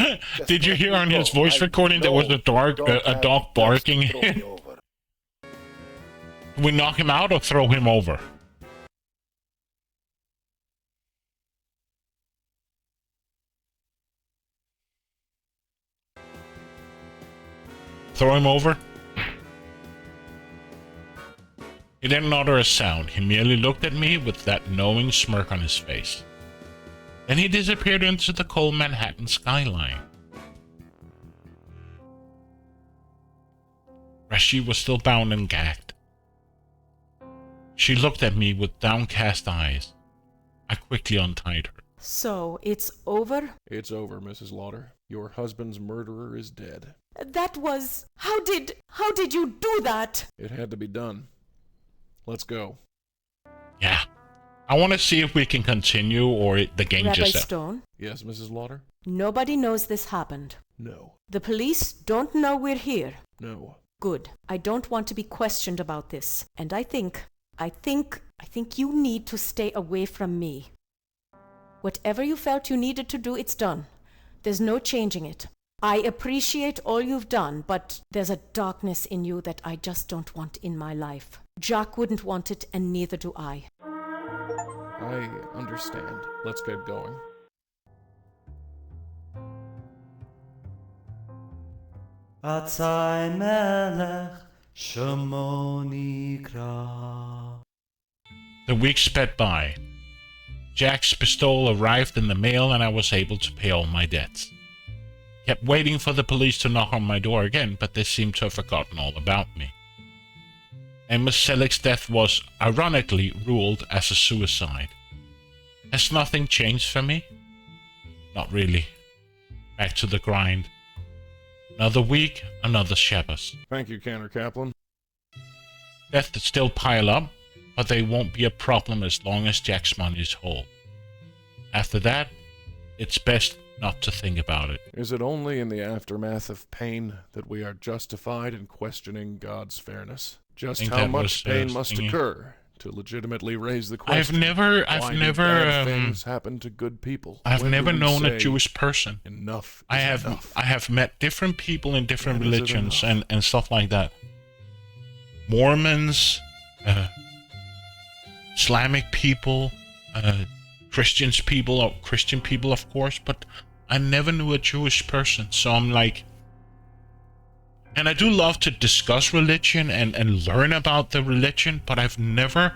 Did you hear on his voice recording there was a dog barking? We knock him out or throw him over? Throw him over? He didn't utter a sound. He merely looked at me with that knowing smirk on his face. Then he disappeared into the cold Manhattan skyline. Rashi was still bound and gagged. She looked at me with downcast eyes. I quickly untied her. So, it's over? It's over, Mrs. Lauder. Your husband's murderer is dead. That was... How did you do that? It had to be done. Let's go. Yeah. I want to see if we can continue or the game Rabbi just... Stone? Yes, Mrs. Lauder? Nobody knows this happened. No. The police don't know we're here. No. Good. I don't want to be questioned about this. And I think you need to stay away from me. Whatever you felt you needed to do, it's done. There's no changing it. I appreciate all you've done, but there's a darkness in you that I just don't want in my life. Jack wouldn't want it, and neither do I. I understand. Let's get going. Atzai melech shemo nikra. The weeks sped by. Jack's pistol arrived in the mail and I was able to pay all my debts. Kept waiting for the police to knock on my door again, but they seemed to have forgotten all about me. Amos Selig's death was, ironically, ruled as a suicide. Has nothing changed for me? Not really. Back to the grind. Another week, another Shabbos. Thank you, Cantor Kaplan. Death still pile up, but they won't be a problem as long as Jack's money is whole. After that, it's best not to think about it. Is it only in the aftermath of pain that we are justified in questioning God's fairness? Just how much pain must occur to legitimately raise the question? I've never bad things happen to good people? I've never known a Jewish person. Enough. I have met different people in different religions and stuff like that. Mormons, Islamic people, Christian people, of course, but I never knew a Jewish person. So I'm like, and I do love to discuss religion and learn about the religion, but I've never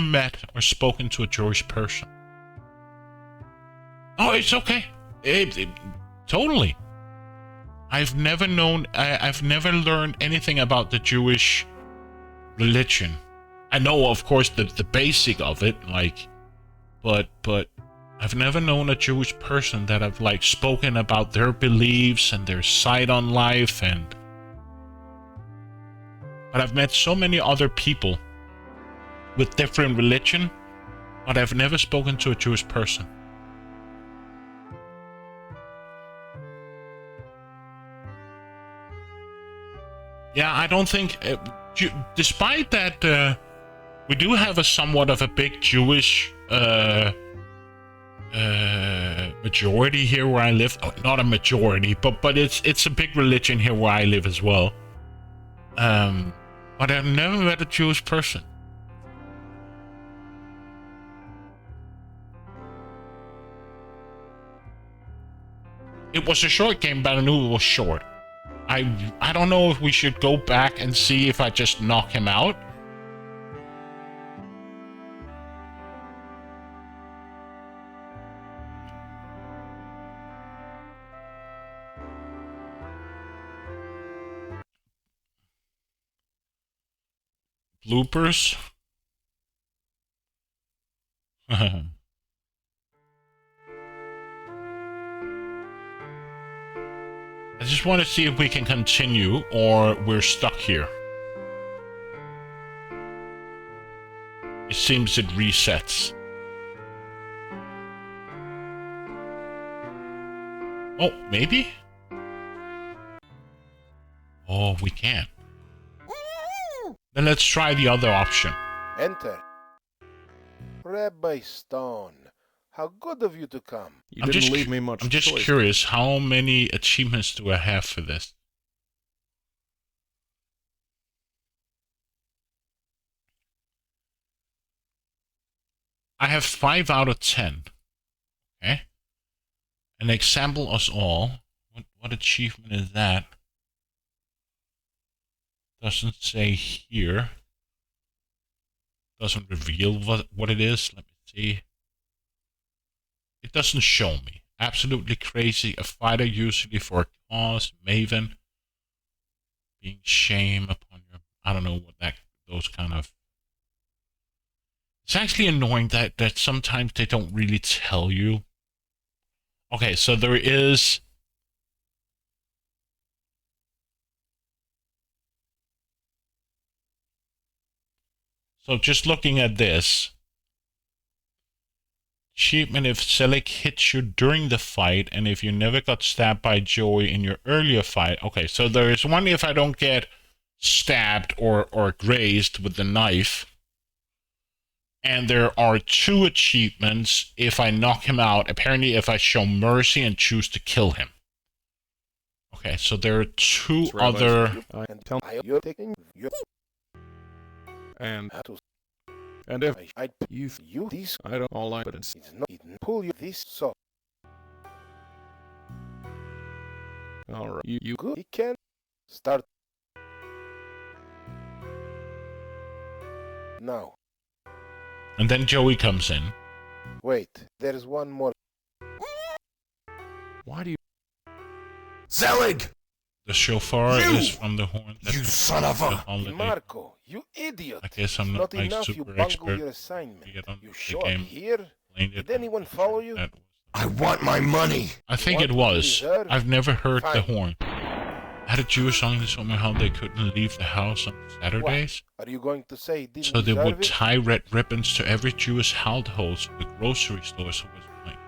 met or spoken to a Jewish person. Oh, it's okay. Totally. I've never learned anything about the Jewish religion. I know, of course, the basic of it, like, but I've never known a Jewish person that I've, like, spoken about their beliefs and their side on life, but I've met so many other people with different religion, but I've never spoken to a Jewish person. Yeah, I don't think, despite that, we do have a somewhat of a big Jewish majority here where I live. Oh, not a majority, but it's a big religion here where I live as well. But I've never met a Jewish person. It was a short game, but I knew it was short. I don't know if we should go back and see if I just knock him out. Bloopers. I just want to see if we can continue or we're stuck here. It seems it resets. Oh, maybe? Oh, we can. Then let's try the other option. Enter. Rabbi Stone, how good of you to come. You didn't leave me much I'm just choice. curious, how many achievements do I have for this? I have 5 out of 10. Okay. An example us all. What achievement is that? Doesn't say here. doesn't reveal what it is. Let me see. It doesn't show me. Absolutely crazy. A fighter usually for a cause. Maven. Being shame upon your... I don't know what those kind of... It's actually annoying that sometimes they don't really tell you. Okay, so there is... So just looking at this, achievement if Selig hits you during the fight, and if you never got stabbed by Joey in your earlier fight. Okay, so there is one if I don't get stabbed or grazed with the knife. And there are 2 achievements if I knock him out. Apparently if I show mercy and choose to kill him. Okay, so there are 2 other... And if you these I don't all like, but it's not pull you this so. All right, you good? You can start now. And then Joey comes in. Wait, there's one more. Why do you... Zelig! The shofar is from the horn. You son of a... Marco, you idiot! I guess I'm not like enough you super bungle expert your assignment. to get on You the show game. up here? Did anyone follow you? I want my money! I think it was. I've never heard the horn. I had a Jewish song that told me how they couldn't leave the house on Saturdays. What? Are you going to say didn't So they would deserve it? tie red ribbons to every Jewish household so the grocery stores was like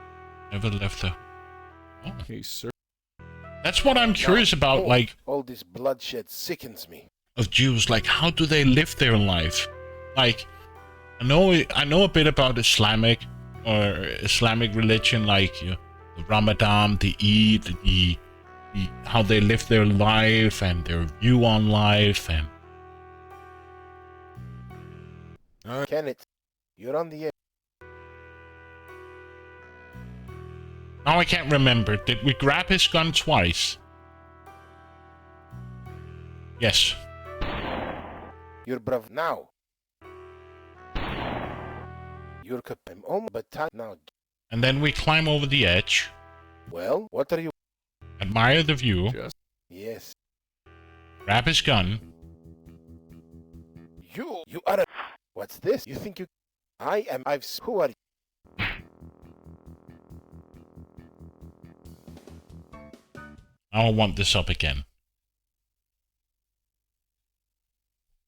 never left the... Oh. Hey, sir. That's what I'm curious about, like... All this bloodshed sickens me. Of Jews, like, how do they live their life? Like, I know a bit about Islamic religion, like the Ramadan, the Eid, the how they live their life and their view on life, and... Kenneth, you're on the air. Now I can't remember. Did we grab his gun twice? Yes. You're brave now. You're I'm on but time now. And then we climb over the edge. Well, what are you? Admire the view. Yes. Grab his gun. You are a... What's this? You think you... Who are you? I don't want this up again.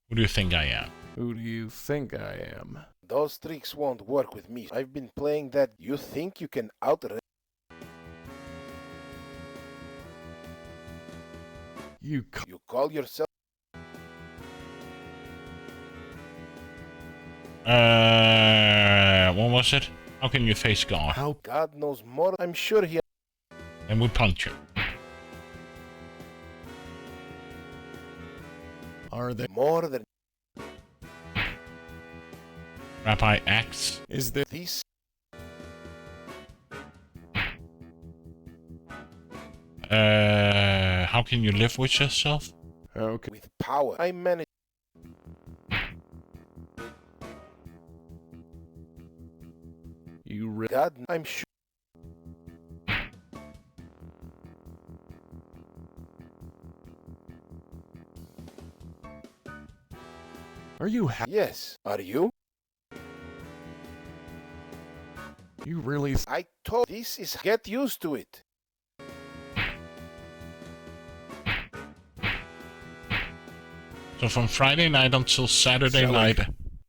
Who do you think I am? Who do you think I am? Those tricks won't work with me. I've been playing that. You think you can out... You call yourself... What was it? How can you face God? How God knows more. I'm sure he... And we punch him. Are there more than... Rabbi X? Is there these? How can you live with yourself? Okay. With power, I manage... God, I'm sure... Are you Yes. Are you? You really... I told... This is... Get used to it. So from Friday night until Saturday night...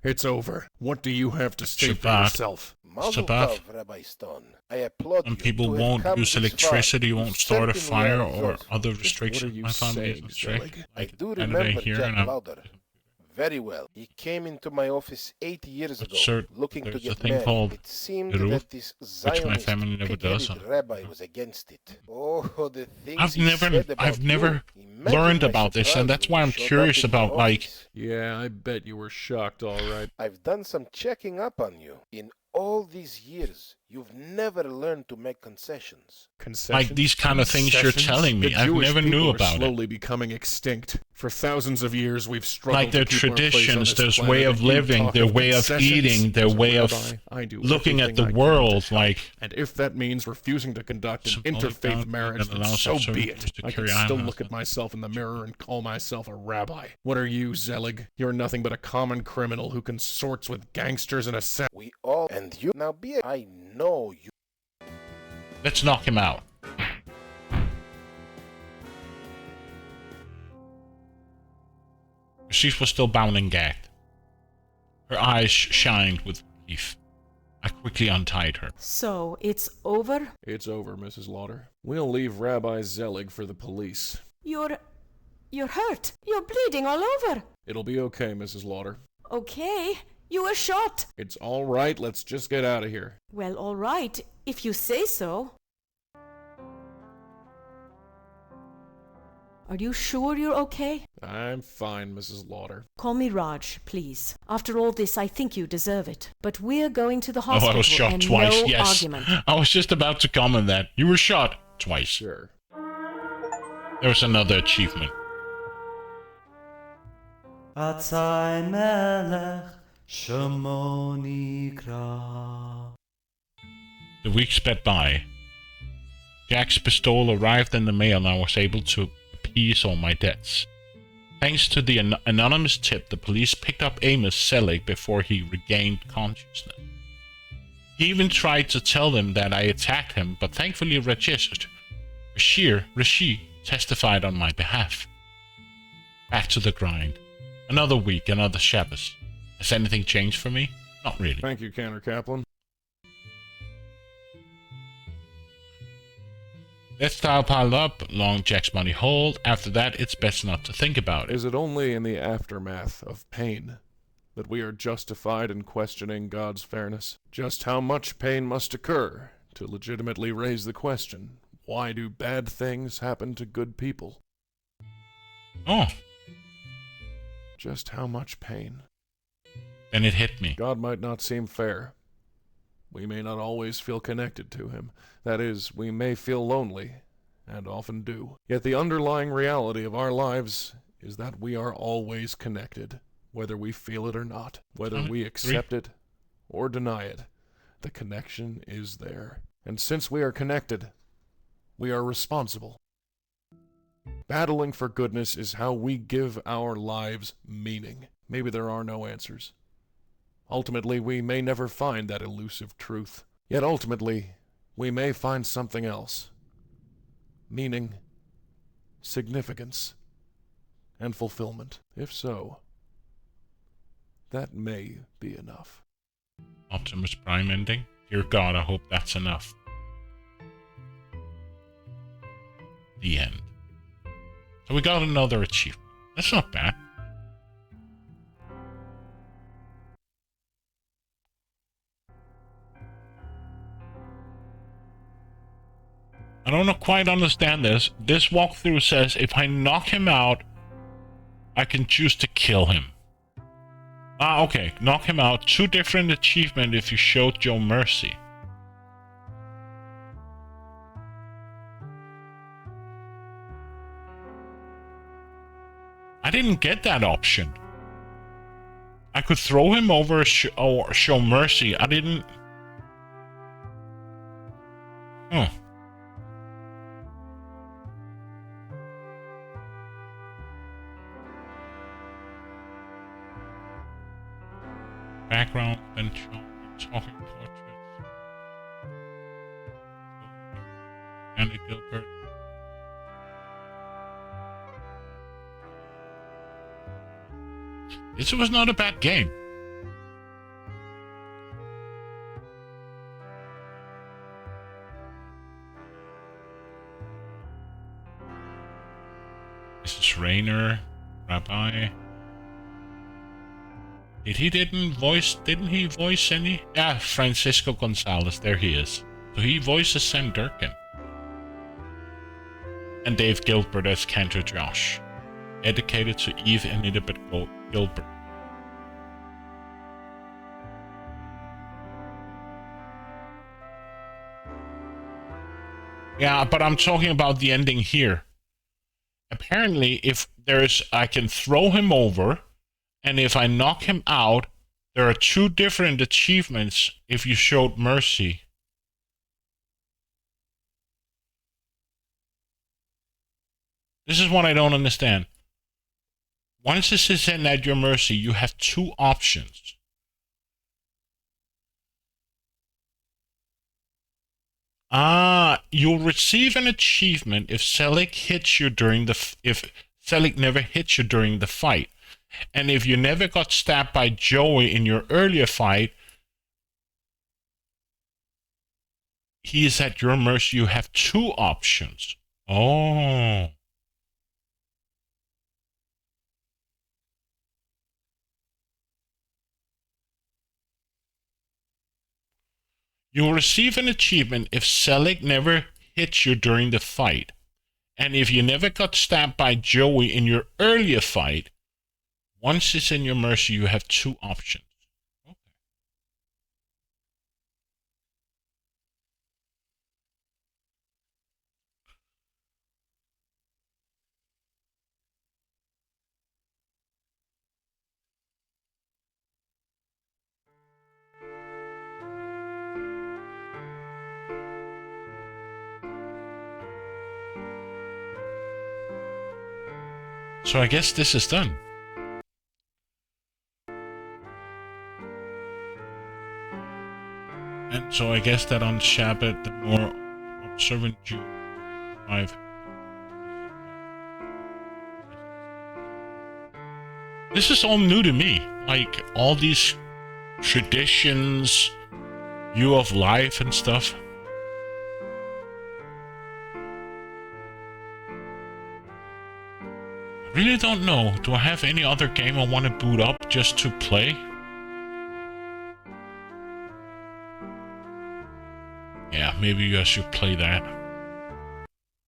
It's over. What do you have to say for Shabbat. yourself? Mazel Shabbat. tov, Rabbi Stone. I applaud And you people to have won't come use this electricity, far. won't You start a certainly fire are or exhausted. other What are restrictions. you My family saying, isn't strict. Zelig? I Like do Saturday remember here, Jack and I'm... Lauder very well. He came into my office 8 years ago, Sir, looking to there's a get thing married. called It seemed Geruch, that this which my family Zionist, never does. pig-headed rabbi was against it. Oh, the things I've he said about I've never you. Imagine learned my about this, surprise and that's when why you I'm showed curious up in my about, like... office. Yeah, I bet you were shocked, all right. I've done some checking up on you. In all these years, you've never learned to make concessions. Concessions? Like these kind of things you're Concessions? telling me. The I've Jewish never people knew are about slowly it. becoming extinct. For thousands of years, we've struggled Like their to keep our place on traditions, this their planet, way and of you living, talk their way of concessions? eating, their As a way of rabbi, I do looking at everything the I can world. to help. Like, And if that means refusing to conduct an Some holy interfaith fountain marriage, that then allows so us to be it. I can carry still on look at myself in the mirror and call myself a rabbi. What are you, Zelig? You're nothing but a common criminal who consorts with gangsters and assassins. We all, and you, now be it, I know you. let's knock him out. She was still bound and gagged. Her eyes shined with relief. I quickly untied her. So, it's over? It's over, Mrs. Lauder. We'll leave Rabbi Zelig for the police. You're hurt. You're bleeding all over. It'll be okay, Mrs. Lauder. Okay. You were shot. It's all right. Let's just get out of here. Well, all right, if you say so. Are you sure you're okay? I'm fine, Mrs. Lauder. Call me Raj, please. After all this, I think you deserve it. But we're going to the Oh, hospital I was shot and twice, no yes. argument. I was just about to comment that. You were shot twice. Sure. There was another achievement. Atzai melech shemo nikra. The weeks sped by. Jack's pistol arrived in the mail and I was able to appease all my debts. Thanks to the anonymous tip, the police picked up Amos Selig before he regained consciousness. He even tried to tell them that I attacked him, but thankfully Rashi testified on my behalf. Back to the grind. Another week, another Shabbos. Has anything changed for me? Not really. Thank you, Cantor Kaplan. Let's style piled up, long Jack's money hold. After that, it's best not to think about it. Is it only in the aftermath of pain that we are justified in questioning God's fairness? Just how much pain must occur to legitimately raise the question, why do bad things happen to good people? Oh. Just how much pain? Then it hit me. God might not seem fair. We may not always feel connected to him. That is, we may feel lonely, and often do. Yet the underlying reality of our lives is that we are always connected, whether we feel it or not. Whether we accept it or deny it, the connection is there. And since we are connected, we are responsible. Battling for goodness is how we give our lives meaning. Maybe there are no answers. Ultimately, we may never find that elusive truth. Yet ultimately, we may find something else. Meaning, significance, and fulfillment. If so, that may be enough. Optimus Prime ending? Dear God, I hope that's enough. The end. So we got another achievement. That's not bad. I don't quite understand this. This walkthrough says if I knock him out, I can choose to kill him. Ah, okay. Knock him out. 2 different achievements if you showed Joe mercy. I didn't get that option. I could throw him over or show mercy. I didn't... Oh. Background and talking portraits. Andy Gilbert. This was not a bad game. Mrs. Rayner, Rabbi. Didn't he voice any? Yeah, Francisco Gonzalez, there he is. So he voices Sam Durkin. And Dave Gilbert as Cantor Josh. Dedicated to Eve and Elizabeth Gilbert. Yeah, but I'm talking about the ending here. Apparently, if there's, I can throw him over, and if I knock him out, there are 2 different achievements if you showed mercy. This is what I don't understand. Once this is in at your mercy, you have 2 options. You'll receive an achievement if Selig hits you during if Selig never hits you during the fight. And if you never got stabbed by Joey in your earlier fight, he is at your mercy. You have 2 options. Oh. You'll receive an achievement if Selig never hits you during the fight. And if you never got stabbed by Joey in your earlier fight, once it's in your mercy, you have 2 options. Okay. So I guess this is done. And so I guess that on Shabbat, the more observant Jew, this is all new to me. Like all these traditions, view of life and stuff. I really don't know. Do I have any other game I want to boot up just to play? Yeah, maybe I should play that.